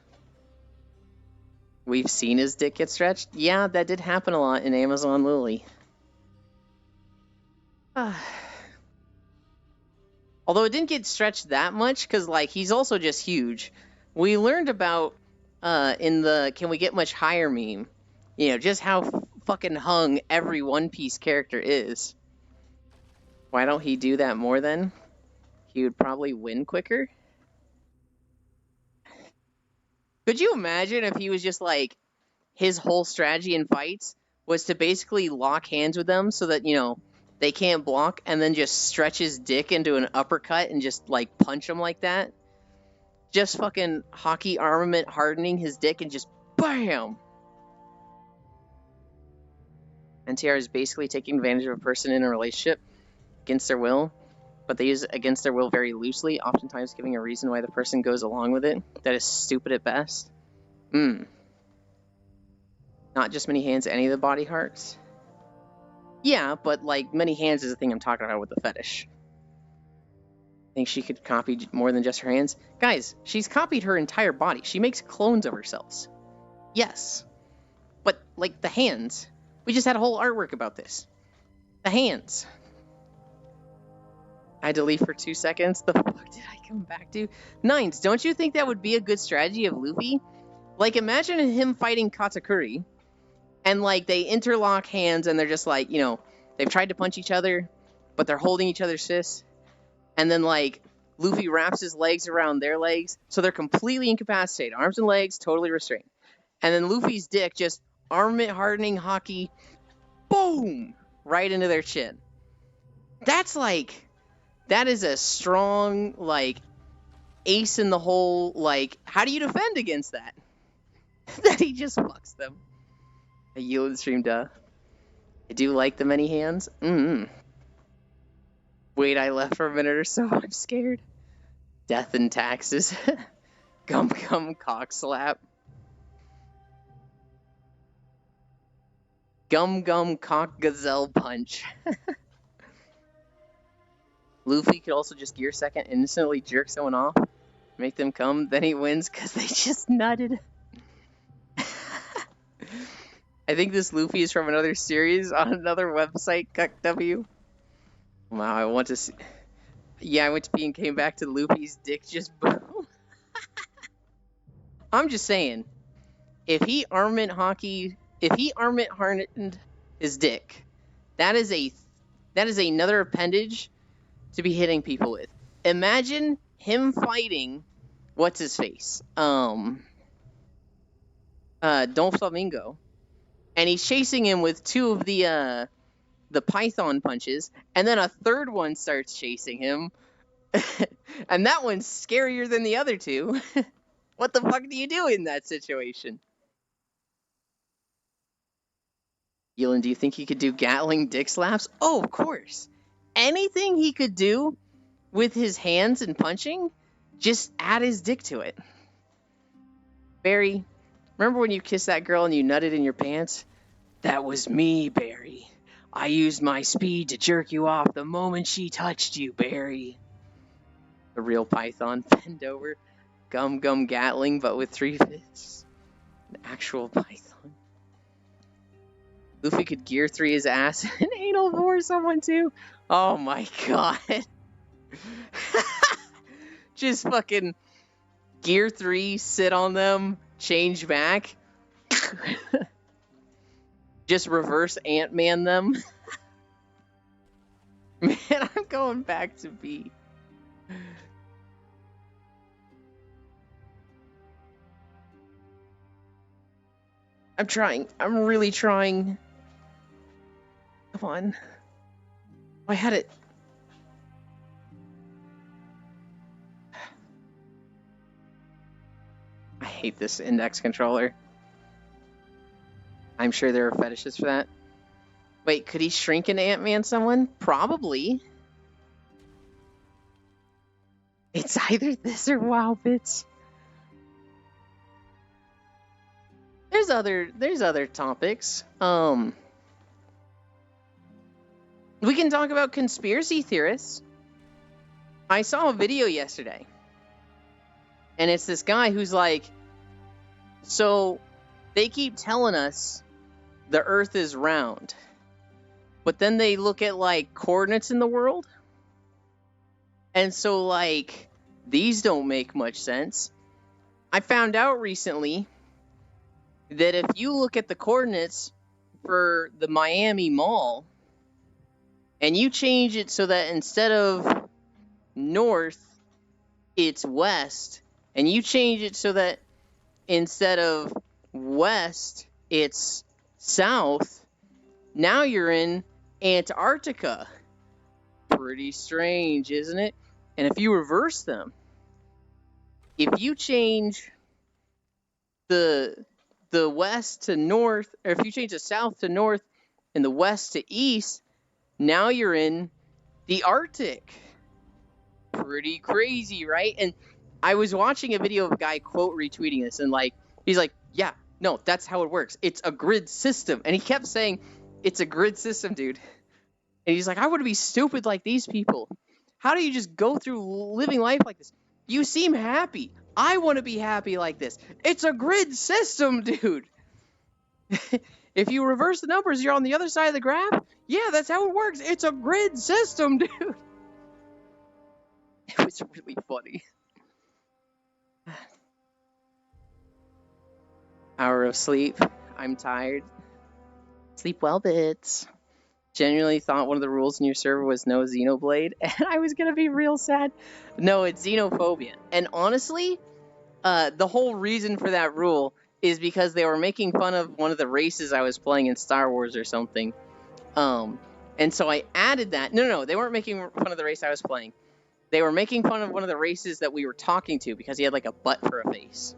We've seen his dick get stretched. Yeah, that did happen a lot in Amazon Lily. Although it didn't get stretched that much, because, like, he's also just huge. We learned about, in the Can We Get Much Higher meme, you know, just how fucking hung every One Piece character is. Why don't he do that more then? He would probably win quicker. Could you imagine if he was just like, his whole strategy in fights was to basically lock hands with them so that, you know, they can't block, and then just stretch his dick into an uppercut and just, like, punch him like that? Just fucking hockey armament hardening his dick and just BAM! NTR is basically taking advantage of a person in a relationship against their will, but they use against their will very loosely, oftentimes giving a reason why the person goes along with it. That is stupid at best. Not just many hands, any of the body parts? Yeah, but, like, many hands is the thing I'm talking about with the fetish. Think she could copy more than just her hands? Guys, she's copied her entire body. She makes clones of herself. Yes. But, like, the hands. We just had a whole artwork about this. The hands. I had to leave for 2 seconds. The fuck did I come back to? Nines, don't you think that would be a good strategy of Luffy? Like, imagine him fighting Katakuri, and, like, they interlock hands, and they're just like, you know, they've tried to punch each other, but they're holding each other's fists. And then, like, Luffy wraps his legs around their legs, so they're completely incapacitated. Arms and legs, totally restrained. And then Luffy's dick just armament hardening hockey, boom! Right into their chin. That's like... That is a strong, like, ace in the hole, like, how do you defend against that? That he just fucks them. A yield stream, duh. I do like the many hands. Wait, I left for a minute or so. I'm scared. Death and taxes. Gum gum cock slap. Gum gum cock gazelle punch. Luffy could also just gear second and instantly jerk someone off, make them come, then he wins because they just nutted. I think this Luffy is from another series on another website, CuckW. Wow, I want to see... Yeah, I went to pee and came back to Luffy's dick just boom. I'm just saying, if he armament hardened his dick, that is another appendage to be hitting people with. Imagine him fighting what's his face? Don Flamingo. And he's chasing him with two of the python punches, and then a third one starts chasing him. And that one's scarier than the other two. What the fuck do you do in that situation? Yulin, do you think he could do Gatling dick slaps? Oh, of course. Anything he could do with his hands and punching, just add his dick to it. Barry, remember when you kissed that girl and you nutted in your pants? That was me, Barry. I used my speed to jerk you off the moment she touched you, Barry. The real python, bend over, gum gum Gatling, but with 3 fists. An actual python. Luffy could gear 3 his ass and anal bore someone too. Oh my god. Just fucking gear 3, sit on them, change back. Just reverse Ant-Man them. Man, I'm going back to B. I'm trying. I'm really trying. Come on. I had it. I hate this index controller. I'm sure there are fetishes for that. Wait, could he shrink into Ant-Man someone? Probably. It's either this or WoW Bits. There's other topics. We can talk about conspiracy theorists. I saw a video yesterday. And it's this guy who's like, so they keep telling us the Earth is round. But then they look at, like, coordinates in the world. And so, like, these don't make much sense. I found out recently that if you look at the coordinates for the Miami Mall, and you change it so that instead of north, it's west, and you change it so that instead of west, it's south, now you're in Antarctica. Pretty strange, isn't it? And if you reverse them, if you change the west to north, or if you change the south to north and the west to east, now you're in the Arctic. Pretty crazy, right? And I was watching a video of a guy quote retweeting this, and like he's like, yeah, no, that's how it works. It's a grid system. And he kept saying, it's a grid system, dude. And he's like, I want to be stupid like these people. How do you just go through living life like this? You seem happy. I want to be happy like this. It's a grid system, dude. If you reverse the numbers, you're on the other side of the graph. Yeah, that's how it works. It's a grid system, dude. It was really funny. Hour of sleep. I'm tired. Sleep well, Bits. Genuinely thought one of the rules in your server was no Xenoblade, and I was gonna be real sad. No, it's Xenophobia. And honestly, the whole reason for that rule is because they were making fun of one of the races I was playing in Star Wars or something. And so I added that. No, they weren't making fun of the race I was playing. They were making fun of one of the races that we were talking to because he had like a butt for a face.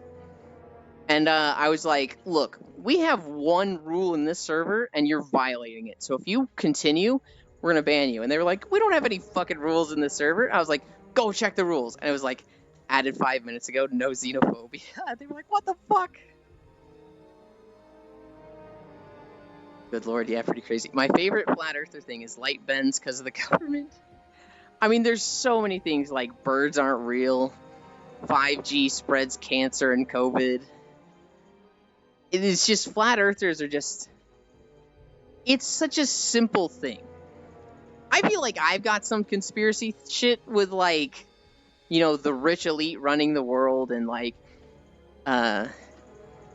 And I was like, look, we have one rule in this server, and you're violating it. So if you continue, we're going to ban you. And they were like, we don't have any fucking rules in this server. I was like, go check the rules. And it was like, added 5 minutes ago, no xenophobia. They were like, what the fuck? Good lord, yeah, pretty crazy. My favorite flat earther thing is light bends because of the government. I mean, there's so many things like birds aren't real, 5G spreads cancer and COVID. It is just, flat earthers are just, it's such a simple thing. I feel like I've got some conspiracy shit with, like, you know, the rich elite running the world, and like, you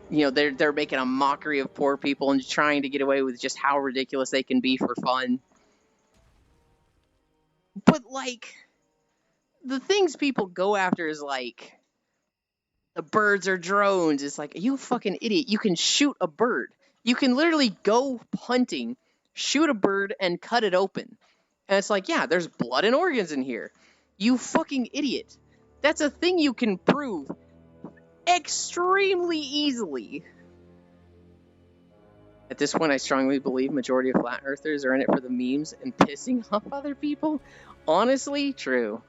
know, they're making a mockery of poor people and trying to get away with just how ridiculous they can be for fun. But like, the things people go after is like, the birds are drones. It's like, are you a fucking idiot? You can shoot a bird. You can literally go hunting, shoot a bird, and cut it open. And it's like, yeah, there's blood and organs in here. You fucking idiot. That's a thing you can prove extremely easily. At this point, I strongly believe majority of flat earthers are in it for the memes and pissing off other people. Honestly, true.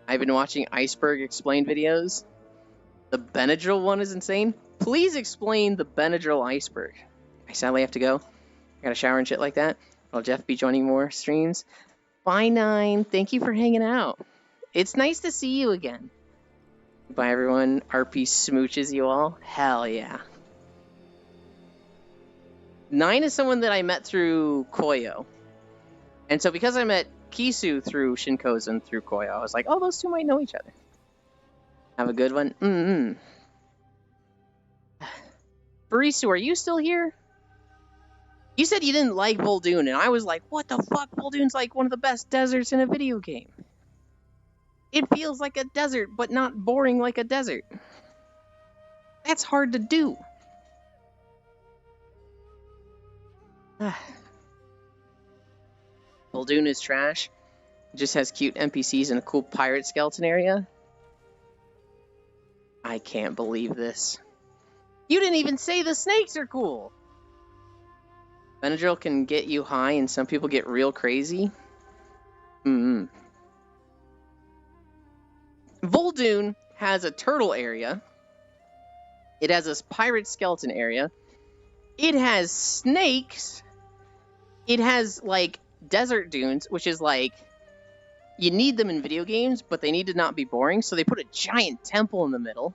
I've been watching Iceberg explain videos. The Benadryl one is insane. Please explain the Benadryl iceberg. I sadly have to go. I gotta shower and shit like that. Will Jeff be joining more streams? Bye, Nine. Thank you for hanging out. It's nice to see you again. Bye, everyone. RP smooches you all. Hell yeah. Nine is someone that I met through Koyo. And so because I met Kisu through Shinkozen through Koyo, I was like, oh, those two might know each other. Have a good one. Barisu, are you still here? You said you didn't like Vol'dun, and I was like, what the fuck? Vol'dun's like one of the best deserts in a video game. It feels like a desert, but not boring like a desert. That's hard to do. Vol'dun is trash. It just has cute NPCs and a cool pirate skeleton area. I can't believe this. You didn't even say the snakes are cool. Benadryl can get you high and some people get real crazy. Vol'dun has a turtle area. It has a pirate skeleton area. It has snakes. It has, like, desert dunes, which is, like, you need them in video games, but they need to not be boring, so they put a giant temple in the middle.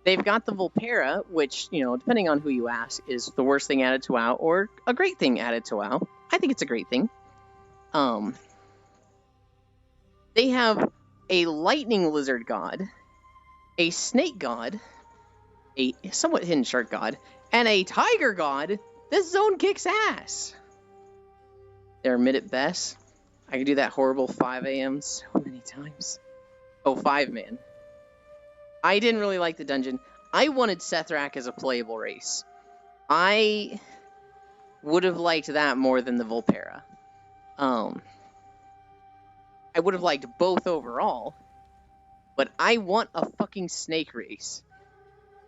They've got the Vulpera, which, you know, depending on who you ask, is the worst thing added to WoW, or a great thing added to WoW. I think it's a great thing. They have a lightning lizard god, a snake god, a somewhat hidden shark god, and a tiger god. This zone kicks ass. They're mid at best. I could do that horrible 5 a.m. so many times. Oh, 5-man. I didn't really like the dungeon. I wanted Sethrak as a playable race. I would have liked that more than the Vulpera. I would have liked both overall, but I want a fucking snake race.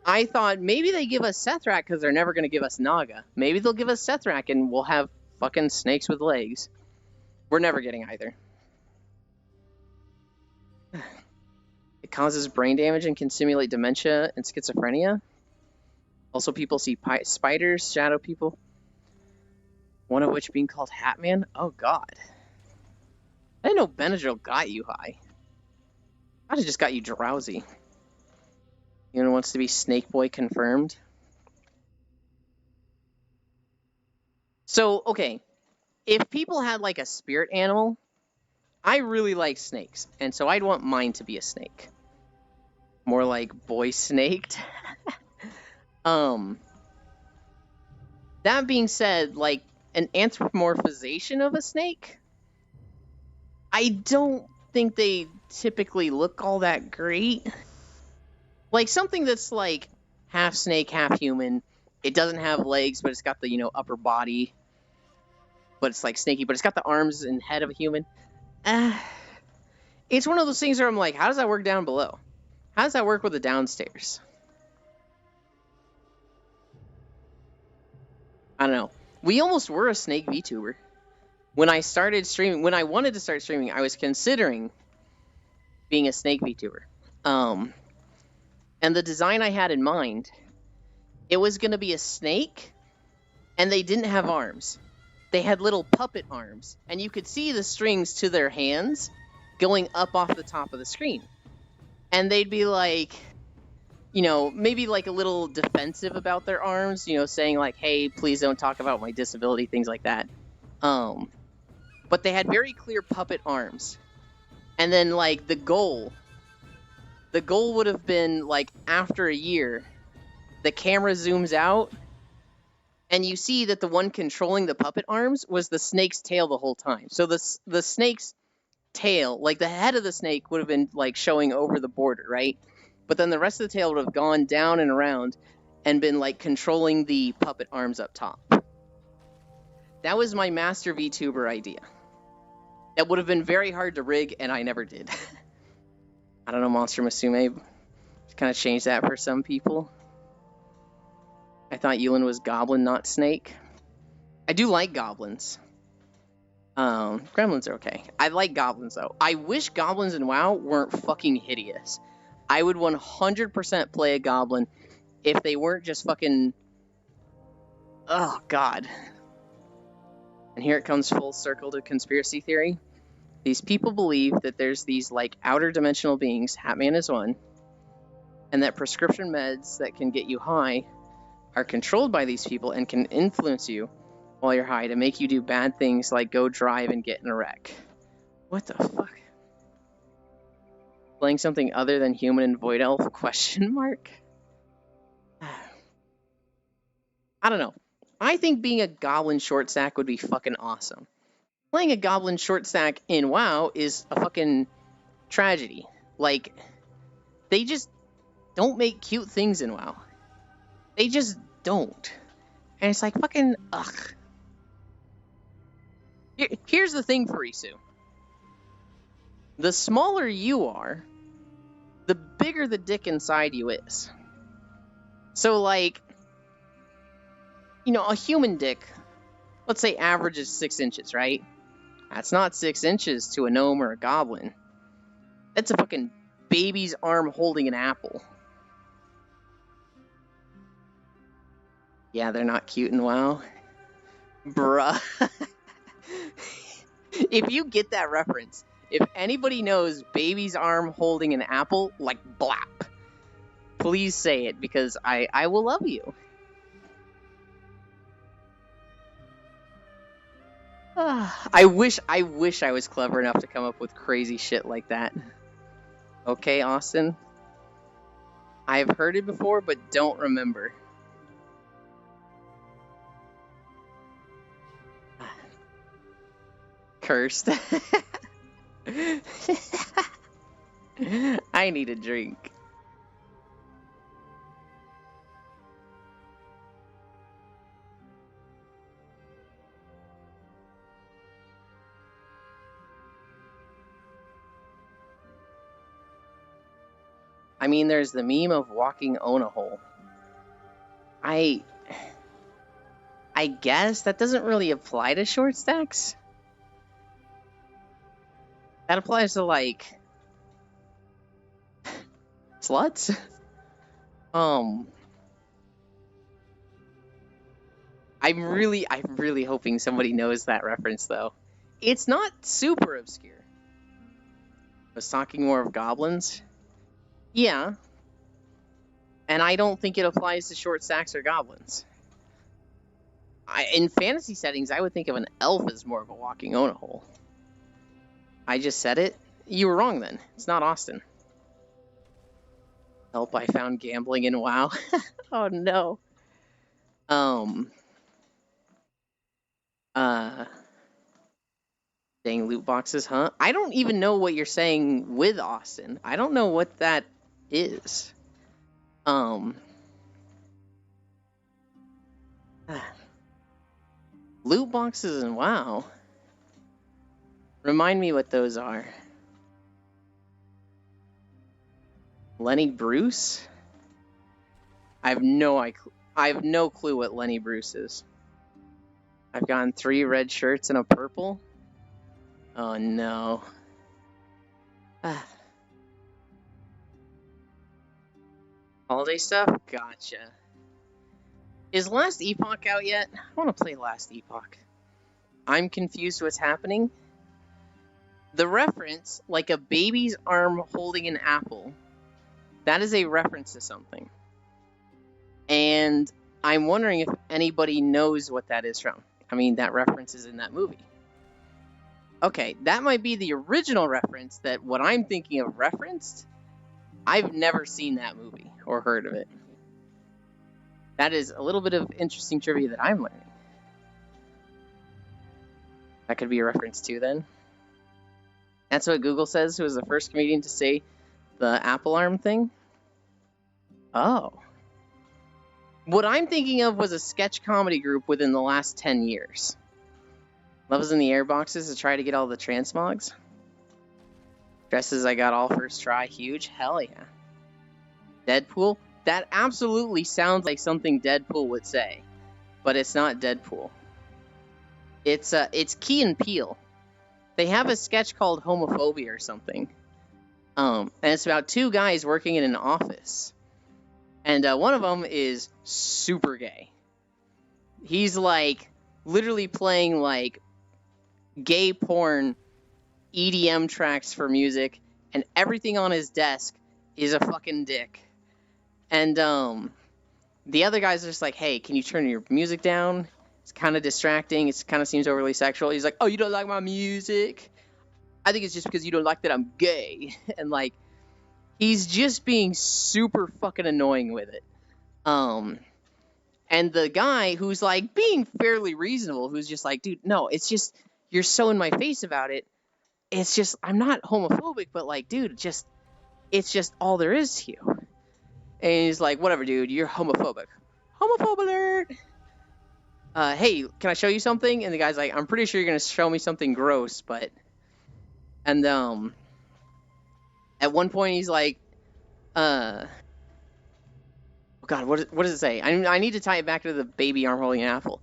I thought maybe they give us Sethrak because they're never going to give us Naga. Maybe they'll give us Sethrak and we'll have fucking snakes with legs. We're never getting either. It causes brain damage and can simulate dementia and schizophrenia. Also, people see spiders, shadow people. One of which being called Hatman. Oh, God. I didn't know Benadryl got you high. I would have just got you drowsy. Anyone wants to be Snake Boy confirmed? So, okay. If people had, like, a spirit animal, I really like snakes. And so I'd want mine to be a snake. More like boy snaked. That being said, like, an anthropomorphization of a snake, I don't think they typically look all that great. Like, something that's, like, half snake, half human. It doesn't have legs, but it's got the, you know, upper body. But it's, like, snaky, but it's got the arms and head of a human. It's one of those things where I'm like, how does that work down below? How does that work with the downstairs? I don't know. We almost were a snake VTuber. When I started streaming, when I wanted to start streaming, I was considering being a snake VTuber. And the design I had in mind, it was going to be a snake, and they didn't have arms. They had little puppet arms, and you could see the strings to their hands going up off the top of the screen. And they'd be like, you know, maybe like a little defensive about their arms, you know, saying like, hey, please don't talk about my disability, things like that. But they had very clear puppet arms. And then, like, the goal would have been, like, after a year, the camera zooms out, and you see that the one controlling the puppet arms was the snake's tail the whole time. So the snake's tail, like, the head of the snake would have been, like, showing over the border, right? But then the rest of the tail would have gone down and around and been, like, controlling the puppet arms up top. That was my master VTuber idea. That would have been very hard to rig, and I never did. I don't know, Monster Musume. Just kind of changed that for some people. I thought Yulin was goblin, not snake. I do like goblins. Gremlins are okay. I like goblins, though. I wish goblins in WoW weren't fucking hideous. I would 100% play a goblin if they weren't just fucking... Oh, God. And here it comes full circle to conspiracy theory. These people believe that there's these, like, outer dimensional beings, Hatman is one, and that prescription meds that can get you high are controlled by these people and can influence you while you're high to make you do bad things like go drive and get in a wreck. What the fuck? Playing something other than human and void elf? Question mark? I don't know. I think being a goblin short stack would be fucking awesome. Playing a goblin short stack in WoW is a fucking tragedy. Like, they just don't make cute things in WoW. They just don't. And it's like fucking, ugh. Here's the thing, Farisu. The smaller you are, the bigger the dick inside you is. So, like, You know, a human dick, let's say average is 6 inches, right? That's not 6 inches to a gnome or a goblin. That's a fucking baby's arm holding an apple. Yeah, they're not cute in WoW. Bruh. If you get that reference, if anybody knows baby's arm holding an apple, like blap, please say it, because I will love you. I wish I was clever enough to come up with crazy shit like that. Okay, Austin. I've heard it before, but don't remember. Cursed. I need a drink. I mean, there's the meme of walking on a hole. I guess that doesn't really apply to short stacks. That applies to, like, sluts. I'm really hoping somebody knows that reference, though. It's not super obscure. I was talking more of goblins. Yeah. And I don't think it applies to short stacks or goblins. In fantasy settings, I would think of an elf as more of a walking on a hole. I just said it? You were wrong then. It's not Austin. Help, I found gambling in WoW. Oh no. Dang loot boxes, huh? I don't even know what you're saying with Austin. I don't know what that is. Loot boxes and WoW. Remind me what those are. Lenny Bruce? I have no clue what Lenny Bruce is. I've gotten 3 red shirts and a purple. Oh no. Holiday stuff? Gotcha. Is Last Epoch out yet? I want to play Last Epoch. I'm confused what's happening. The reference, like a baby's arm holding an apple, that is a reference to something. And I'm wondering if anybody knows what that is from. I mean, that reference is in that movie. Okay, that might be the original reference that what I'm thinking of referenced. I've never seen that movie or heard of it. That is a little bit of interesting trivia that I'm learning. That could be a reference too, then. That's what Google says, who was the first comedian to say the apple arm thing? Oh. What I'm thinking of was a sketch comedy group within the last 10 years. Loves in the air boxes to try to get all the transmogs. Dresses I got all first try, huge. Hell yeah. Deadpool? That absolutely sounds like something Deadpool would say, but it's not Deadpool. It's Key and Peele. They have a sketch called Homophobia or something. And it's about 2 guys working in an office. And one of them is super gay. He's like literally playing like gay porn EDM tracks for music, and everything on his desk is a fucking dick. And the other guys are just like, hey, can you turn your music down? It's kind of distracting. It kind of seems overly sexual. He's like, oh, you don't like my music? I think it's just because you don't like that I'm gay. And like, he's just being super fucking annoying with it. And the guy who's like being fairly reasonable, who's just like, dude, no, it's just, you're so in my face about it. It's just, I'm not homophobic, but like, dude, it's just all there is to you. And he's like, whatever, dude, you're homophobic. Homophobe alert! Hey, can I show you something? And the guy's like, I'm pretty sure you're gonna show me something gross, but... And, at one point he's like, Oh God, what does it say? I need to tie it back to the baby arm holding an apple.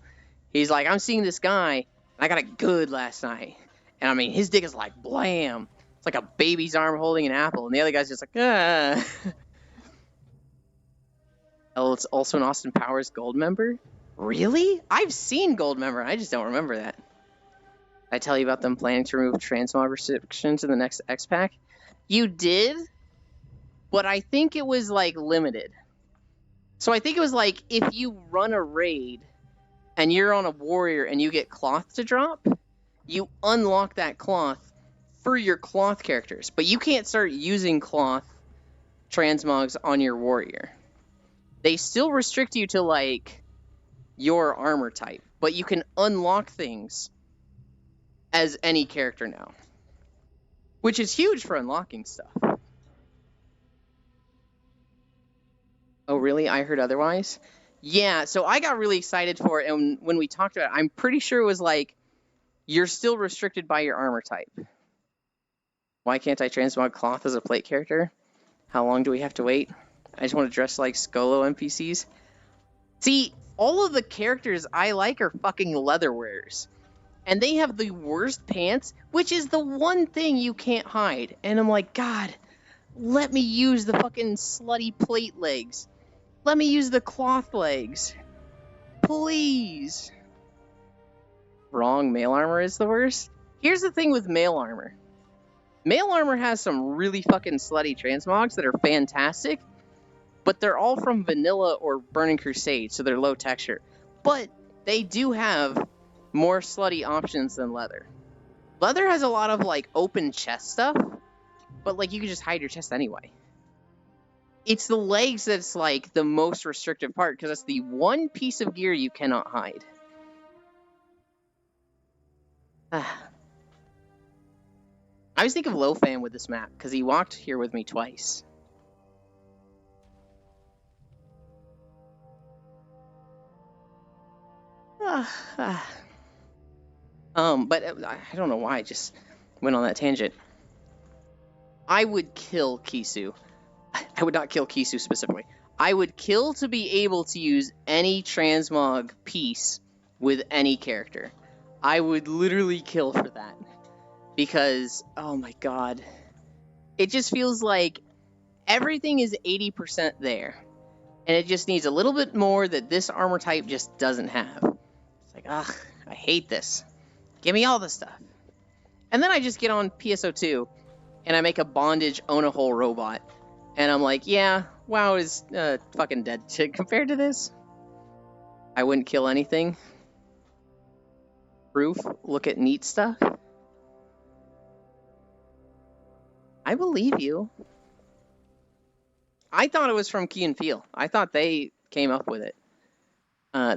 He's like, I'm seeing this guy, and I got it good last night. And I mean, his dick is like blam. It's like a baby's arm holding an apple, and the other guy's just like, ah. Oh, it's also an Austin Powers Gold member? Really? I've seen Gold member, I just don't remember that. Did I tell you about them planning to remove transmog restrictions in the next X-Pack? You did? But I think it was, like, limited. So I think it was like, if you run a raid, and you're on a warrior and you get cloth to drop, you unlock that cloth for your cloth characters. But you can't start using cloth transmogs on your warrior. They still restrict you to, like, your armor type. But you can unlock things as any character now. Which is huge for unlocking stuff. Oh, really? I heard otherwise? Yeah, so I got really excited for it, and when we talked about it, I'm pretty sure it was like, you're still restricted by your armor type. Why can't I transmog cloth as a plate character? How long do we have to wait? I just want to dress like Skolo NPCs. See, all of the characters I like are fucking leather wearers. And they have the worst pants, which is the one thing you can't hide. And I'm like, God, let me use the fucking slutty plate legs. Let me use the cloth legs. Please. Wrong, mail armor is the worst. Here's the thing with mail armor. Mail armor has some really fucking slutty transmogs that are fantastic, but they're all from Vanilla or Burning Crusade, so they're low texture. But they do have more slutty options than leather. Leather has a lot of, like, open chest stuff, but, like, you can just hide your chest anyway. It's the legs that's, like, the most restrictive part, because it's the one piece of gear you cannot hide. I always think of Lofan with this map, because he walked here with me twice. But I don't know why I just went on that tangent. I would kill Kisu. I would not kill Kisu specifically. I would kill to be able to use any transmog piece with any character. I would literally kill for that. Because, oh my god. It just feels like everything is 80% there. And it just needs a little bit more that this armor type just doesn't have. It's like, ugh, I hate this. Give me all this stuff. And then I just get on PSO2 and I make a bondage own a whole robot. And I'm like, yeah, WoW is fucking dead shit compared to this. I wouldn't kill anything. Proof, look at neat stuff. I believe you. I thought it was from Key and Peele. I thought they came up with it.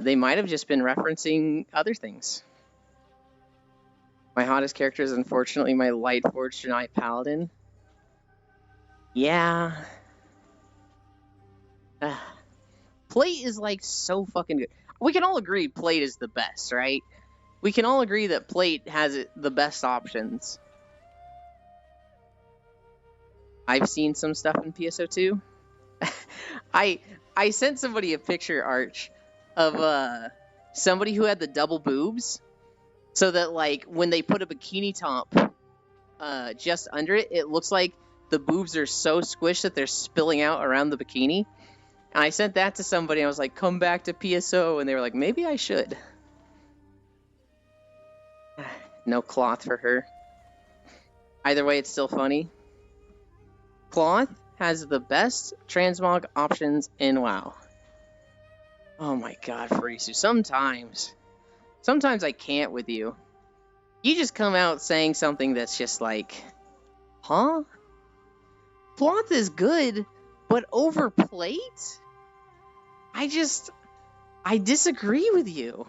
They might have just been referencing other things. My hottest character is unfortunately my Lightforged Janai Paladin. Yeah. Plate is like so fucking good. We can all agree Plate is the best, right? We can all agree that Plate has the best options. I've seen some stuff in PSO2. I sent somebody a picture, Arch, of somebody who had the double boobs, so that like when they put a bikini top just under it, it looks like the boobs are so squished that they're spilling out around the bikini. And I sent that to somebody. I was like, come back to PSO, and they were like, maybe I should. No cloth for her. Either way, it's still funny. Cloth has the best transmog options in WoW. Oh my god, Farisu. Sometimes I can't with you. You just come out saying something that's just like, huh? Cloth is good, but over Plate? I disagree with you.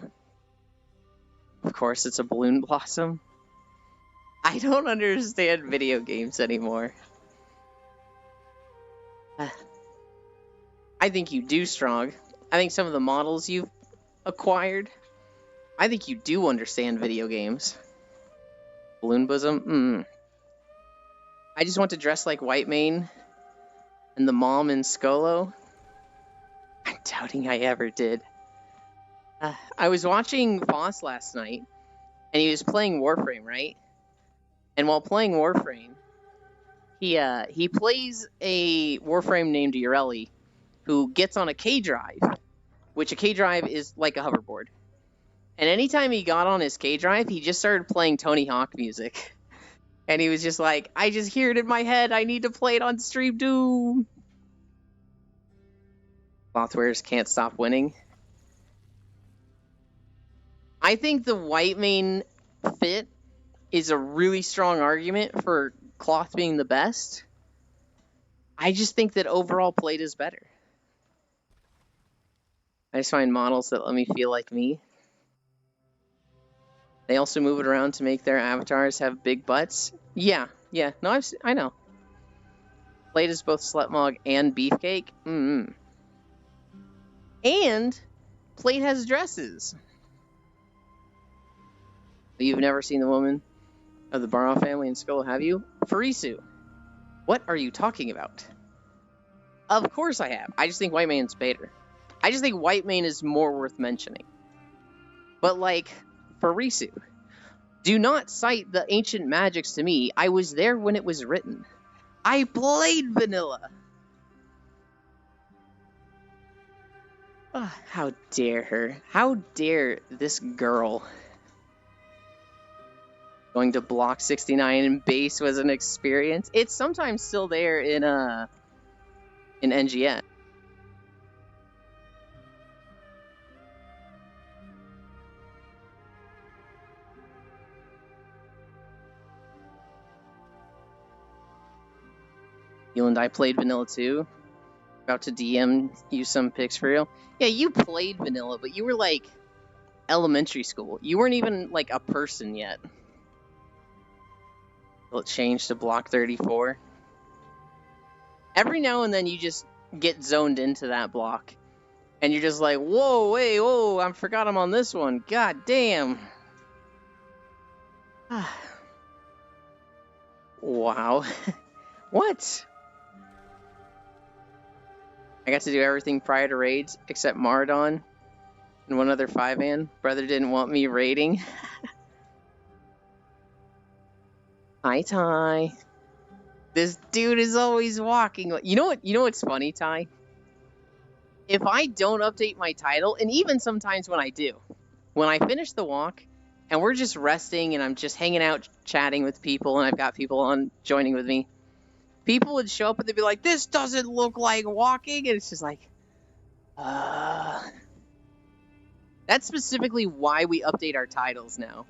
Of course, it's a Balloon Blossom. I don't understand video games anymore. I think you do, Strong. I think some of the models you've acquired, I think you do understand video games. Balloon Bosom? I just want to dress like Whitemane and the mom in Skolo. doubting I ever did. I was watching Voss last night, and he was playing Warframe, right? And while playing Warframe, he plays a Warframe named Ureli, who gets on a K-Drive, which a K-Drive is like a hoverboard. And anytime he got on his K-Drive, he just started playing Tony Hawk music. And he was just like, I just hear it in my head, I need to play it on Stream Doom. Clothwares can't stop winning. I think the white main fit is a really strong argument for cloth being the best. I just think that overall plate is better. I just find models that let me feel like me. They also move it around to make their avatars have big butts. Yeah, no, I know. Plate is both Slutmog and Beefcake. And Plate has dresses. But you've never seen the woman of the Barrow family in Skull, have you? Farisu. What are you talking about? Of course I have. I just think White Man's better. I just think White Man is more worth mentioning. But like, Farisu. Do not cite the ancient magics to me. I was there when it was written. I played vanilla. Oh, how dare her. How dare this girl. Going to block 69 in base was an experience. It's sometimes still there in NGS. You and I played vanilla too. About to DM you some pics for real. Yeah, you played vanilla, but you were like elementary school. You weren't even like a person yet. Will it change to block 34? Every now and then you just get zoned into that block. And you're just like, whoa, wait, whoa, I forgot I'm on this one. God damn. Wow. What? I got to do everything prior to raids except Mardon and one other 5-man. Brother didn't want me raiding. Hi, Ty. This dude is always walking. You know what's funny, Ty? If I don't update my title, and even sometimes when I do, when I finish the walk and we're just resting and I'm just hanging out chatting with people and I've got people on joining with me, people would show up and they'd be like, this doesn't look like walking, and it's just like, That's specifically why we update our titles now.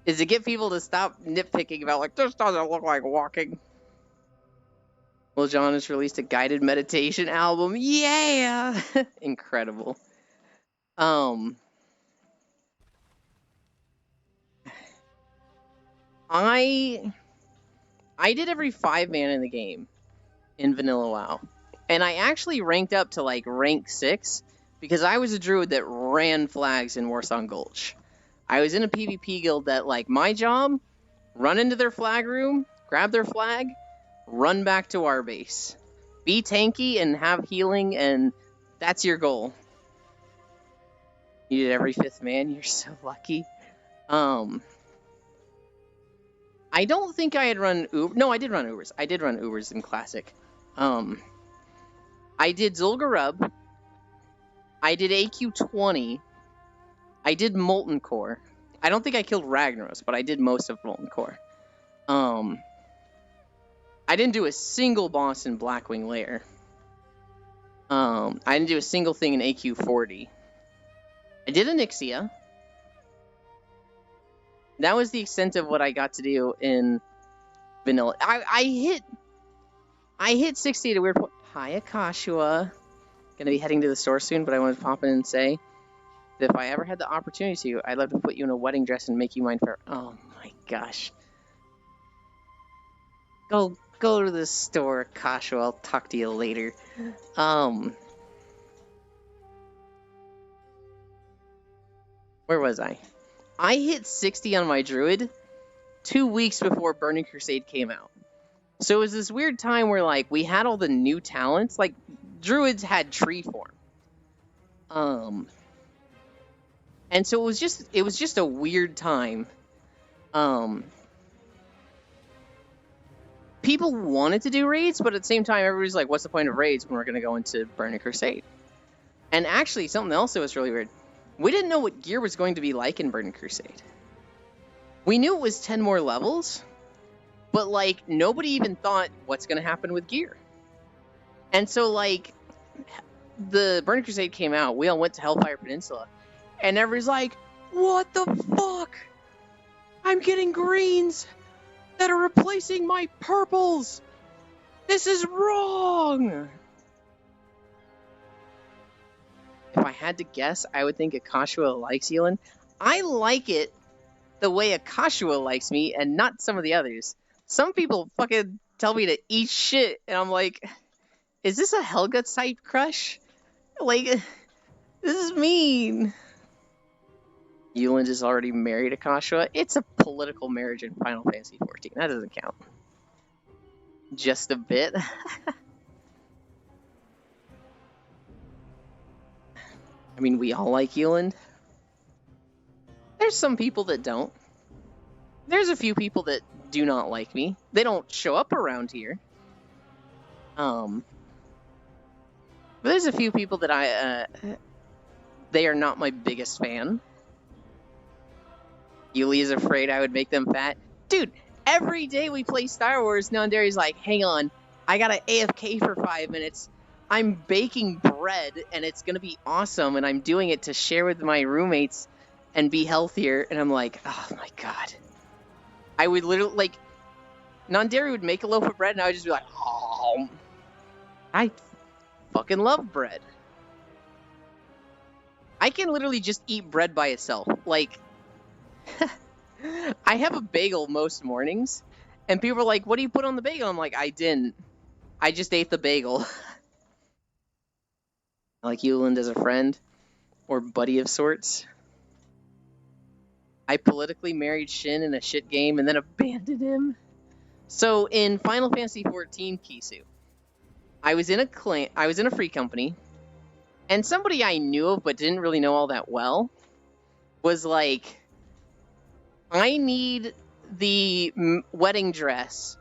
Is to get people to stop nitpicking about, like, this doesn't look like walking. Well, John has released a guided meditation album. Yeah! Incredible. I did every 5-man in the game in Vanilla WoW. And I actually ranked up to, like, rank 6 because I was a druid that ran flags in Warsong Gulch. I was in a PvP guild that, like, my job, run into their flag room, grab their flag, run back to our base. Be tanky and have healing, and that's your goal. You did every 5th man, you're so lucky. I don't think I had run Uber. No, I did run Ubers. I did run Ubers in Classic. I did Zul'Gurub. I did AQ20. I did Molten Core. I don't think I killed Ragnaros, but I did most of Molten Core. I didn't do a single boss in Blackwing Lair. I didn't do a single thing in AQ40. I did Onyxia. That was the extent of what I got to do in Vanilla. I hit 60 at a weird point. Hi, Akashua. Gonna be heading to the store soon, but I wanted to pop in and say that if I ever had the opportunity to, I'd love to put you in a wedding dress and make you mine for... Oh my gosh. Go to the store, Akashua. I'll talk to you later. Where was I? I hit 60 on my druid 2 weeks before Burning Crusade came out. So it was this weird time where, like, we had all the new talents. Like, druids had tree form. And so it was just a weird time. People wanted to do raids, but at the same time, everybody's like, what's the point of raids when we're going to go into Burning Crusade? And actually, something else that was really weird. We didn't know what gear was going to be like in Burning Crusade. We knew it was 10 more levels, but, like, nobody even thought, what's going to happen with gear? And so, like, the Burning Crusade came out, we all went to Hellfire Peninsula, and everybody's like, what the fuck? I'm getting greens that are replacing my purples! This is wrong! If I had to guess, I would think Akashua likes Elan. I like it the way Akashua likes me, and not some of the others. Some people fucking tell me to eat shit, and I'm like, is this a Helga type crush? Like, this is mean. Euland is already married to Akashua. It's a political marriage in Final Fantasy XIV. That doesn't count. Just a bit. I mean, we all like Euland. There's some people that don't. There's a few people that do not like me. They don't show up around here. But there's a few people that they are not my biggest fan. Yuli is afraid I would make them fat. Dude, every day we play Star Wars, Nandari's like, hang on, I gotta AFK for 5 minutes. I'm baking bread, and it's gonna be awesome, and I'm doing it to share with my roommates and be healthier. And I'm like, oh my god. I would literally, like, Nandari would make a loaf of bread, and I would just be like, oh, I fucking love bread. I can literally just eat bread by itself. Like, I have a bagel most mornings, and people are like, what do you put on the bagel? I'm like, I didn't. I just ate the bagel. I like Euland as a friend, or buddy of sorts. I politically married Shin in a shit game and then abandoned him. So in Final Fantasy XIV, Kisu, I was in a free company, and somebody I knew of but didn't really know all that well was like, I need the wedding dress.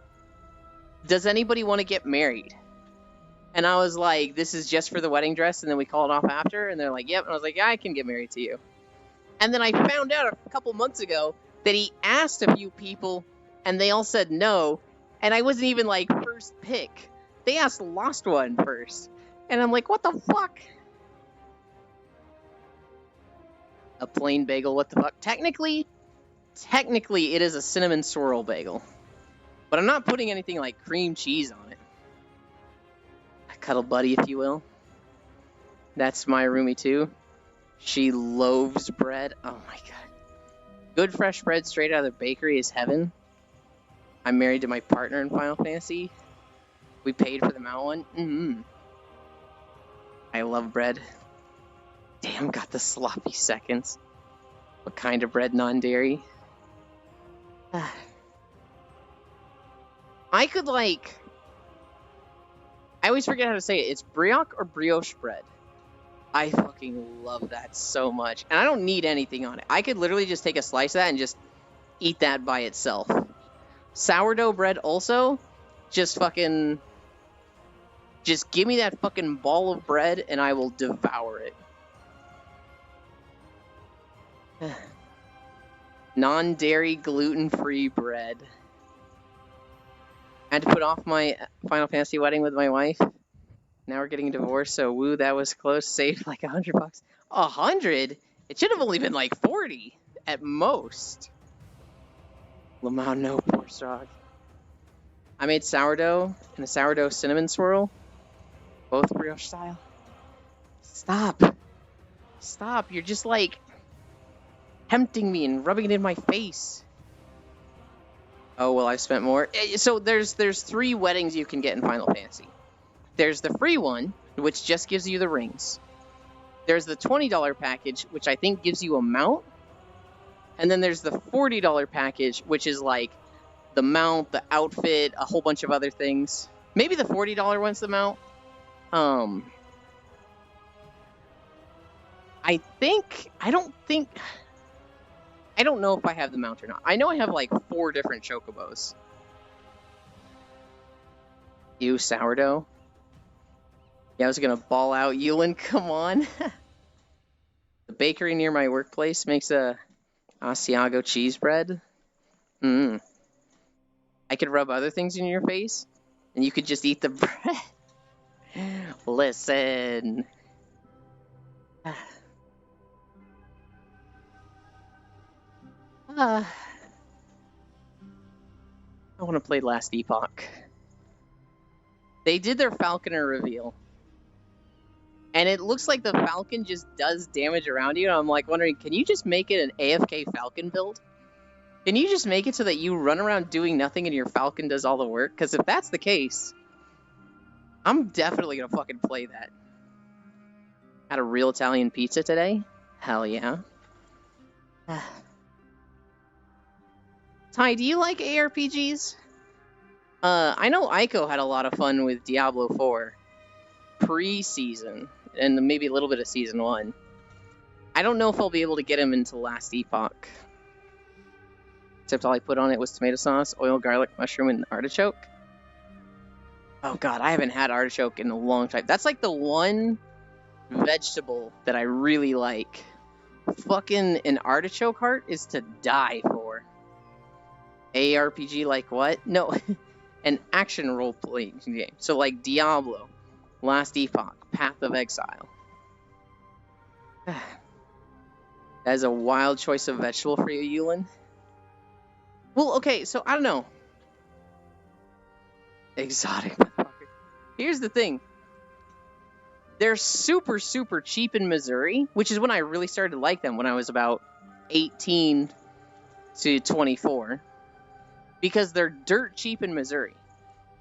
Does anybody want to get married? And I was like, this is just for the wedding dress, and then we called off after, and they're like, yep. And I was like, yeah, I can get married to you. And then I found out a couple months ago that he asked a few people, and they all said no, and I wasn't even, like, first pick. They asked Lost One first. And I'm like, what the fuck? A plain bagel, what the fuck? Technically, it is a cinnamon swirl bagel. But I'm not putting anything like cream cheese on it. A cuddle buddy, if you will. That's my roomie, too. She loathes bread. Oh my god. Good fresh bread straight out of the bakery is heaven. I'm married to my partner in Final Fantasy. We paid for the Mount one. I love bread. Damn, got the sloppy seconds. What kind of bread? Non-dairy? I could, like... I always forget how to say it. It's brioche or brioche bread. I fucking love that so much. And I don't need anything on it. I could literally just take a slice of that and just eat that by itself. Sourdough bread also, just fucking... Just give me that fucking ball of bread and I will devour it. Non-dairy, gluten-free bread. I had to put off my Final Fantasy wedding with my wife. Now we're getting a divorce, so woo, that was close. Saved like $100. 100? It should have only been like 40 at most. Lamau, no, poor Strog. I made sourdough and a sourdough cinnamon swirl. Both brioche style. Stop. Stop. You're just like tempting me and rubbing it in my face. Oh, well, I've spent more. So there's 3 weddings you can get in Final Fantasy. There's the free one, which just gives you the rings. There's the $20 package, which I think gives you a mount. And then there's the $40 package, which is like the mount, the outfit, a whole bunch of other things. Maybe the $40 one's the mount. I don't know if I have the mount or not. I know I have like 4 different chocobos. You sourdough. Yeah, I was gonna ball out Yulin, come on. The bakery near my workplace makes a Asiago cheese bread. I could rub other things in your face, and you could just eat the bread. Listen. I want to play Last Epoch. They did their Falconer reveal. And it looks like the Falcon just does damage around you. And I'm like wondering, can you just make it an AFK Falcon build? Can you just make it so that you run around doing nothing and your Falcon does all the work? Because if that's the case, I'm definitely going to fucking play that. Had a real Italian pizza today? Hell yeah. Ty, do you like ARPGs? I know Ico had a lot of fun with Diablo 4 pre-season, and maybe a little bit of Season 1. I don't know if I'll be able to get him into Last Epoch. Except all I put on it was tomato sauce, oil, garlic, mushroom, and artichoke. Oh god, I haven't had artichoke in a long time. That's like the one vegetable that I really like. Fucking an artichoke heart is to die for. ARPG like what? No, an action role-playing game. So like Diablo, Last Epoch, Path of Exile. That is a wild choice of vegetable for you, Yulin. Well, okay, so I don't know. Exotic motherfucker. Here's the thing. They're super, super cheap in Missouri, which is when I really started to like them, when I was about 18 to 24. Because they're dirt cheap in Missouri.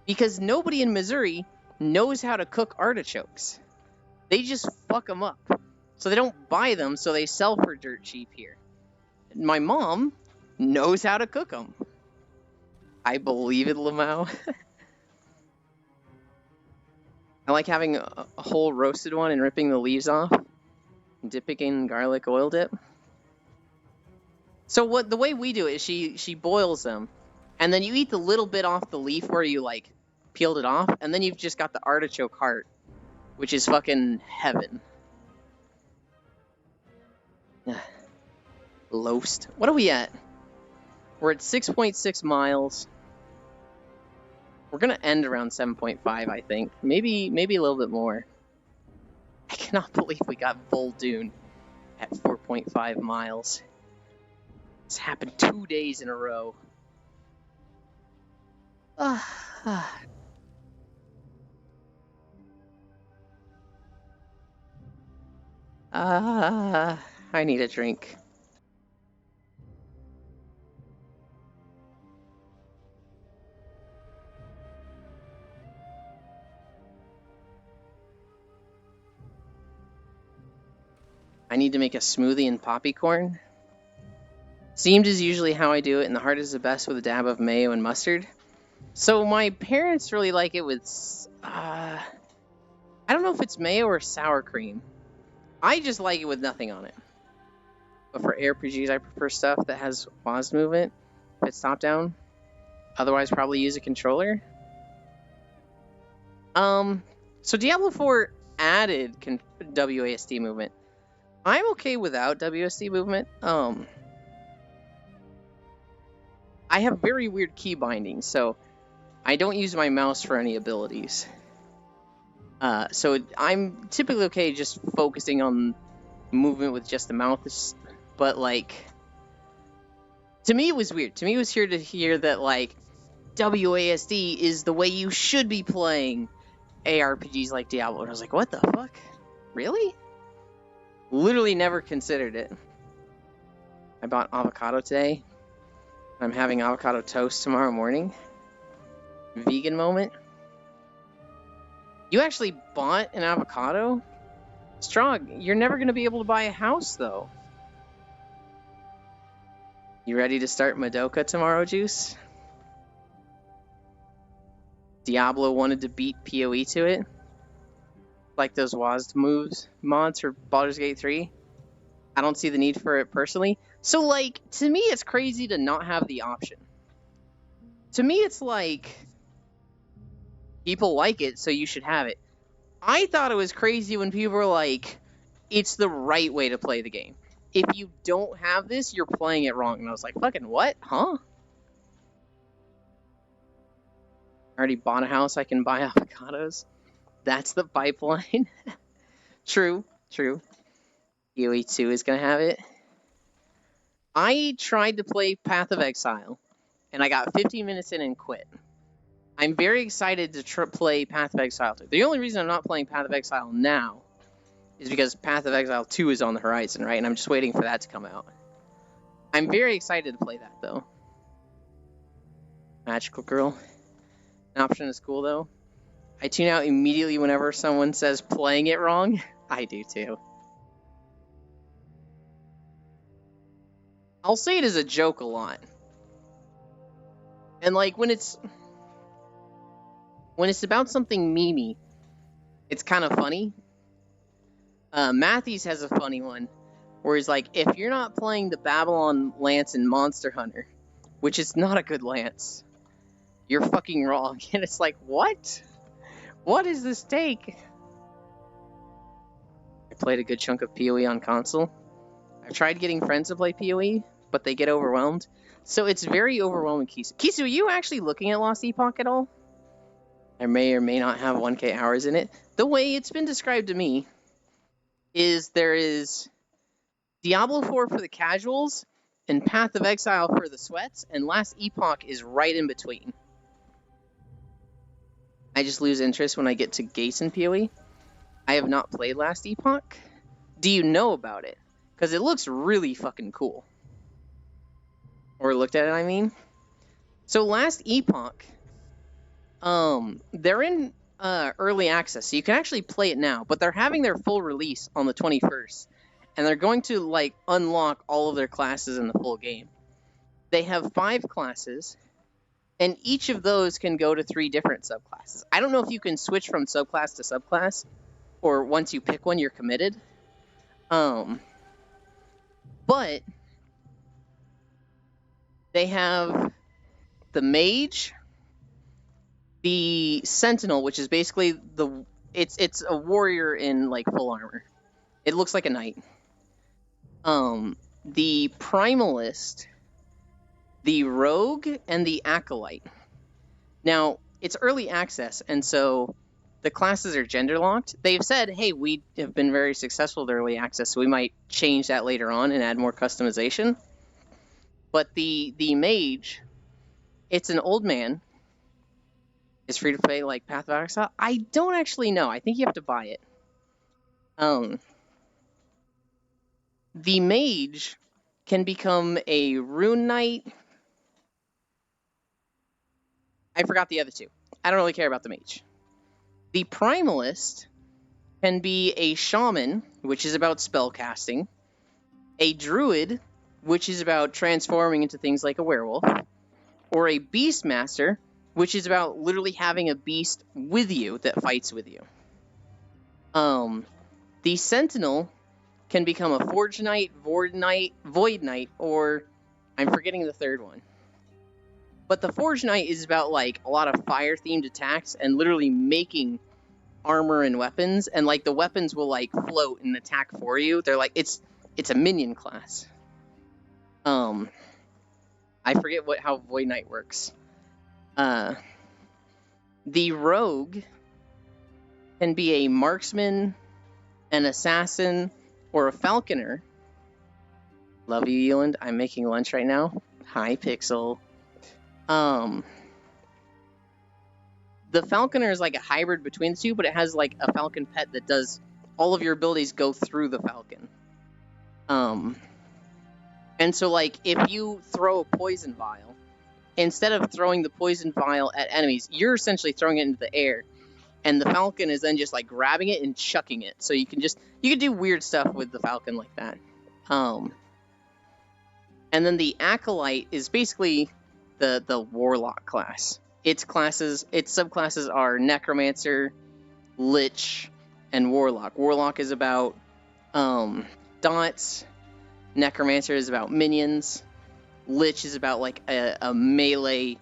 Because nobody in Missouri knows how to cook artichokes. They just fuck them up. So they don't buy them, so they sell for dirt cheap here. My mom knows how to cook them. I believe it, Lamau. I like having a whole roasted one and ripping the leaves off. And dipping in garlic oil dip. So the way we do it is she boils them. And then you eat the little bit off the leaf where you, like, peeled it off. And then you've just got the artichoke heart, which is fucking heaven. Loast. What are we at? We're at 6.6 miles. We're going to end around 7.5, I think. Maybe a little bit more. I cannot believe we got Vol'dun at 4.5 miles. This happened 2 days in a row. I need a drink. I need to make a smoothie and poppycorn. Steamed is usually how I do it, and the heart is the best with a dab of mayo and mustard. So my parents really like it with, I don't know if it's mayo or sour cream. I just like it with nothing on it. But for ARPGs, I prefer stuff that has WASD movement, if it's top down. Otherwise, probably use a controller. So Diablo 4 added WASD movement. I'm okay without WASD movement. I have very weird key bindings, so I don't use my mouse for any abilities. So I'm typically okay just focusing on movement with just the mouse, but like, to me it was weird. To me it was weird to hear that like WASD is the way you should be playing ARPGs like Diablo. And I was like, what the fuck? Really? Literally never considered it. I bought avocado today. I'm having avocado toast tomorrow morning. Vegan moment. You actually bought an avocado? Strong, you're never going to be able to buy a house, though. You ready to start Madoka tomorrow, Juice? Diablo wanted to beat PoE to it. Like those WASD moves mods for Baldur's Gate 3. I don't see the need for it personally. So, like, to me, it's crazy to not have the option. To me, it's like, people like it, so you should have it. I thought it was crazy when people were like, it's the right way to play the game. If you don't have this, you're playing it wrong. And I was like, fucking what? Huh? I already bought a house, I can buy avocados. That's the pipeline. True. PoE 2 is going to have it. I tried to play Path of Exile, and I got 15 minutes in and quit. I'm very excited to play Path of Exile 2. The only reason I'm not playing Path of Exile now is because Path of Exile 2 is on the horizon, right? And I'm just waiting for that to come out. I'm very excited to play that, though. Magical Girl. An option is cool, though. I tune out immediately whenever someone says playing it wrong. I do, too. I'll say it as a joke a lot. And, like, when it's about something memey, it's kind of funny. Matthews has a funny one, where he's like, if you're not playing the Babylon Lance in Monster Hunter, which is not a good lance, you're fucking wrong. And it's like, what? What is this take? I played a good chunk of PoE on console. I've tried getting friends to play PoE, but they get overwhelmed. So it's very overwhelming, Kisu. Kisu, are you actually looking at Lost Epoch at all? I may or may not have 1K hours in it. The way it's been described to me is there is Diablo 4 for the casuals and Path of Exile for the sweats, and Last Epoch is right in between. I just lose interest when I get to Gates in PoE. I have not played Last Epoch. Do you know about it? Because it looks really fucking cool. Or looked at it, I mean. So Last Epoch, they're in early access, so you can actually play it now, but they're having their full release on the 21st, and they're going to, like, unlock all of their classes in the full game. They have 5 classes, and each of those can go to 3 different subclasses. I don't know if you can switch from subclass to subclass, or once you pick one, you're committed. But they have the Mage, the Sentinel, which is basically it's a warrior in, like, full armor. It looks like a knight. The Primalist, the Rogue, and the Acolyte. Now, it's early access, and so the classes are gender locked. They've said, hey, we have been very successful with early access, so we might change that later on and add more customization. But the Mage, it's an old man. It's free to play like Path of Exile. I don't actually know. I think you have to buy it. The Mage can become a Rune Knight. I forgot the other 2. I don't really care about the Mage. The Primalist can be a Shaman, which is about spell casting, a Druid, which is about transforming into things like a werewolf, or a Beastmaster, which is about literally having a beast with you that fights with you. The Sentinel can become a Forge Knight, Void Knight, or I'm forgetting the third one. But the Forge Knight is about, like, a lot of fire-themed attacks and literally making armor and weapons, and, like, the weapons will, like, float and attack for you. They're like, it's a minion class. I forget how Void Knight works. The Rogue can be a marksman, an assassin, or a falconer. Love you, Eland. I'm making lunch right now. Hi, Pixel. The falconer is like a hybrid between the two, but it has like a falcon pet that does all of your abilities go through the falcon. And so, like, if you throw a poison vial, instead of throwing the poison vial at enemies, you're essentially throwing it into the air, and the falcon is then just like grabbing it and chucking it. So you can do weird stuff with the falcon like that. And then the Acolyte is basically the warlock class. Its subclasses are Necromancer, Lich, and Warlock. Warlock is about dots, Necromancer is about minions. Lich is about like a melee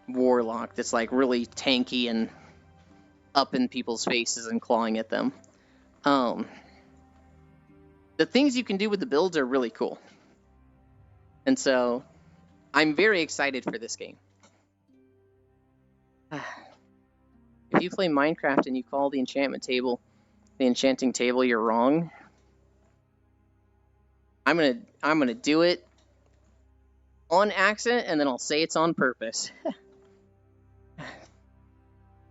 warlock that's like really tanky and up in people's faces and clawing at them. The things you can do with the builds are really cool. And so I'm very excited for this game. If you play Minecraft and you call the enchantment table the enchanting table, you're wrong. I'm gonna do it on accident, and then I'll say it's on purpose.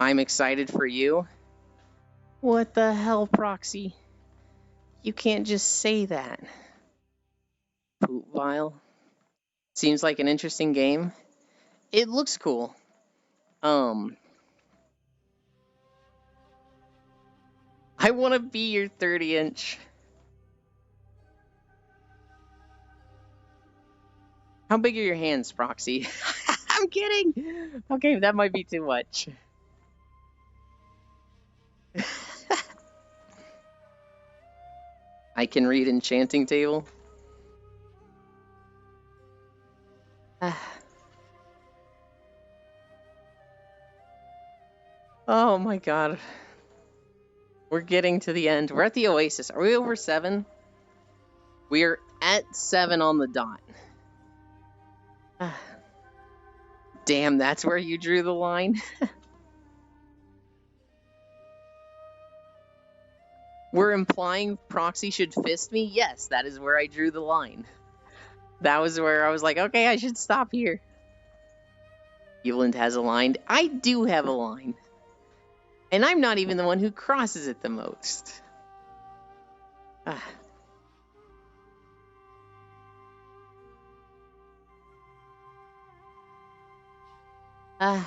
I'm excited for you. What the hell, Proxy? You can't just say that. Poop Vial. Seems like an interesting game. It looks cool. I want to be your 30-inch. How big are your hands, Proxy? I'm kidding. Okay, that might be too much. I can read enchanting table. Oh my god. We're getting to the end. We're at the Oasis. Are we over 7? We are at 7 on the dot. Damn, that's where you drew the line? We're implying Proxy should fist me? Yes, that is where I drew the line. That was where I was like, okay, I should stop here. Yuland has a line. I do have a line. And I'm not even the one who crosses it the most. Oh,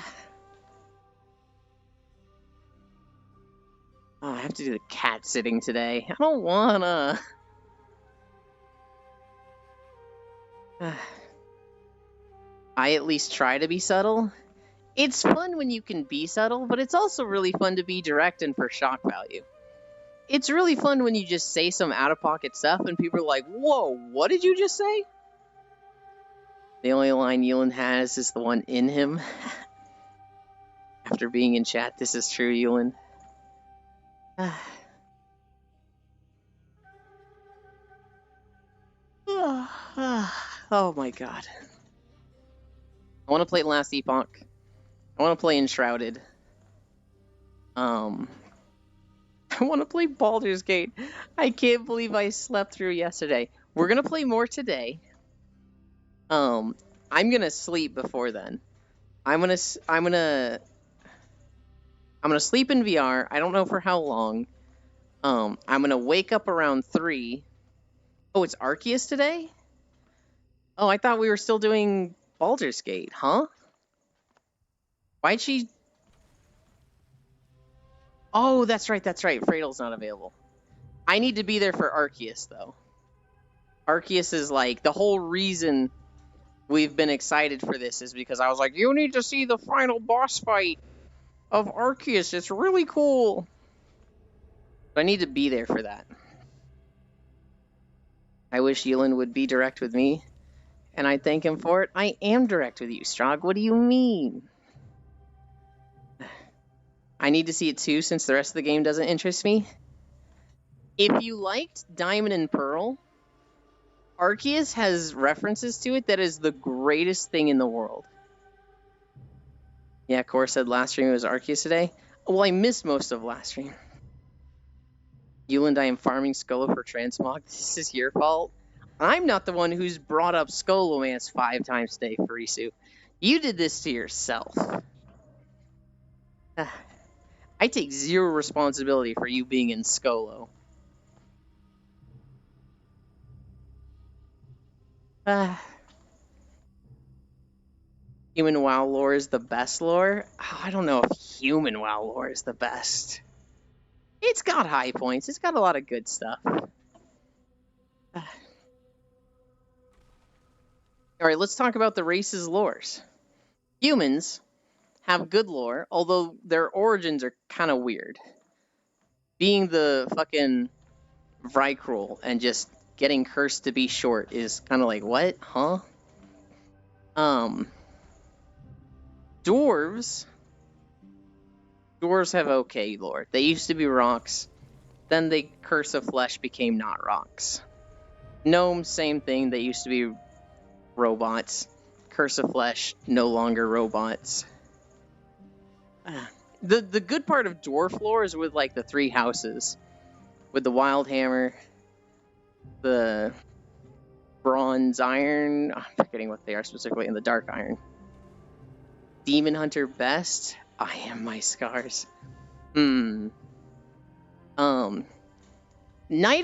I have to do the cat sitting today. I don't wanna. I at least try to be subtle. It's fun when you can be subtle, but it's also really fun to be direct and for shock value. It's really fun when you just say some out-of-pocket stuff and people are like, whoa, what did you just say? The only line Yuland has is the one in him. After being in chat, this is true, Yuland. Oh my god. I want to play Last Epoch. I want to play Enshrouded. I want to play Baldur's Gate. I can't believe I slept through yesterday. We're gonna play more today. I'm gonna sleep before then. I'm gonna sleep in VR. I don't know for how long. I'm gonna wake up around 3. Oh, it's Arceus today? Oh, I thought we were still doing Baldur's Gate, huh? Why'd she... Oh, that's right. Freydle's not available. I need to be there for Arceus, though. Arceus is like, the whole reason we've been excited for this is because I was like, you need to see the final boss fight of Arceus. It's really cool. But I need to be there for that. I wish Yuland would be direct with me, and I thank him for it. I am direct with you, Strogg. What do you mean? I need to see it too, since the rest of the game doesn't interest me. If you liked Diamond and Pearl, Arceus has references to it that is the greatest thing in the world. Yeah, Cora said last stream was Arceus today. Well, I missed most of last stream. Yuland, I am farming Skolo for transmog. This is your fault. I'm not the one who's brought up Scholomance 5 times today, Farisu. You did this to yourself. I take zero responsibility for you being in Skolo. Human WoW lore is the best lore? Oh, I don't know if human WoW lore is the best. It's got high points. It's got a lot of good stuff. Alright, let's talk about the race's lores. Humans have good lore, although their origins are kind of weird. Being the fucking Vrykul and just getting cursed to be short is kind of like, what? Huh? Dwarves have okay lore. They used to be rocks, then the Curse of Flesh became not rocks. Gnomes, same thing, they used to be robots. Curse of Flesh, no longer robots. The good part of dwarf lore is with, like, the 3 houses. With the Wild Hammer, the Bronze Iron, I'm forgetting what they are specifically, and the Dark Iron. Demon Hunter best, I am my scars. Night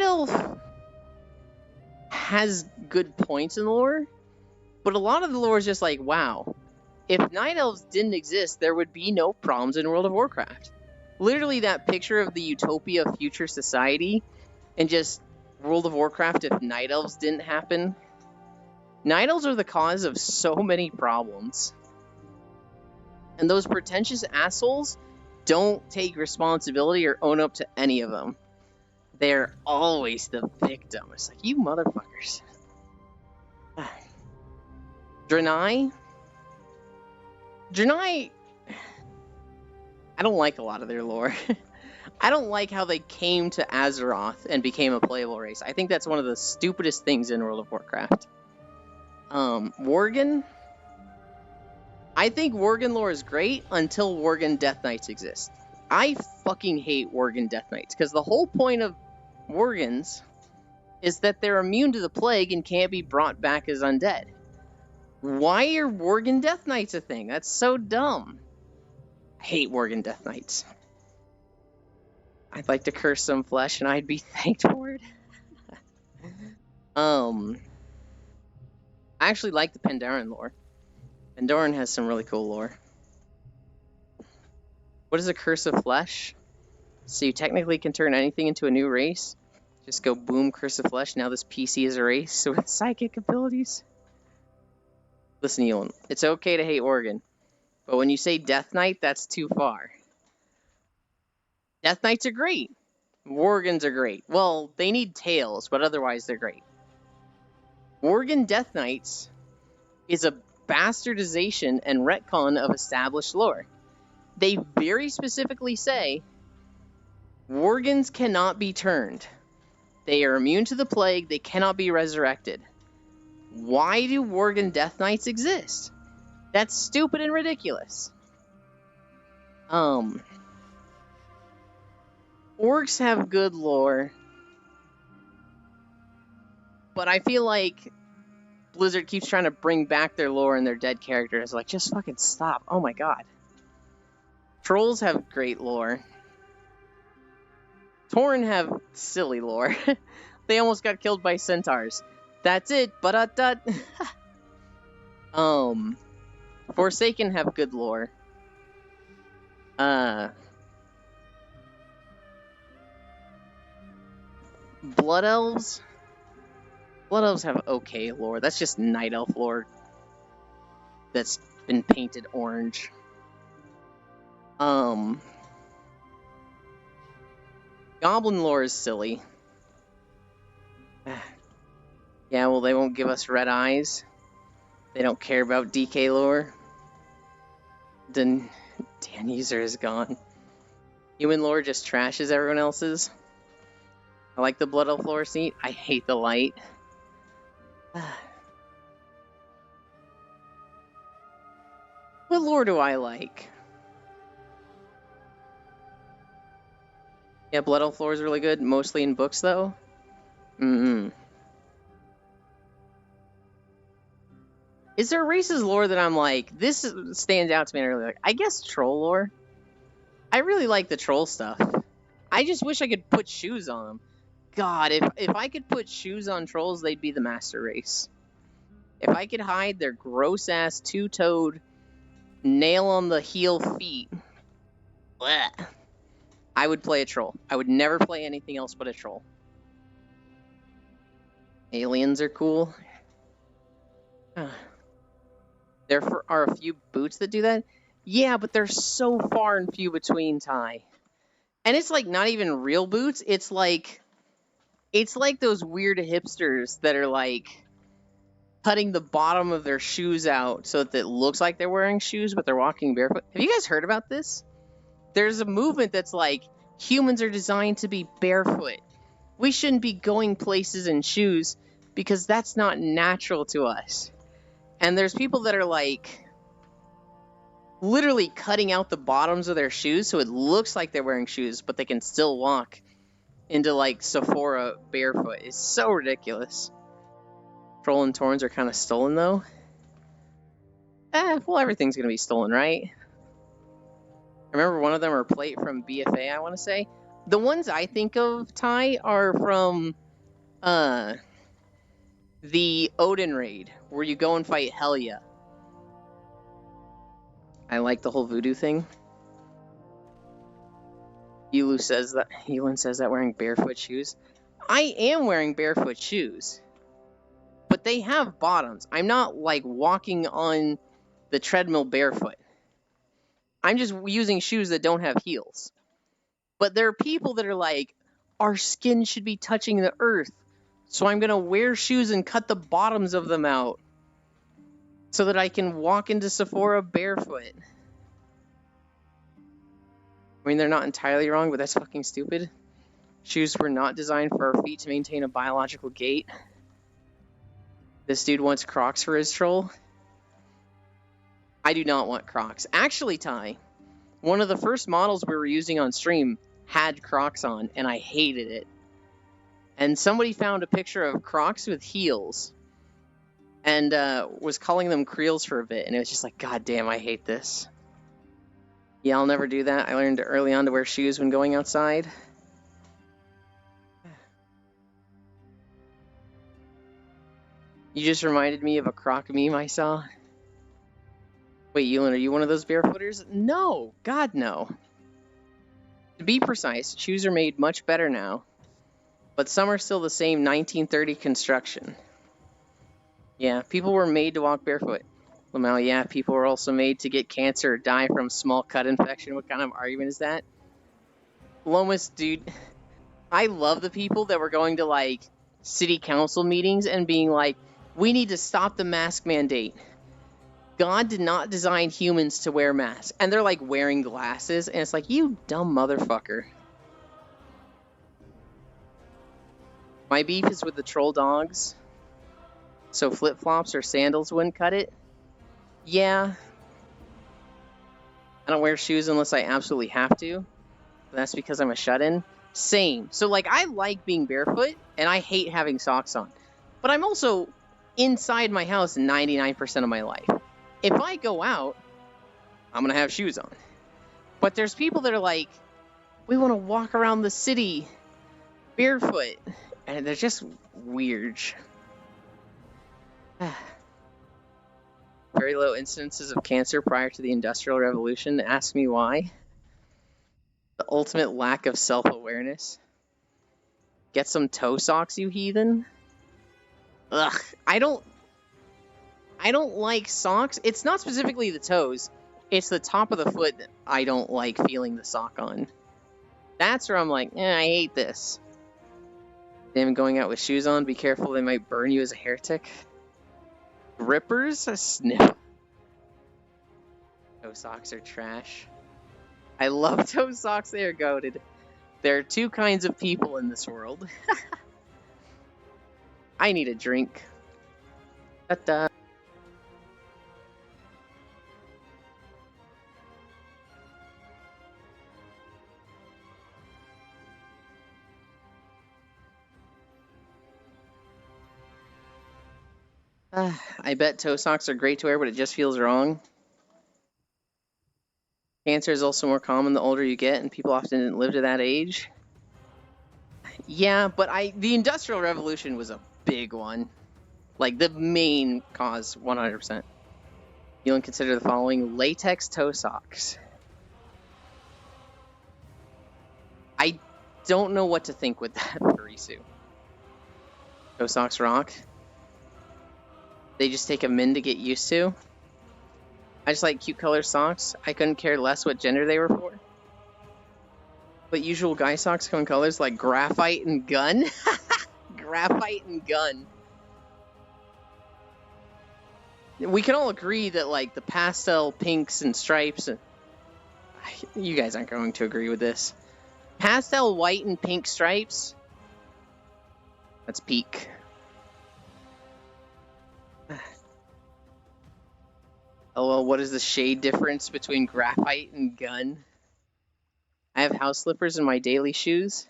Elf has good points in the lore, but a lot of the lore is just like, wow, if Night Elves didn't exist, there would be no problems in World of Warcraft. Literally that picture of the utopia future society and just World of Warcraft if Night Elves didn't happen. Night Elves are the cause of so many problems. And those pretentious assholes don't take responsibility or own up to any of them. They're always the victim. It's like, you motherfuckers. Draenei, I don't like a lot of their lore. I don't like how they came to Azeroth and became a playable race. I think that's one of the stupidest things in World of Warcraft. Worgen, I think Worgen lore is great until Worgen Death Knights exist. I fucking hate Worgen Death Knights, because the whole point of Worgens is that they're immune to the plague and can't be brought back as undead. Why are Worgen Death Knights a thing? That's so dumb. I hate Worgen Death Knights. I'd like to curse some flesh and I'd be thanked for it. I actually like the Pandaren lore. Pandaren has some really cool lore. What is a Curse of Flesh? So you technically can turn anything into a new race. Just go boom, Curse of Flesh. Now this PC is a race with psychic abilities. Listen, Ewan, it's okay to hate Worgen, but when you say Death Knight, that's too far. Death Knights are great. Worgens are great. Well, they need tails, but otherwise they're great. Worgen Death Knights is a bastardization and retcon of established lore. They very specifically say Worgens cannot be turned. They are immune to the plague. They cannot be resurrected. Why do Worgen Death Knights exist? That's stupid and ridiculous. Orcs have good lore, but I feel like Blizzard keeps trying to bring back their lore and their dead characters. Like, just fucking stop. Oh my god. Trolls have great lore. Tauren have silly lore. They almost got killed by centaurs. That's it. But Forsaken have good lore. Blood Elves have okay lore. That's just Night Elf lore that's been painted orange. Goblin lore is silly. Yeah, well, they won't give us red eyes. They don't care about DK lore. Dan User is gone. Human lore just trashes everyone else's. I like the Blood Elf lore seat. I hate the light. What lore do I like? Yeah, Blood Elf lore is really good. Mostly in books, though. Is there races lore that I'm like, this stands out to me and I really like? I guess troll lore. I really like the troll stuff. I just wish I could put shoes on them. God, if I could put shoes on trolls, they'd be the master race. If I could hide their gross-ass two-toed, nail-on-the-heel feet, bleh, I would play a troll. I would never play anything else but a troll. Aliens are cool. There are a few boots that do that. Yeah, but they're so far and few between, Ty. And it's like not even real boots. It's like It's like those weird hipsters that are like cutting the bottom of their shoes out so that it looks like they're wearing shoes, but they're walking barefoot. Have you guys heard about this? There's a movement that's like, humans are designed to be barefoot. We shouldn't be going places in shoes because that's not natural to us. And there's people that are like literally cutting out the bottoms of their shoes so it looks like they're wearing shoes, but they can still walk into like Sephora barefoot. It's so ridiculous. Troll and Torns are kind of stolen though. Well, everything's gonna be stolen, right? I remember one of them are plate from BFA, I want to say. The ones I think of, Ty, are from the Odin raid, where you go and fight Helya. I like the whole voodoo thing. Elun says that wearing barefoot shoes. I am wearing barefoot shoes, but they have bottoms. I'm not like walking on the treadmill barefoot. I'm just using shoes that don't have heels. But there are people that are like, our skin should be touching the earth, so I'm gonna wear shoes and cut the bottoms of them out so that I can walk into Sephora barefoot. I mean, they're not entirely wrong, but that's fucking stupid. Shoes were not designed for our feet to maintain a biological gait. This dude wants Crocs for his troll. I do not want Crocs. Actually, Ty, one of the first models we were using on stream had Crocs on, and I hated it. And somebody found a picture of Crocs with heels and was calling them creels for a bit, and it was just like, God damn, I hate this. Yeah, I'll never do that. I learned early on to wear shoes when going outside. You just reminded me of a Croc meme I saw. Wait, Elun, are you one of those barefooters? No, God no. To be precise, shoes are made much better now, but some are still the same 1930 construction. Yeah, people were made to walk barefoot. Lamau, yeah, people were also made to get cancer or die from small cut infection. What kind of argument is that? Lomas, dude, I love the people that were going to, like, city council meetings and being like, we need to stop the mask mandate. God did not design humans to wear masks. And they're, like, wearing glasses, and it's like, you dumb motherfucker. My beef is with the troll dogs. So flip-flops or sandals wouldn't cut it? Yeah. I don't wear shoes unless I absolutely have to. That's because I'm a shut-in. Same. So, like, I like being barefoot, and I hate having socks on. But I'm also inside my house 99% of my life. If I go out, I'm going to have shoes on. But there's people that are like, we want to walk around the city barefoot. And they're just weird. Very low incidences of cancer prior to the Industrial Revolution. Ask me why. The ultimate lack of self-awareness. Get some toe socks, you heathen. Ugh, I don't like socks. It's not specifically the toes. It's the top of the foot that I don't like feeling the sock on. That's where I'm like, I hate this. Damn, going out with shoes on, be careful, they might burn you as a heretic. Rippers? A sniff. Toe socks are trash. I love toe socks, they are goated. There are two kinds of people in this world. I need a drink. Ta-da. I bet toe socks are great to wear, but it just feels wrong. Cancer is also more common the older you get, and people often didn't live to that age. Yeah, but the Industrial Revolution was a big one. Like, the main cause, 100%. You don't consider the following: latex toe socks. I don't know what to think with that, Farisu. Toe socks rock. They just take a min to get used to. I just like cute color socks. I couldn't care less what gender they were for. But usual guy socks come in colors like graphite and gun. Graphite and gun. We can all agree that, like, the pastel pinks and stripes... You guys aren't going to agree with this. Pastel white and pink stripes? That's peak. Oh, well, what is the shade difference between graphite and gun? I have house slippers in my daily shoes.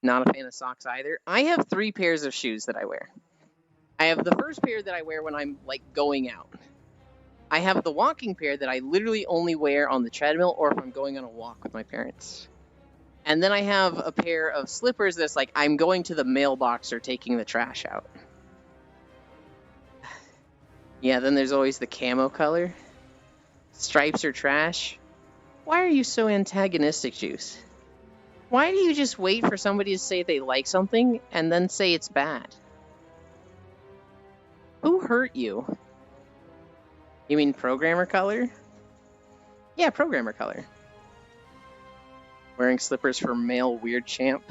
Not a fan of socks either. I have 3 pairs of shoes that I wear. I have the first pair that I wear when I'm, like, going out. I have the walking pair that I literally only wear on the treadmill or if I'm going on a walk with my parents. And then I have a pair of slippers that's like I'm going to the mailbox or taking the trash out. Yeah, then there's always the camo color. Stripes are trash. Why are you so antagonistic, Juice? Why do you just wait for somebody to say they like something and then say it's bad? Who hurt you? You mean programmer color? Yeah, programmer color. Wearing slippers for male weird champ.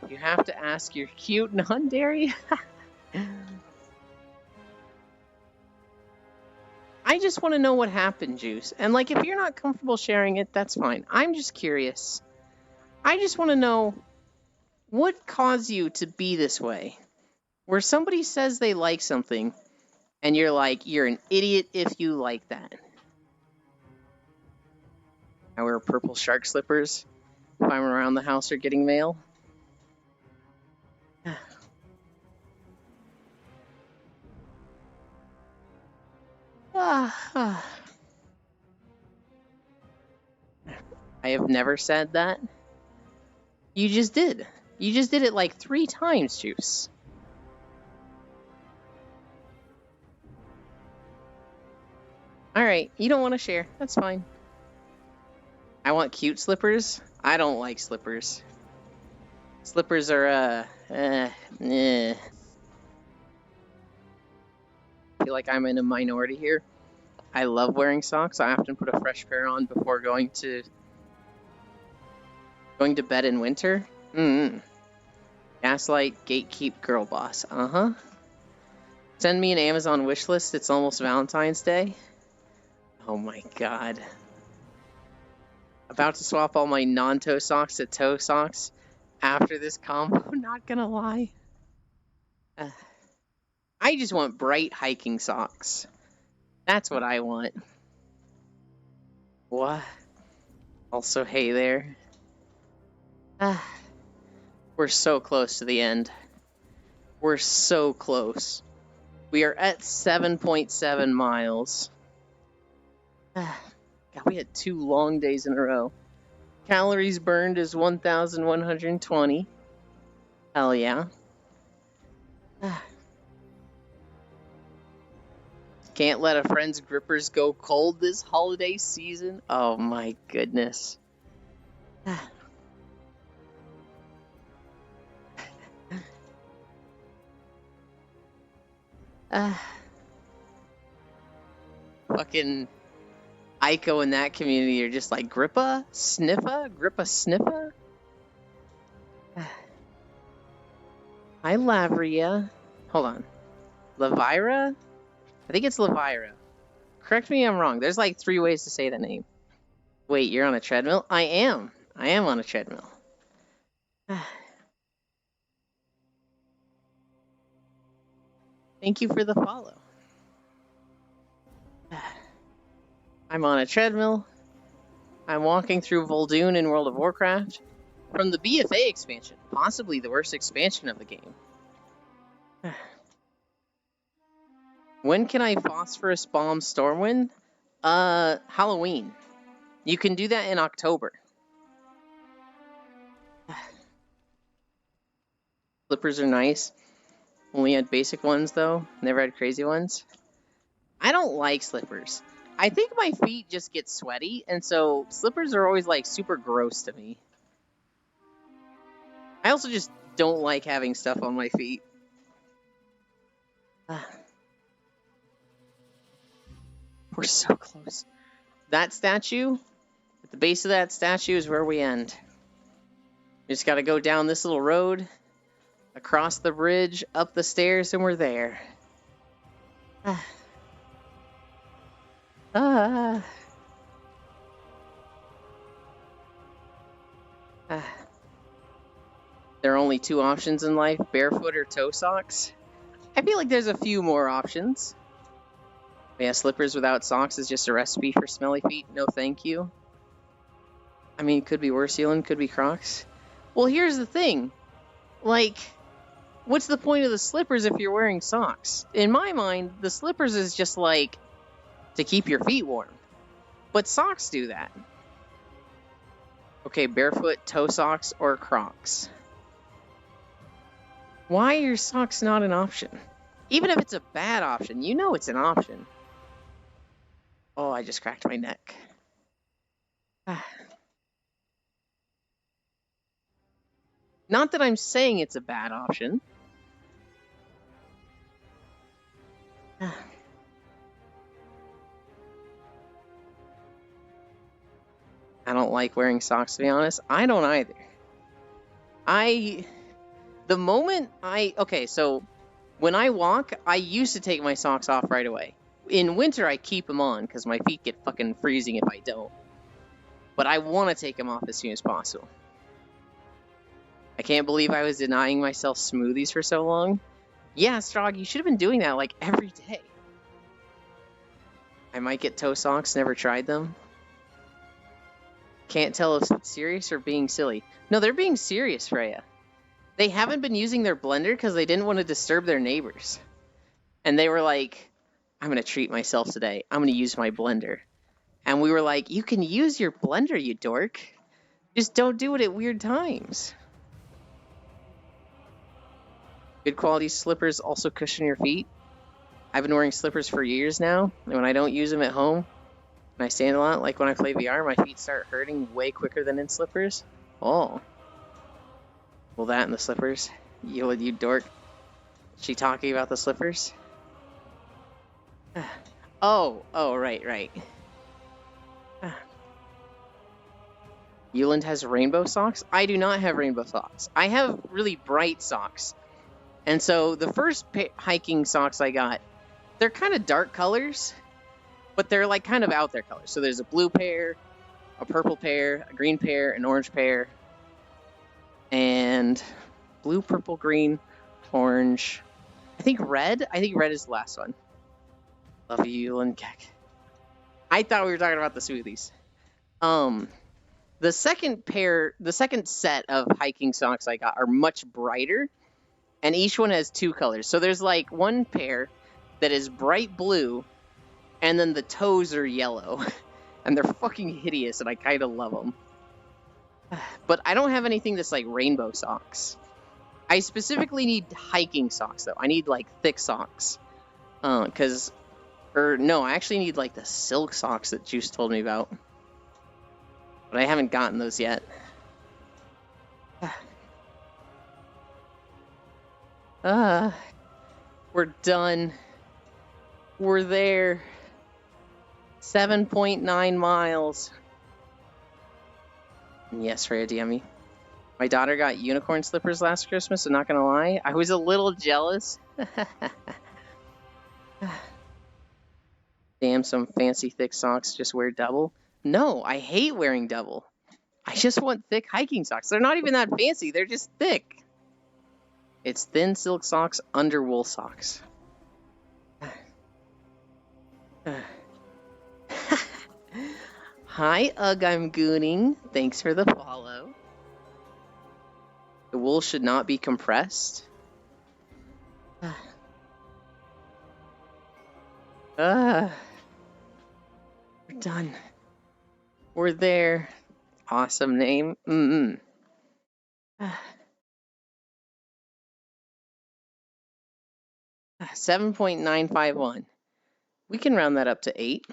You have to ask your cute non-dairy. I just want to know what happened, Juice. And, like, if you're not comfortable sharing it, that's fine. I'm just curious. I just want to know what caused you to be this way. Where somebody says they like something, and you're like, you're an idiot if you like that. I wear purple shark slippers if I'm around the house or getting mail. I have never said that. You just did. You just did it like 3 times, Juice. Alright, you don't want to share. That's fine. I want cute slippers. I don't like slippers. Slippers are, I feel like I'm in a minority here. I love wearing socks. I often put a fresh pair on before going to bed in winter. Gaslight, gatekeep, girl boss. Send me an Amazon wish list. It's almost Valentine's Day. Oh my god. About to swap all my non-toe socks to toe socks after this combo, not gonna lie. I just want bright hiking socks. That's what I want. What? Also, hey there. We're so close to the end. We're so close. We are at 7.7 miles. God, we had 2 long days in a row. Calories burned is 1,120. Hell yeah. Can't let a friend's grippers go cold this holiday season. Oh my goodness. Fucking Ico in that community are just like, Grippa? Sniffa? Grippa Sniffa? Hi, Lavria. Hold on. Lavira? I think it's Lavira. Correct me if I'm wrong. There's like 3 ways to say that name. Wait, you're on a treadmill? I am. I am on a treadmill. Thank you for the follow. I'm on a treadmill. I'm walking through Vol'dun in World of Warcraft. From the BFA expansion, possibly the worst expansion of the game. When can I phosphorus bomb Stormwind? Halloween. You can do that in October. Slippers are nice. Only had basic ones though. Never had crazy ones. I don't like slippers. I think my feet just get sweaty, and so slippers are always like super gross to me. I also just don't like having stuff on my feet. We're so close. That statue, at the base of that statue is where we end. We just gotta go down this little road, Across the bridge, up the stairs, and we're there. Ah. Ah. Ah. There are only two options in life, barefoot or toe socks. I feel like there's a few more options. Yeah, slippers without socks is just a recipe for smelly feet. No thank you. I mean, it could be worse, Elon. Could be Crocs. Well, here's the thing. Like, what's the point of the slippers if you're wearing socks? In my mind, the slippers is just like to keep your feet warm. But socks do that. Okay, barefoot, toe socks, or Crocs. Why are socks not an option? Even if it's a bad option, you know it's an option. Oh, I just cracked my neck. Not that I'm saying it's a bad option. I don't like wearing socks, to be honest. I don't either. Okay, so when I walk, I used to take my socks off right away. In winter, I keep them on because my feet get fucking freezing if I don't. But I want to take them off as soon as possible. I can't believe I was denying myself smoothies for so long. Yeah, Strog, you should have been doing that like every day. I might get toe socks, never tried them. Can't tell if it's serious or being silly. No, they're being serious, Freya. They haven't been using their blender because they didn't want to disturb their neighbors. And they were like, I'm going to treat myself today. I'm going to use my blender. And we were like, you can use your blender, you dork. Just don't do it at weird times. Good quality slippers also cushion your feet. I've been wearing slippers for years now, and when I don't use them at home, and I stand a lot, like when I play VR, my feet start hurting way quicker than in slippers. Oh. Well, that and the slippers. You dork. Is she talking about the slippers? Oh, right. Euland has rainbow socks? I do not have rainbow socks. I have really bright socks. And so the first hiking socks I got, they're kind of dark colors, but they're like kind of out there colors. So there's a blue pair, a purple pair, a green pair, an orange pair, and blue, purple, green, orange. I think red is the last one. Love you, Euland Keck. I thought we were talking about the smoothies. The second set of hiking socks I got are much brighter, and each one has two colors. So there's like one pair that is bright blue, and then the toes are yellow, and they're fucking hideous, and I kind of love them. But I don't have anything that's like rainbow socks. I specifically need hiking socks, though. I need like thick socks, I actually need like the silk socks that Juice told me about. But I haven't gotten those yet. We're done. We're there. 7.9 miles. Yes, Freya, DM me. My daughter got unicorn slippers last Christmas, and not gonna lie, I was a little jealous. Damn, some fancy thick socks, just wear double. No, I hate wearing double. I just want thick hiking socks. They're not even that fancy, they're just thick. It's thin silk socks under wool socks. Hi, Ugg, I'm gooning. Thanks for the follow. The wool should not be compressed. We're done. We're there. Awesome name. 7.951. We can round that up to 8.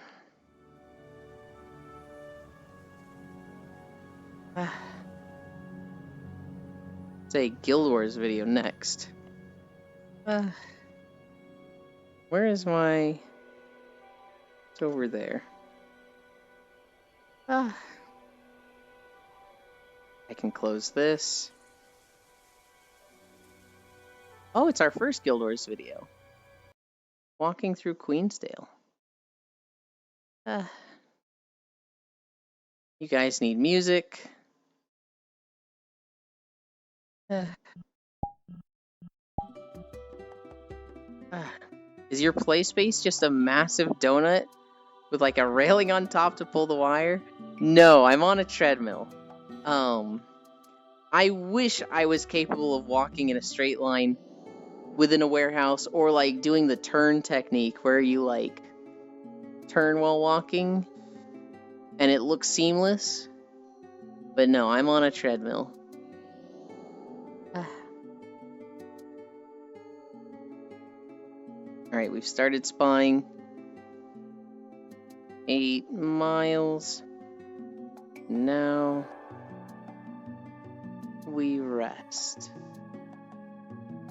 Say Guild Wars video next. Where is my... It's over there. I can close this. Oh, it's our first Guild Wars video. Walking through Queensdale. You guys need music. Is your play space just a massive donut with like a railing on top to pull the wire? No, I'm on a treadmill. I wish I was capable of walking in a straight line within a warehouse, or like doing the turn technique where you like turn while walking and it looks seamless. But no, I'm on a treadmill. Alright, we've started spawning. 8 miles. Now we rest.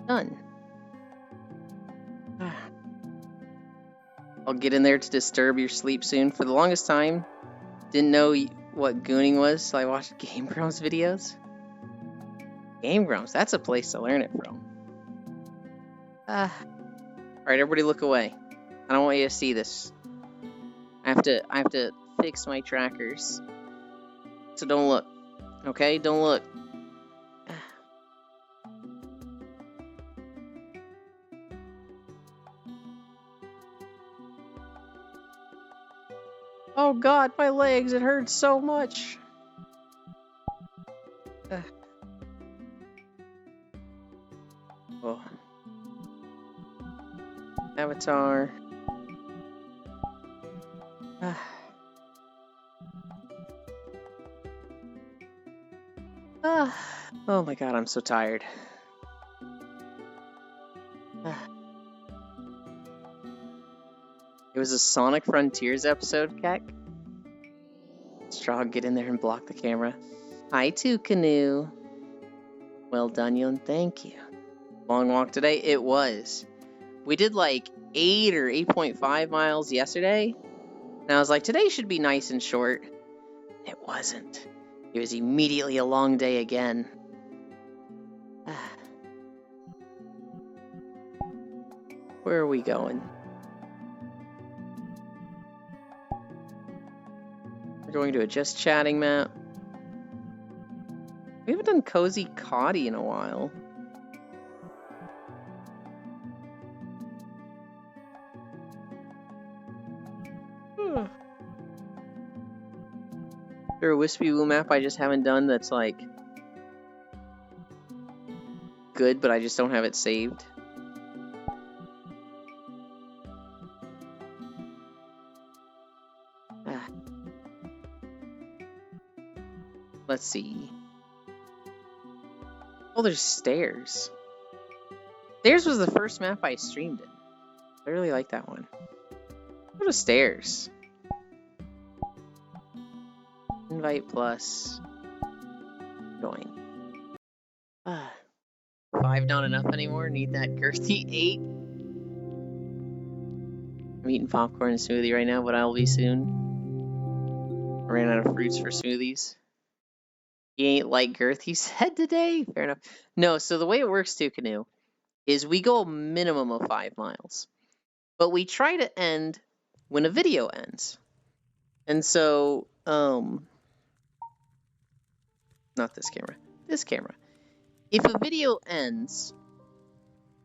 Done. I'll get in there to disturb your sleep soon. For the longest time, didn't know what gooning was, so I watched Game Grumps videos. Game Grumps, that's a place to learn it from. Alright, everybody look away. I don't want you to see this. I have to fix my trackers. So don't look. Okay? Don't look. Oh god, my legs, it hurts so much. Oh. Avatar. Oh my god, I'm so tired. It was a Sonic Frontiers episode, Keck. Straw, get in there and block the camera. Hi, Canoe. Well done, Yon. Thank you. Long walk today? It was. We did like 8 or 8.5 miles yesterday. And I was like, today should be nice and short. It wasn't. It was immediately a long day again. Where are we going? We're going to a just chatting map. We haven't done Cozy Coddy in a while. Is there a Wispy Woo map I just haven't done that's like good, but I just don't have it saved? Let's see. Oh, there's stairs. Stairs was the first map I streamed in. I really like that one. Go to stairs. Invite plus. Join. 5 not enough anymore. Need that girthy 8. I'm eating popcorn and smoothie right now, but I'll be soon. I ran out of fruits for smoothies. You ain't like girth, he said today. Fair enough. No, so the way it works too, Canoe, is we go a minimum of 5 miles. But we try to end when a video ends. And so, not this camera. This camera. If a video ends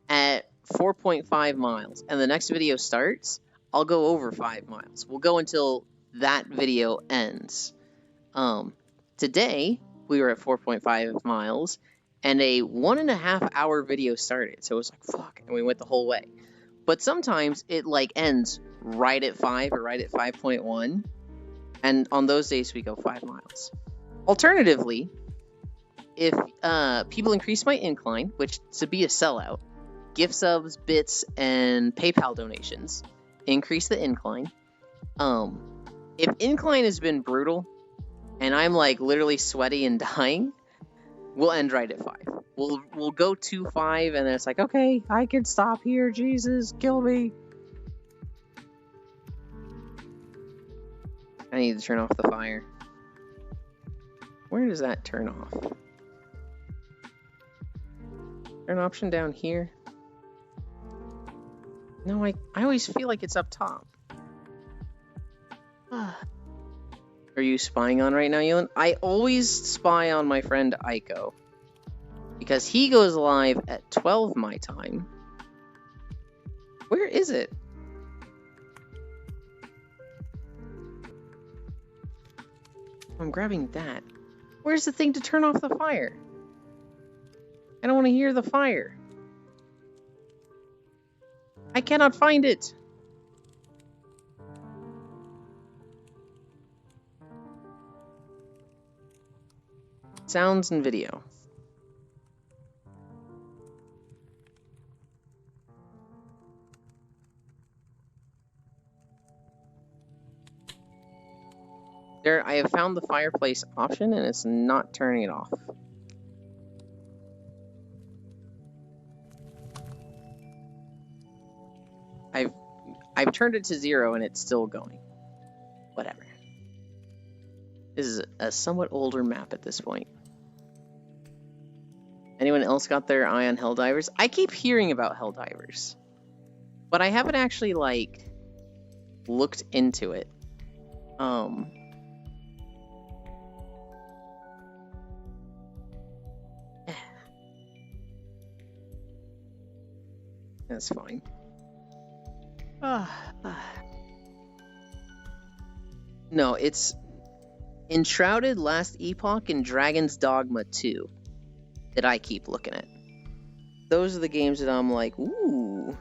at 4.5 miles and the next video starts, I'll go over 5 miles. We'll go until that video ends. Today, we were at 4.5 miles, and a 1.5 hour video started. So it was like, fuck, and we went the whole way. But sometimes it like ends right at 5 or right at 5.1, and on those days we go 5 miles. Alternatively, if people increase my incline, which to be a sellout, gift subs, bits, and PayPal donations increase the incline. If incline has been brutal, and I'm like literally sweaty and dying, we'll end right at 5. We'll go to 5, and then it's like, okay, I can stop here. Jesus, kill me. I need to turn off the fire. Where does that turn off? Is there an option down here? No, I always feel like it's up top. Are you spying on right now, Ewan? I always spy on my friend Aiko. Because he goes live at 12 my time. Where is it? I'm grabbing that. Where's the thing to turn off the fire? I don't want to hear the fire. I cannot find it. Sounds and video. There, I have found the fireplace option and it's not turning it off. I've turned it to 0 and it's still going. Whatever. This is a somewhat older map at this point. Anyone else got their eye on Helldivers? I keep hearing about Helldivers, but I haven't actually, like, looked into it. That's fine. No, it's Enshrouded, Last Epoch, and Dragon's Dogma 2 that I keep looking at. Those are the games that I'm like, ooh.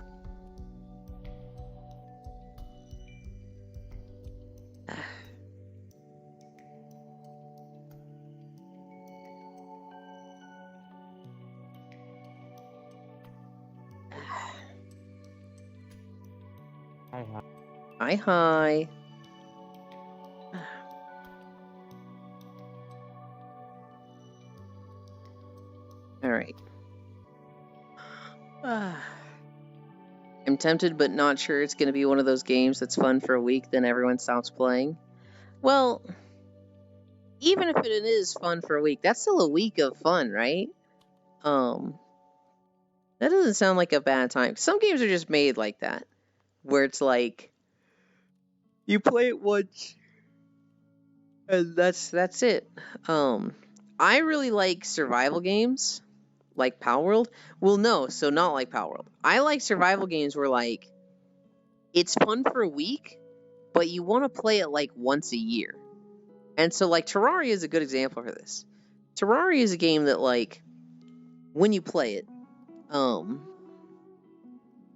Hi. Alright. I'm tempted, but not sure it's going to be one of those games that's fun for a week, then everyone stops playing. Well, even if it is fun for a week, that's still a week of fun, right? That doesn't sound like a bad time. Some games are just made like that, where it's like, you play it once, and that's it. I really like survival games, like Palworld. Well, no, so not like Palworld. I like survival games where, like, it's fun for a week, but you want to play it, like, once a year. And so, like, Terraria is a good example for this. Terraria is a game that, like, when you play it,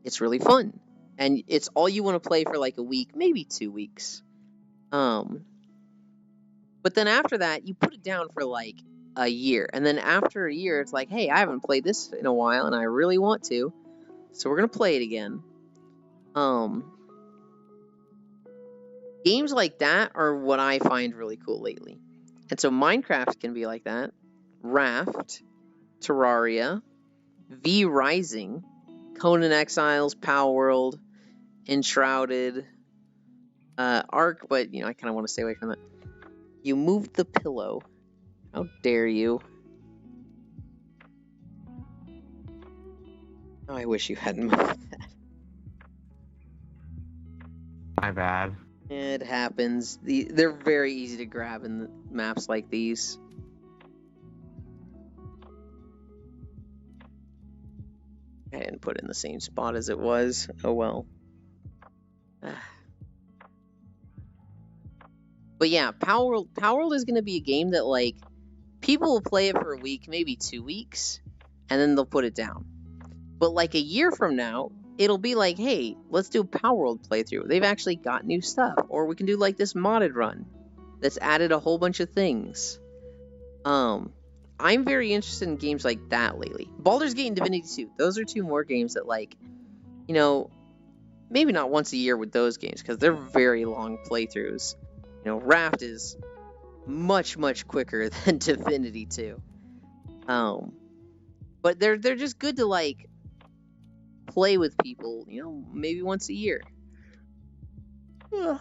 it's really fun. And it's all you want to play for, like, a week, maybe 2 weeks. But then after that, you put it down for, like, a year. And then after a year, it's like, hey, I haven't played this in a while, and I really want to. So we're going to play it again. Games like that are what I find really cool lately. And so Minecraft can be like that. Raft, Terraria, V Rising, Conan Exiles, Palworld, Enshrouded, Ark, but, you know, I kind of want to stay away from that. You moved the pillow. How dare you? Oh, I wish you hadn't moved that. My bad. It happens. They're very easy to grab in the maps like these. I didn't put it in the same spot as it was. Oh well. But yeah, Palworld is going to be a game that, like, people will play it for a week, maybe 2 weeks, and then they'll put it down. But, like, a year from now, it'll be like, hey, let's do a Palworld playthrough. They've actually got new stuff. Or we can do, like, this modded run that's added a whole bunch of things. I'm very interested in games like that lately. Baldur's Gate and Divinity 2. Those are 2 more games that, like, you know, maybe not once a year with those games, because they're very long playthroughs. You know, Raft is much, much quicker than Divinity 2. But they're just good to, like, play with people, you know, maybe once a year. You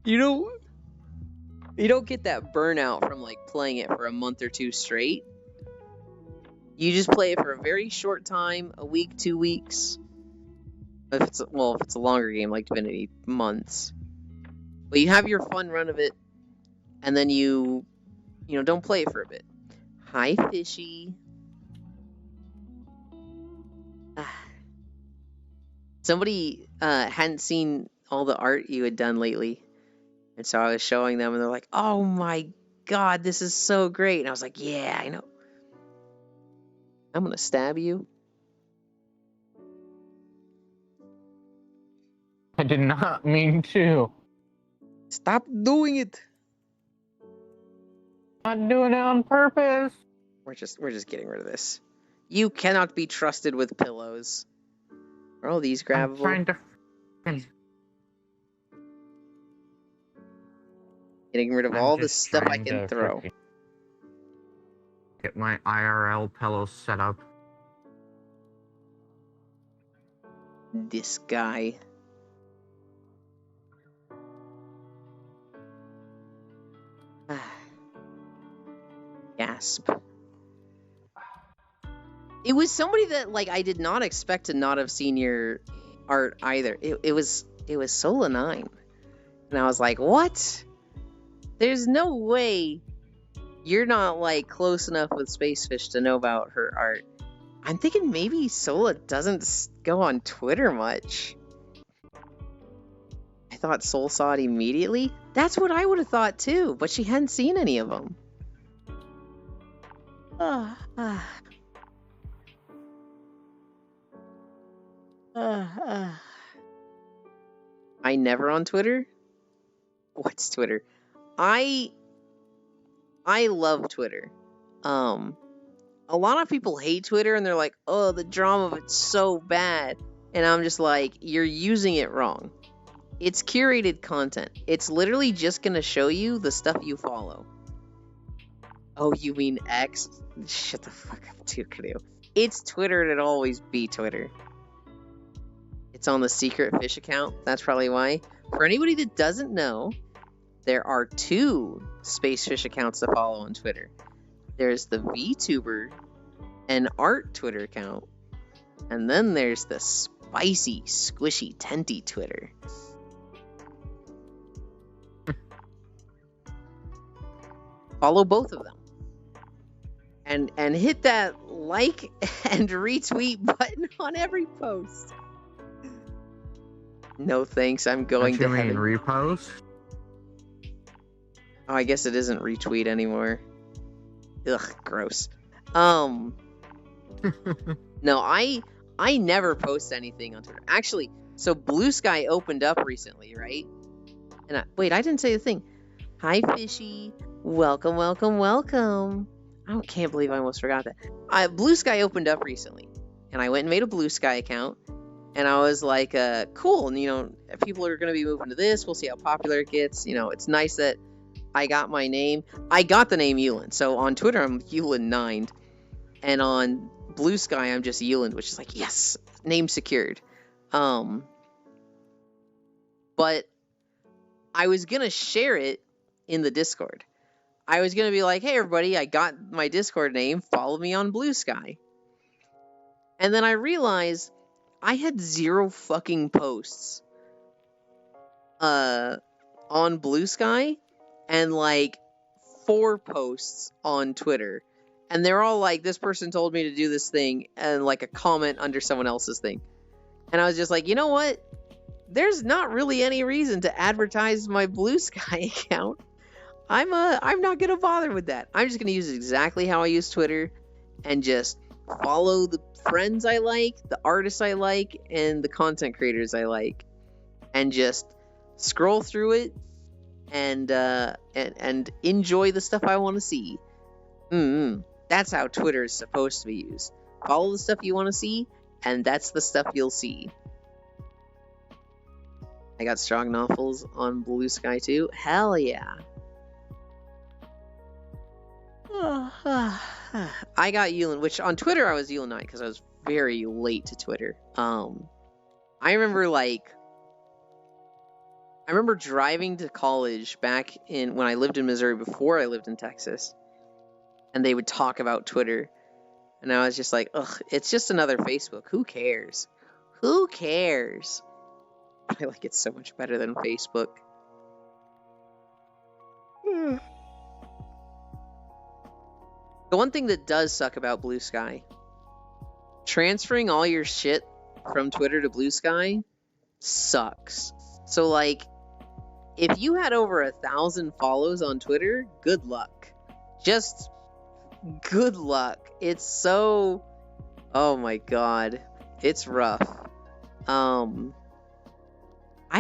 know, you don't get that burnout from, like, playing it for a month or 2 straight. You just play it for a very short time, a week, 2 weeks. If it's a longer game like Divinity, months. But you have your fun run of it, and then you don't play it for a bit. Hi, Fishy. Somebody hadn't seen all the art you had done lately, and so I was showing them, and they're like, "Oh my god, this is so great!" And I was like, "Yeah, I know." I'm gonna stab you. I did not mean to. Stop doing it. Not doing it on purpose. We're just getting rid of this. You cannot be trusted with pillows. Are all these grabbable? I'm trying to. Getting rid of all the stuff I can throw. Get my IRL pillow set up. This guy. Gasp. It was somebody that I did not expect to not have seen your art either. It was Sola 9. And I was like, what? There's no way you're not close enough with Spacefish to know about her art. I'm thinking maybe Sola doesn't go on Twitter much. I thought Sol saw it immediately. That's what I would have thought too, but she hadn't seen any of them. I never on Twitter? What's Twitter? I love Twitter. A lot of people hate Twitter and they're like, oh, the drama of it's so bad. And I'm just like, you're using it wrong. It's curated content. It's literally just going to show you the stuff you follow. Oh, you mean X? Shut the fuck up, too, Canoe. It's Twitter and it'll always be Twitter. It's on the secret fish account. That's probably why. For anybody that doesn't know, there are 2 Spacefish accounts to follow on Twitter. There's the VTuber and Art Twitter account. And then there's the spicy, squishy, tenty Twitter. Follow both of them. And hit that like and retweet button on every post. No thanks, I'm going to heaven. What you mean, repost? Oh, I guess it isn't retweet anymore. Ugh, gross. No, I never post anything on Twitter. Actually, so Blue Sky opened up recently, right? And wait, I didn't say the thing. Hi, Fishy. Welcome, welcome, welcome. I can't believe I almost forgot that. Blue Sky opened up recently, and I went and made a Blue Sky account, and I was like, cool, and people are going to be moving to this. We'll see how popular it gets. It's nice that I got my name. I got the name Yulin. So on Twitter, I'm Yulin9. And on Blue Sky, I'm just Yulin, which is like, yes, name secured. But I was going to share it in the Discord. I was going to be like, hey, everybody, I got my Discord name. Follow me on Blue Sky. And then I realized I had 0 fucking posts on Blue Sky and 4 posts on Twitter. And they're all like, this person told me to do this thing, and a comment under someone else's thing. And I was just like, you know what? There's not really any reason to advertise my Blue Sky account. I'm not gonna bother with that. I'm just gonna use it exactly how I use Twitter, and just follow the friends I like, the artists I like, and the content creators I like, and just scroll through it and enjoy the stuff I want to see. That's how Twitter is supposed to be used. Follow the stuff you want to see, and that's the stuff you'll see. I got Stroganoffles on Blue Sky too. Hell yeah. I got Yulin, which on Twitter I was Yulin9 because I was very late to Twitter. I remember driving to college back when I lived in Missouri before I lived in Texas, and they would talk about Twitter, and I was just like, ugh, it's just another Facebook. Who cares? Who cares? I like it so much better than Facebook. The one thing that does suck about Blue Sky, transferring all your shit from Twitter to Blue Sky sucks. So, like, if you had over 1,000 follows on Twitter, good luck. Just good luck. It's so... Oh my god. It's rough. I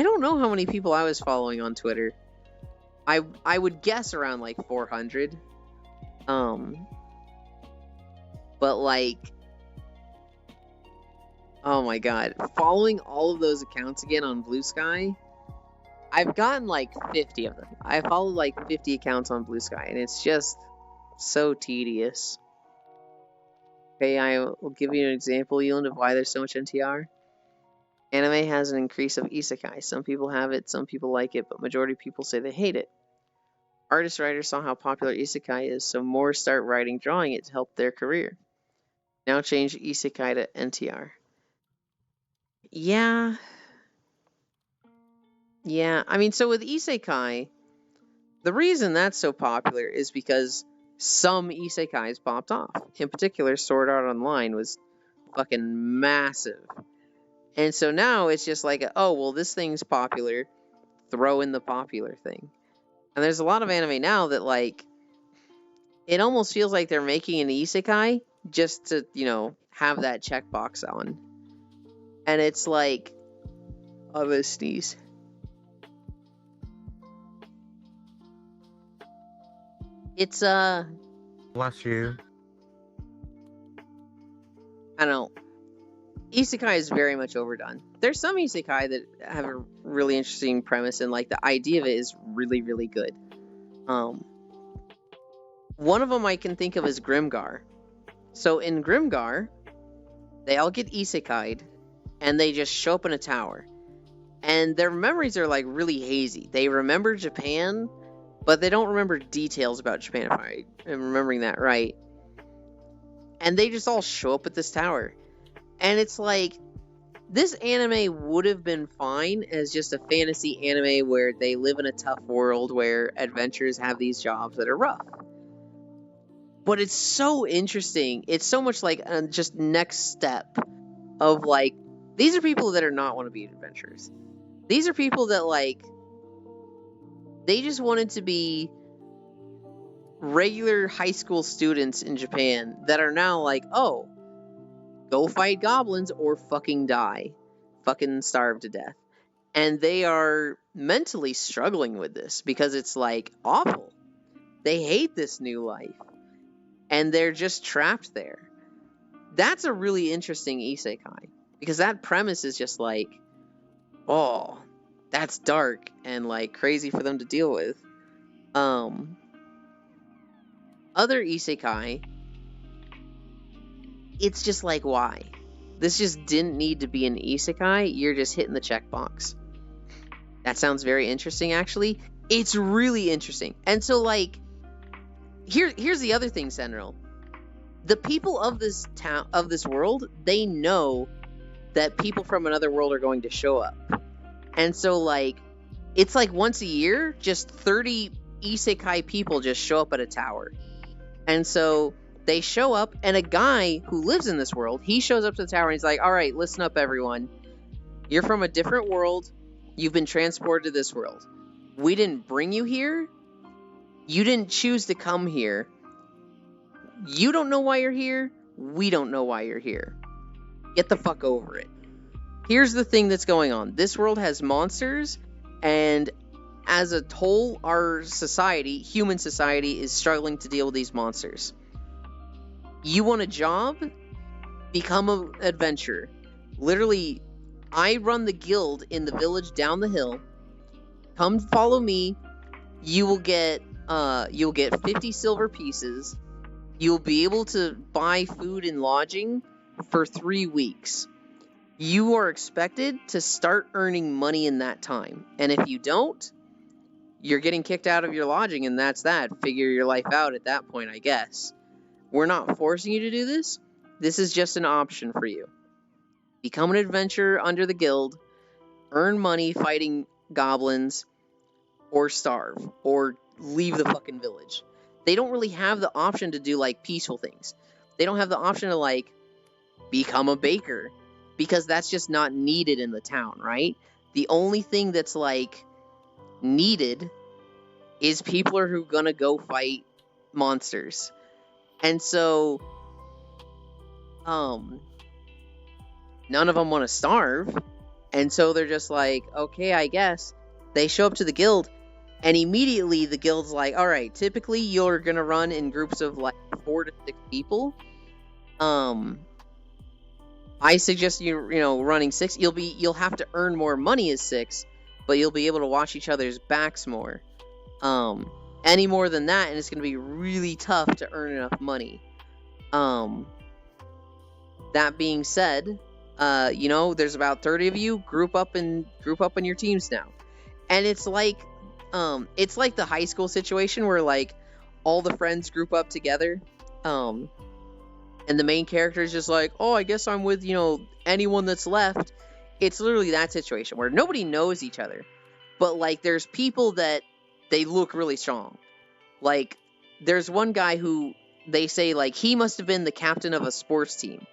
don't know how many people I was following on Twitter. I would guess around like 400. But like, oh my god, following all of those accounts again on Blue Sky, I've gotten like 50 of them. I followed like 50 accounts on Blue Sky, and it's just so tedious. Okay, I will give you an example, Eland, of why there's so much NTR. Anime has an increase of isekai. Some people have it, some people like it, but majority of people say they hate it. Artist-writers saw how popular isekai is, so more start writing, drawing it to help their career. Now change isekai to NTR. Yeah. I mean, so with isekai, the reason that's so popular is because some isekais popped off. In particular, Sword Art Online was fucking massive. And so now it's just like, oh, well, this thing's popular. Throw in the popular thing. And there's a lot of anime now that, like, it almost feels like they're making an isekai just to, you know, have that checkbox on. And it's like, I'm gonna sneeze. It's, Bless you. I don't know. Isekai is very much overdone. There's some isekai that have a really interesting premise, and like the idea of it is really, really good. One of them I can think of is Grimgar. So in Grimgar, they all get isekai'd, and they just show up in a tower. And their memories are like really hazy. They remember Japan, but they don't remember details about Japan, if I am remembering that right. And they just all show up at this tower. And it's like, this anime would have been fine as just a fantasy anime where they live in a tough world where adventurers have these jobs that are rough. But it's so interesting. It's so much like a just next step of like, these are people that are not want to be adventurers. These are people that like, they just wanted to be regular high school students in Japan that are now like, oh, go fight goblins or fucking die. Fucking starve to death. And they are mentally struggling with this because it's like awful. They hate this new life. And they're just trapped there. That's a really interesting isekai. Because that premise is just like, oh, that's dark and like crazy for them to deal with. Other isekai, it's just like, why? This just didn't need to be an isekai. You're just hitting the checkbox. That sounds very interesting, actually. It's really interesting. And so, like, here's the other thing, Sentinel. The people of this town, of this world, they know that people from another world are going to show up. And so, like, it's like once a year, just 30 isekai people just show up at a tower. And so they show up, and a guy who lives in this world, he shows up to the tower, and he's like, all right, listen up, everyone. You're from a different world. You've been transported to this world. We didn't bring you here. You didn't choose to come here. You don't know why you're here. We don't know why you're here. Get the fuck over it. Here's the thing that's going on. This world has monsters, and as a whole, our society, human society, is struggling to deal with these monsters. You want a job? Become an adventurer. Literally, I run the guild in the village down the hill. Come follow me. You'll get 50 silver pieces. You'll be able to buy food and lodging for 3 weeks. You are expected to start earning money in that time. And if you don't, you're getting kicked out of your lodging, and that's that. Figure your life out at that point, I guess. We're not forcing you to do this. This is just an option for you. become an adventurer under the guild, earn money fighting goblins, or starve, or leave the fucking village. They don't really have the option to do, like, peaceful things. They don't have the option to, like, become a baker, because that's just not needed in the town, right? The only thing that's, like, needed is people are who gonna go fight monsters. And so, none of them want to starve. And so they're just like, okay, I guess. They show up to the guild, and immediately the guild's like, all right, typically you're gonna run in groups of like 4 to 6 people. I suggest you running 6. You'll have to earn more money as 6, but you'll be able to watch each other's backs more. Any more than that, and it's gonna be really tough to earn enough money. That being said, there's about 30 of you. Group up in your teams now, and it's like the high school situation where like all the friends group up together, and the main character is just like, oh, I guess I'm with anyone that's left. It's literally that situation where nobody knows each other, but like there's people that they look really strong. Like there's one guy who they say like he must have been the captain of a sports team.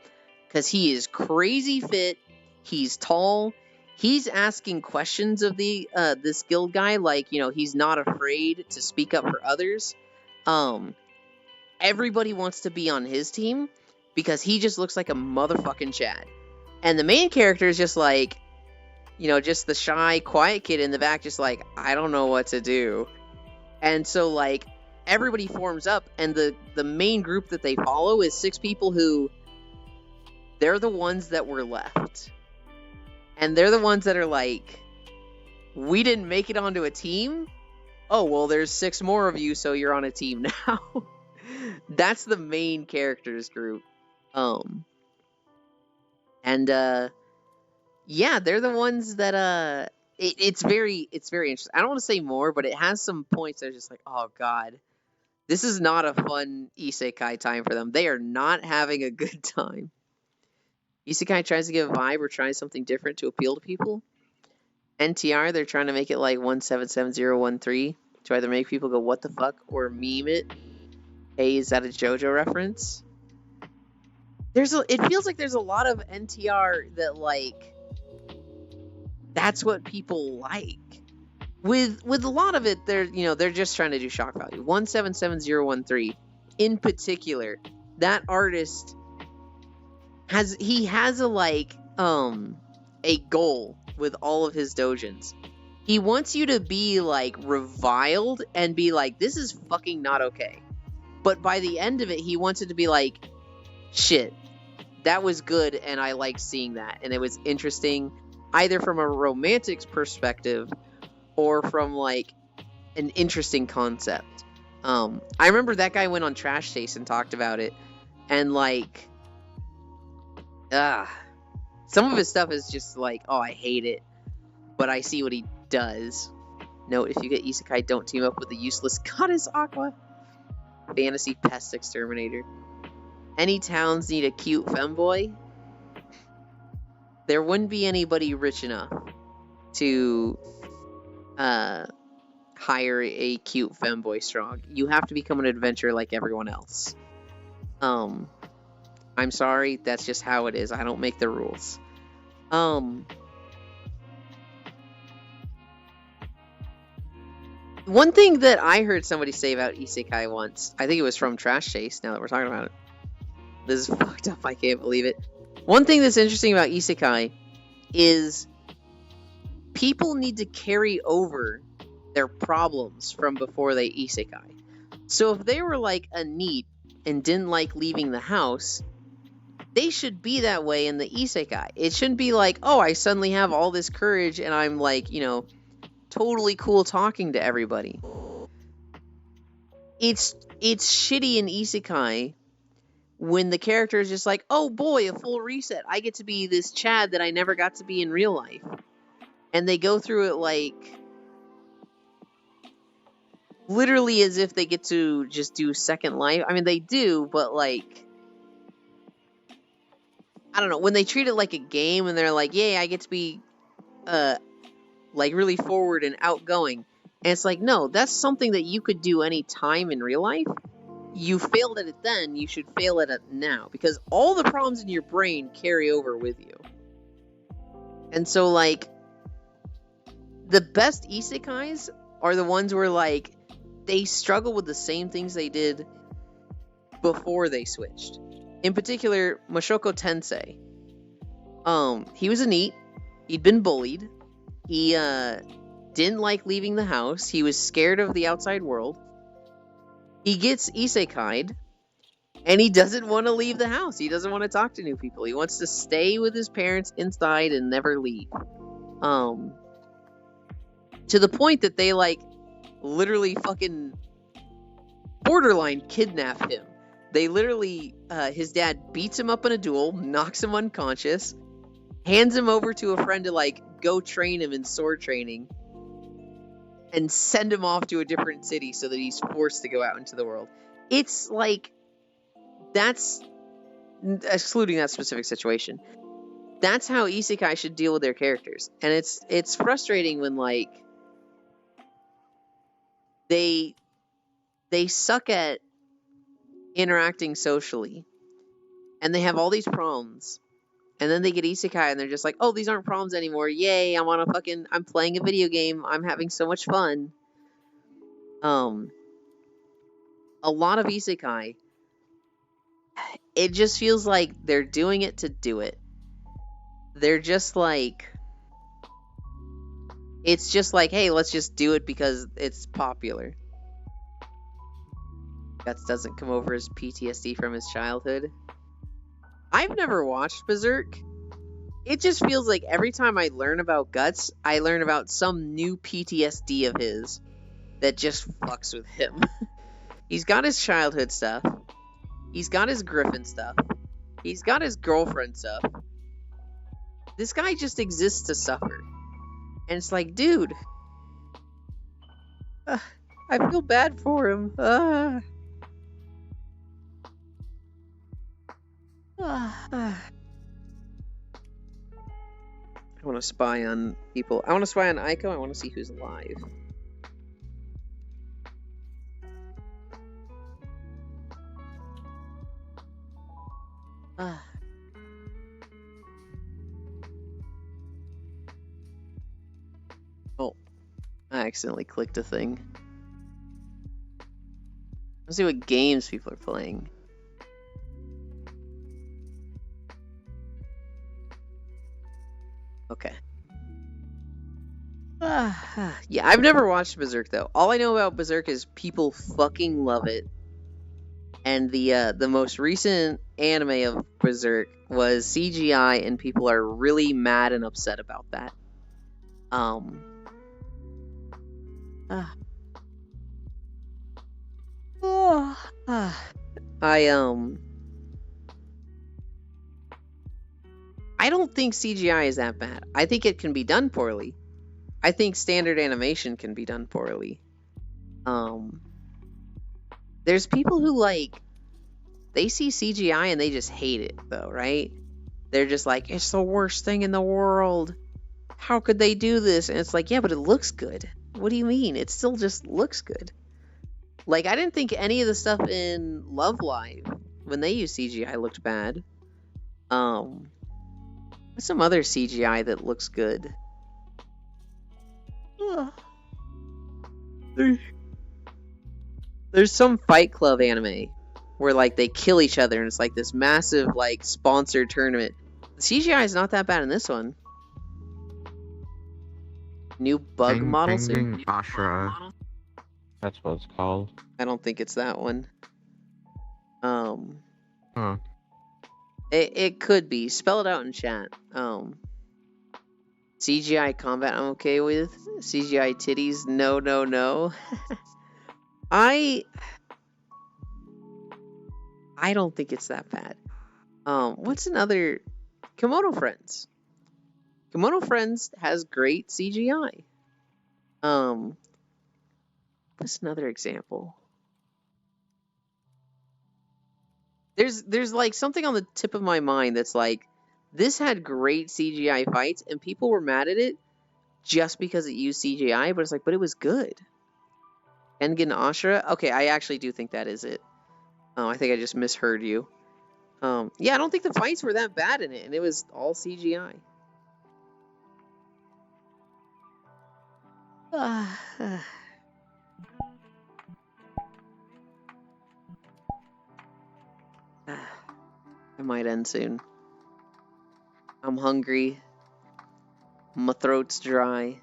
Because he is crazy fit, he's tall, he's asking questions of this guild guy, like, he's not afraid to speak up for others. Everybody wants to be on his team, because he just looks like a motherfucking Chad. And the main character is just like, just the shy, quiet kid in the back, just like, I don't know what to do. And so, like, everybody forms up, and the main group that they follow is 6 people who... they're the ones that were left. And they're the ones that are like, we didn't make it onto a team? Oh, well, there's 6 more of you, so you're on a team now. That's the main characters group. Yeah, they're the ones that, it's very interesting. I don't want to say more, but it has some points that are just like, oh, God. This is not a fun isekai time for them. They are not having a good time. Isekai tries to give a vibe or tries something different to appeal to people. NTR, they're trying to make it like 177013 to either make people go, what the fuck, or meme it. Hey, is that a JoJo reference? It feels like there's a lot of NTR that, like, that's what people like. With a lot of it, they're just trying to do shock value. 177013, in particular, that artist... has a goal with all of his doujins. He wants you to be like reviled and be like, this is fucking not okay. But by the end of it, he wants it to be like, shit, that was good and I liked seeing that. And it was interesting, either from a romantic perspective or from like an interesting concept. I remember that guy went on Trash Taste and talked about it. And like... some of his stuff is just like, oh, I hate it, but I see what he does. Note, if you get isekai, don't team up with the useless goddess Aqua. Fantasy pest exterminator. Any towns need a cute femboy? There wouldn't be anybody rich enough to hire a cute femboy strong. You have to become an adventurer like everyone else. I'm sorry, that's just how it is. I don't make the rules. One thing that I heard somebody say about isekai once, I think it was from Trash Chase, now that we're talking about it. This is fucked up, I can't believe it. One thing that's interesting about isekai is people need to carry over their problems from before they isekai. So if they were like a NEET and didn't like leaving the house, they should be that way in the isekai. It shouldn't be like, oh, I suddenly have all this courage and I'm like, totally cool talking to everybody. It's shitty in isekai when the character is just like, oh boy, a full reset. I get to be this Chad that I never got to be in real life. And they go through it like literally as if they get to just do Second Life. I mean, they do, but like I don't know, when they treat it like a game and they're like, yay, I get to be like really forward and outgoing. And it's like, no, that's something that you could do any time in real life. You failed at it then, you should fail at it now, because all the problems in your brain carry over with you. And so, like, the best isekais are the ones where, like, they struggle with the same things they did before they switched. In particular, Mushoku Tensei. He was a NEET. He'd been bullied. He didn't like leaving the house. He was scared of the outside world. He gets isekai'd, and he doesn't want to leave the house. He doesn't want to talk to new people. He wants to stay with his parents inside and never leave. To the point that they, like, literally fucking borderline kidnap him. They literally, his dad beats him up in a duel, knocks him unconscious, hands him over to a friend to, like, go train him in sword training, and send him off to a different city so that he's forced to go out into the world. It's like, that's, excluding that specific situation, that's how isekai should deal with their characters. And it's frustrating when, like, they suck at interacting socially, and they have all these problems, and then they get isekai and they're just like, oh, these aren't problems anymore, yay, I'm playing a video game, I'm having so much fun. A lot of isekai, it just feels like they're doing it to do it. They're just like, it's just like, hey, let's just do it because it's popular. Guts doesn't come over as PTSD from his childhood. I've never watched Berserk. It just feels like every time I learn about Guts, I learn about some new PTSD of his that just fucks with him. He's got his childhood stuff. He's got his Griffin stuff. He's got his girlfriend stuff. This guy just exists to suffer. And it's like, dude, I feel bad for him. I want to spy on people. I want to spy on Aiko. I want to see who's alive. Oh, I accidentally clicked a thing. Let's see what games people are playing. Okay. Yeah, I've never watched Berserk though. All I know about Berserk is people fucking love it. And the most recent anime of Berserk was CGI, and people are really mad and upset about that. I don't think CGI is that bad. I think it can be done poorly. I think standard animation can be done poorly. There's people who, like, they see CGI and they just hate it though, right? They're just like, it's the worst thing in the world. How could they do this? And it's like, yeah, but it looks good. What do you mean? It still just looks good. Like, I didn't think any of the stuff in Love Live, when they used CGI, looked bad. What's some other CGI that looks good? There's some Fight Club anime where, like, they kill each other and it's like this massive, like, sponsored tournament. The CGI is not that bad in this one. New bug models. Ashura. That's what it's called. I don't think it's that one. Huh. It could be. Spell it out in chat. CGI combat I'm okay with. CGI titties, no. I don't think it's that bad. What's another? Kemono Friends. Kemono Friends has great CGI. What's another example? There's like something on the tip of my mind that's like, This had great CGI fights, and people were mad at it just because it used CGI, but it's like, but it was good. Engen Ashura? Okay, I actually do think that is it. I think I just misheard you. Yeah, I don't think the fights were that bad in it, and it was all CGI. I might end soon. I'm hungry. My throat's dry.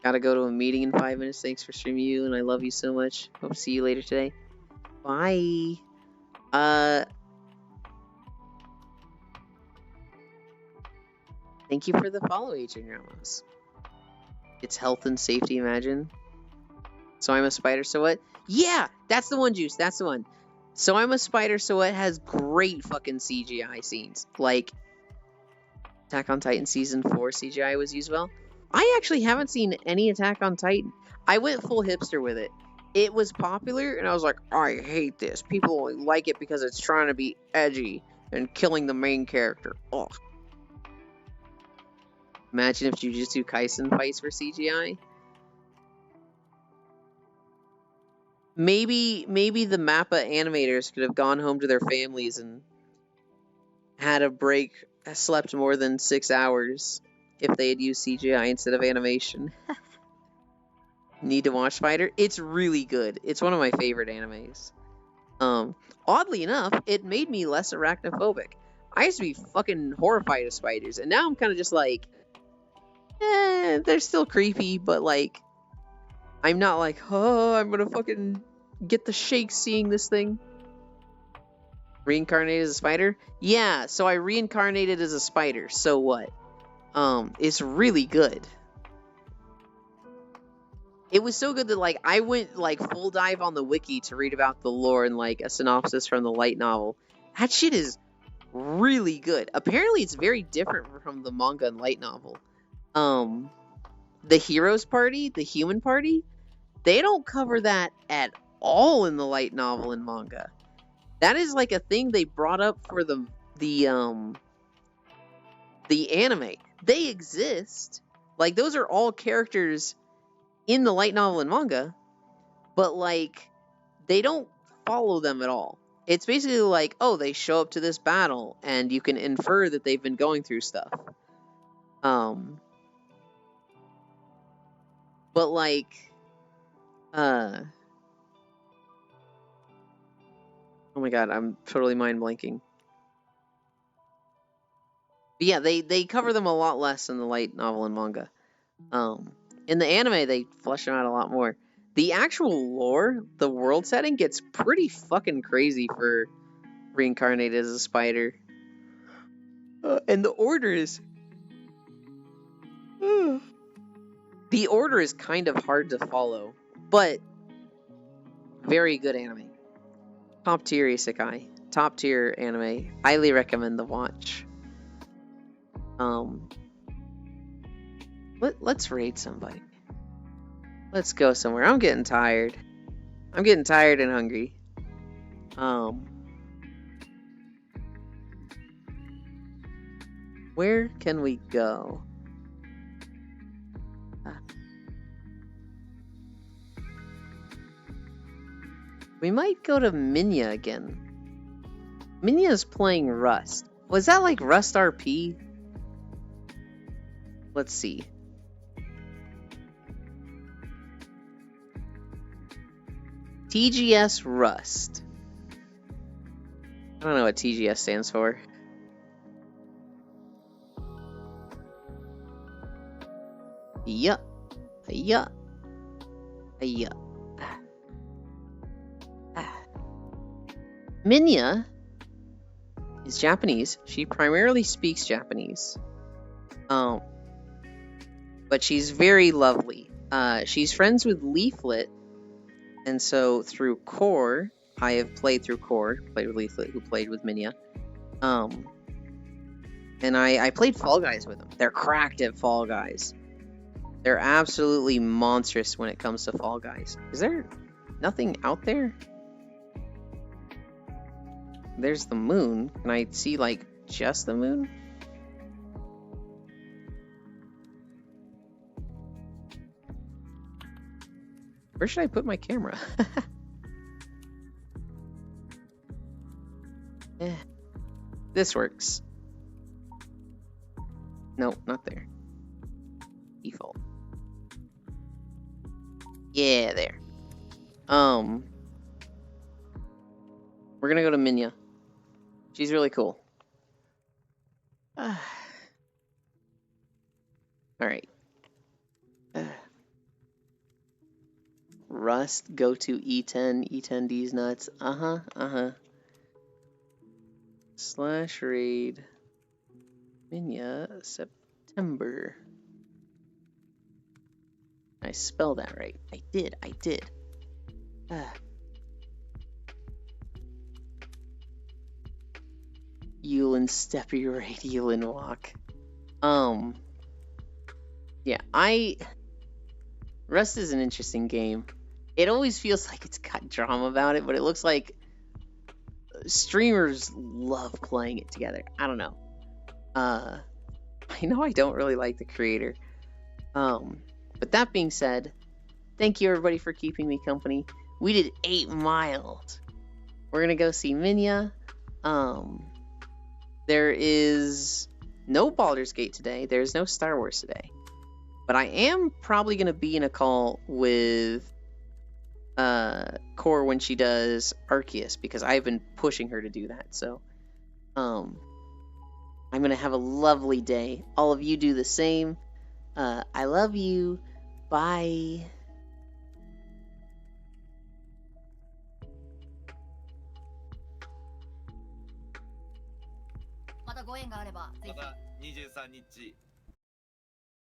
Gotta go to a meeting in 5 minutes. Thanks for streaming you, and I love you so much. Hope to see you later today. Bye. Thank you for the follow, Adrian Ramos. It's health and safety, imagine. So I'm a Spider, so what? Yeah, that's the one, Juice. That's the one. So I'm a Spider, so what has great fucking CGI scenes. Like, Attack on Titan Season 4 CGI was used well. I actually haven't seen any Attack on Titan. I went full hipster with it. It was popular, and I was like, I hate this. People only like it because it's trying to be edgy and killing the main character. Ugh. Imagine if Jujutsu Kaisen fights for CGI. Maybe the MAPPA animators could have gone home to their families and had a break, slept more than 6 hours if they had used CGI instead of animation. Need to watch Spider? It's really good. It's one of my favorite animes. Oddly enough, it made me less arachnophobic. I used to be fucking horrified of spiders, and now I'm kind of just like, they're still creepy, but like, I'm not like, oh, I'm gonna fucking get the shakes seeing this thing. Reincarnated as a spider? Yeah, so I reincarnated as a spider, so what? It's really good. It was so good that, like, I went, like, full dive on the wiki to read about the lore and, like, a synopsis from the light novel. That shit is really good. Apparently, it's very different from the manga and light novel. The Heroes Party, the Human Party, they don't cover that at all in the light novel and manga. That is, like, a thing they brought up for the anime. They exist. Like, those are all characters in the light novel and manga, but like they don't follow them at all. It's basically like, oh, they show up to this battle and you can infer that they've been going through stuff. But like oh my god, I'm totally mind blanking. But yeah, they cover them a lot less in the light novel and manga. In the anime, they flesh them out a lot more. The actual lore, the world setting, gets pretty fucking crazy for reincarnated as a spider. And the order is... the order is kind of hard to follow, but very good anime. Top tier isekai. Top tier anime. Highly recommend the watch. Let's raid somebody. Let's go somewhere. I'm getting tired. I'm getting tired and hungry. Where can we go? We might go to Minya again. Minya's playing Rust. Was that like Rust RP? Let's see. TGS Rust. I don't know what TGS stands for. Yup. Yup. Yup. Minya is Japanese. She primarily speaks Japanese. But she's very lovely. She's friends with Leaflet. And so through Core, I have played through Core, played with Leaflet, who played with Minya. And I played Fall Guys with them. They're cracked at Fall Guys. They're absolutely monstrous when it comes to Fall Guys. Is there nothing out there? There's the moon. Can I see, like, just the moon? Where should I put my camera? This works. Nope, not there. Default. Yeah, there. We're gonna go to Minya. She's really cool. Alright. Rust, go to E10, E10D's nuts. / raid. Minya, September. I spelled that right. I did. Yulin Steppy Raid, Yulin Walk. Yeah, Rust is an interesting game. It always feels like it's got drama about it, but it looks like streamers love playing it together. I don't know. I know I don't really like the creator. But that being said, thank you everybody for keeping me company. We did 8 miles. We're gonna go see Minya. There is no Baldur's Gate today. There's no Star Wars today. But I am probably gonna be in a call with Core when she does Arceus, because I've been pushing her to do that. So I'm gonna have a lovely day. All of you do the same. I love you. Bye. またご縁があればぜひ。また23日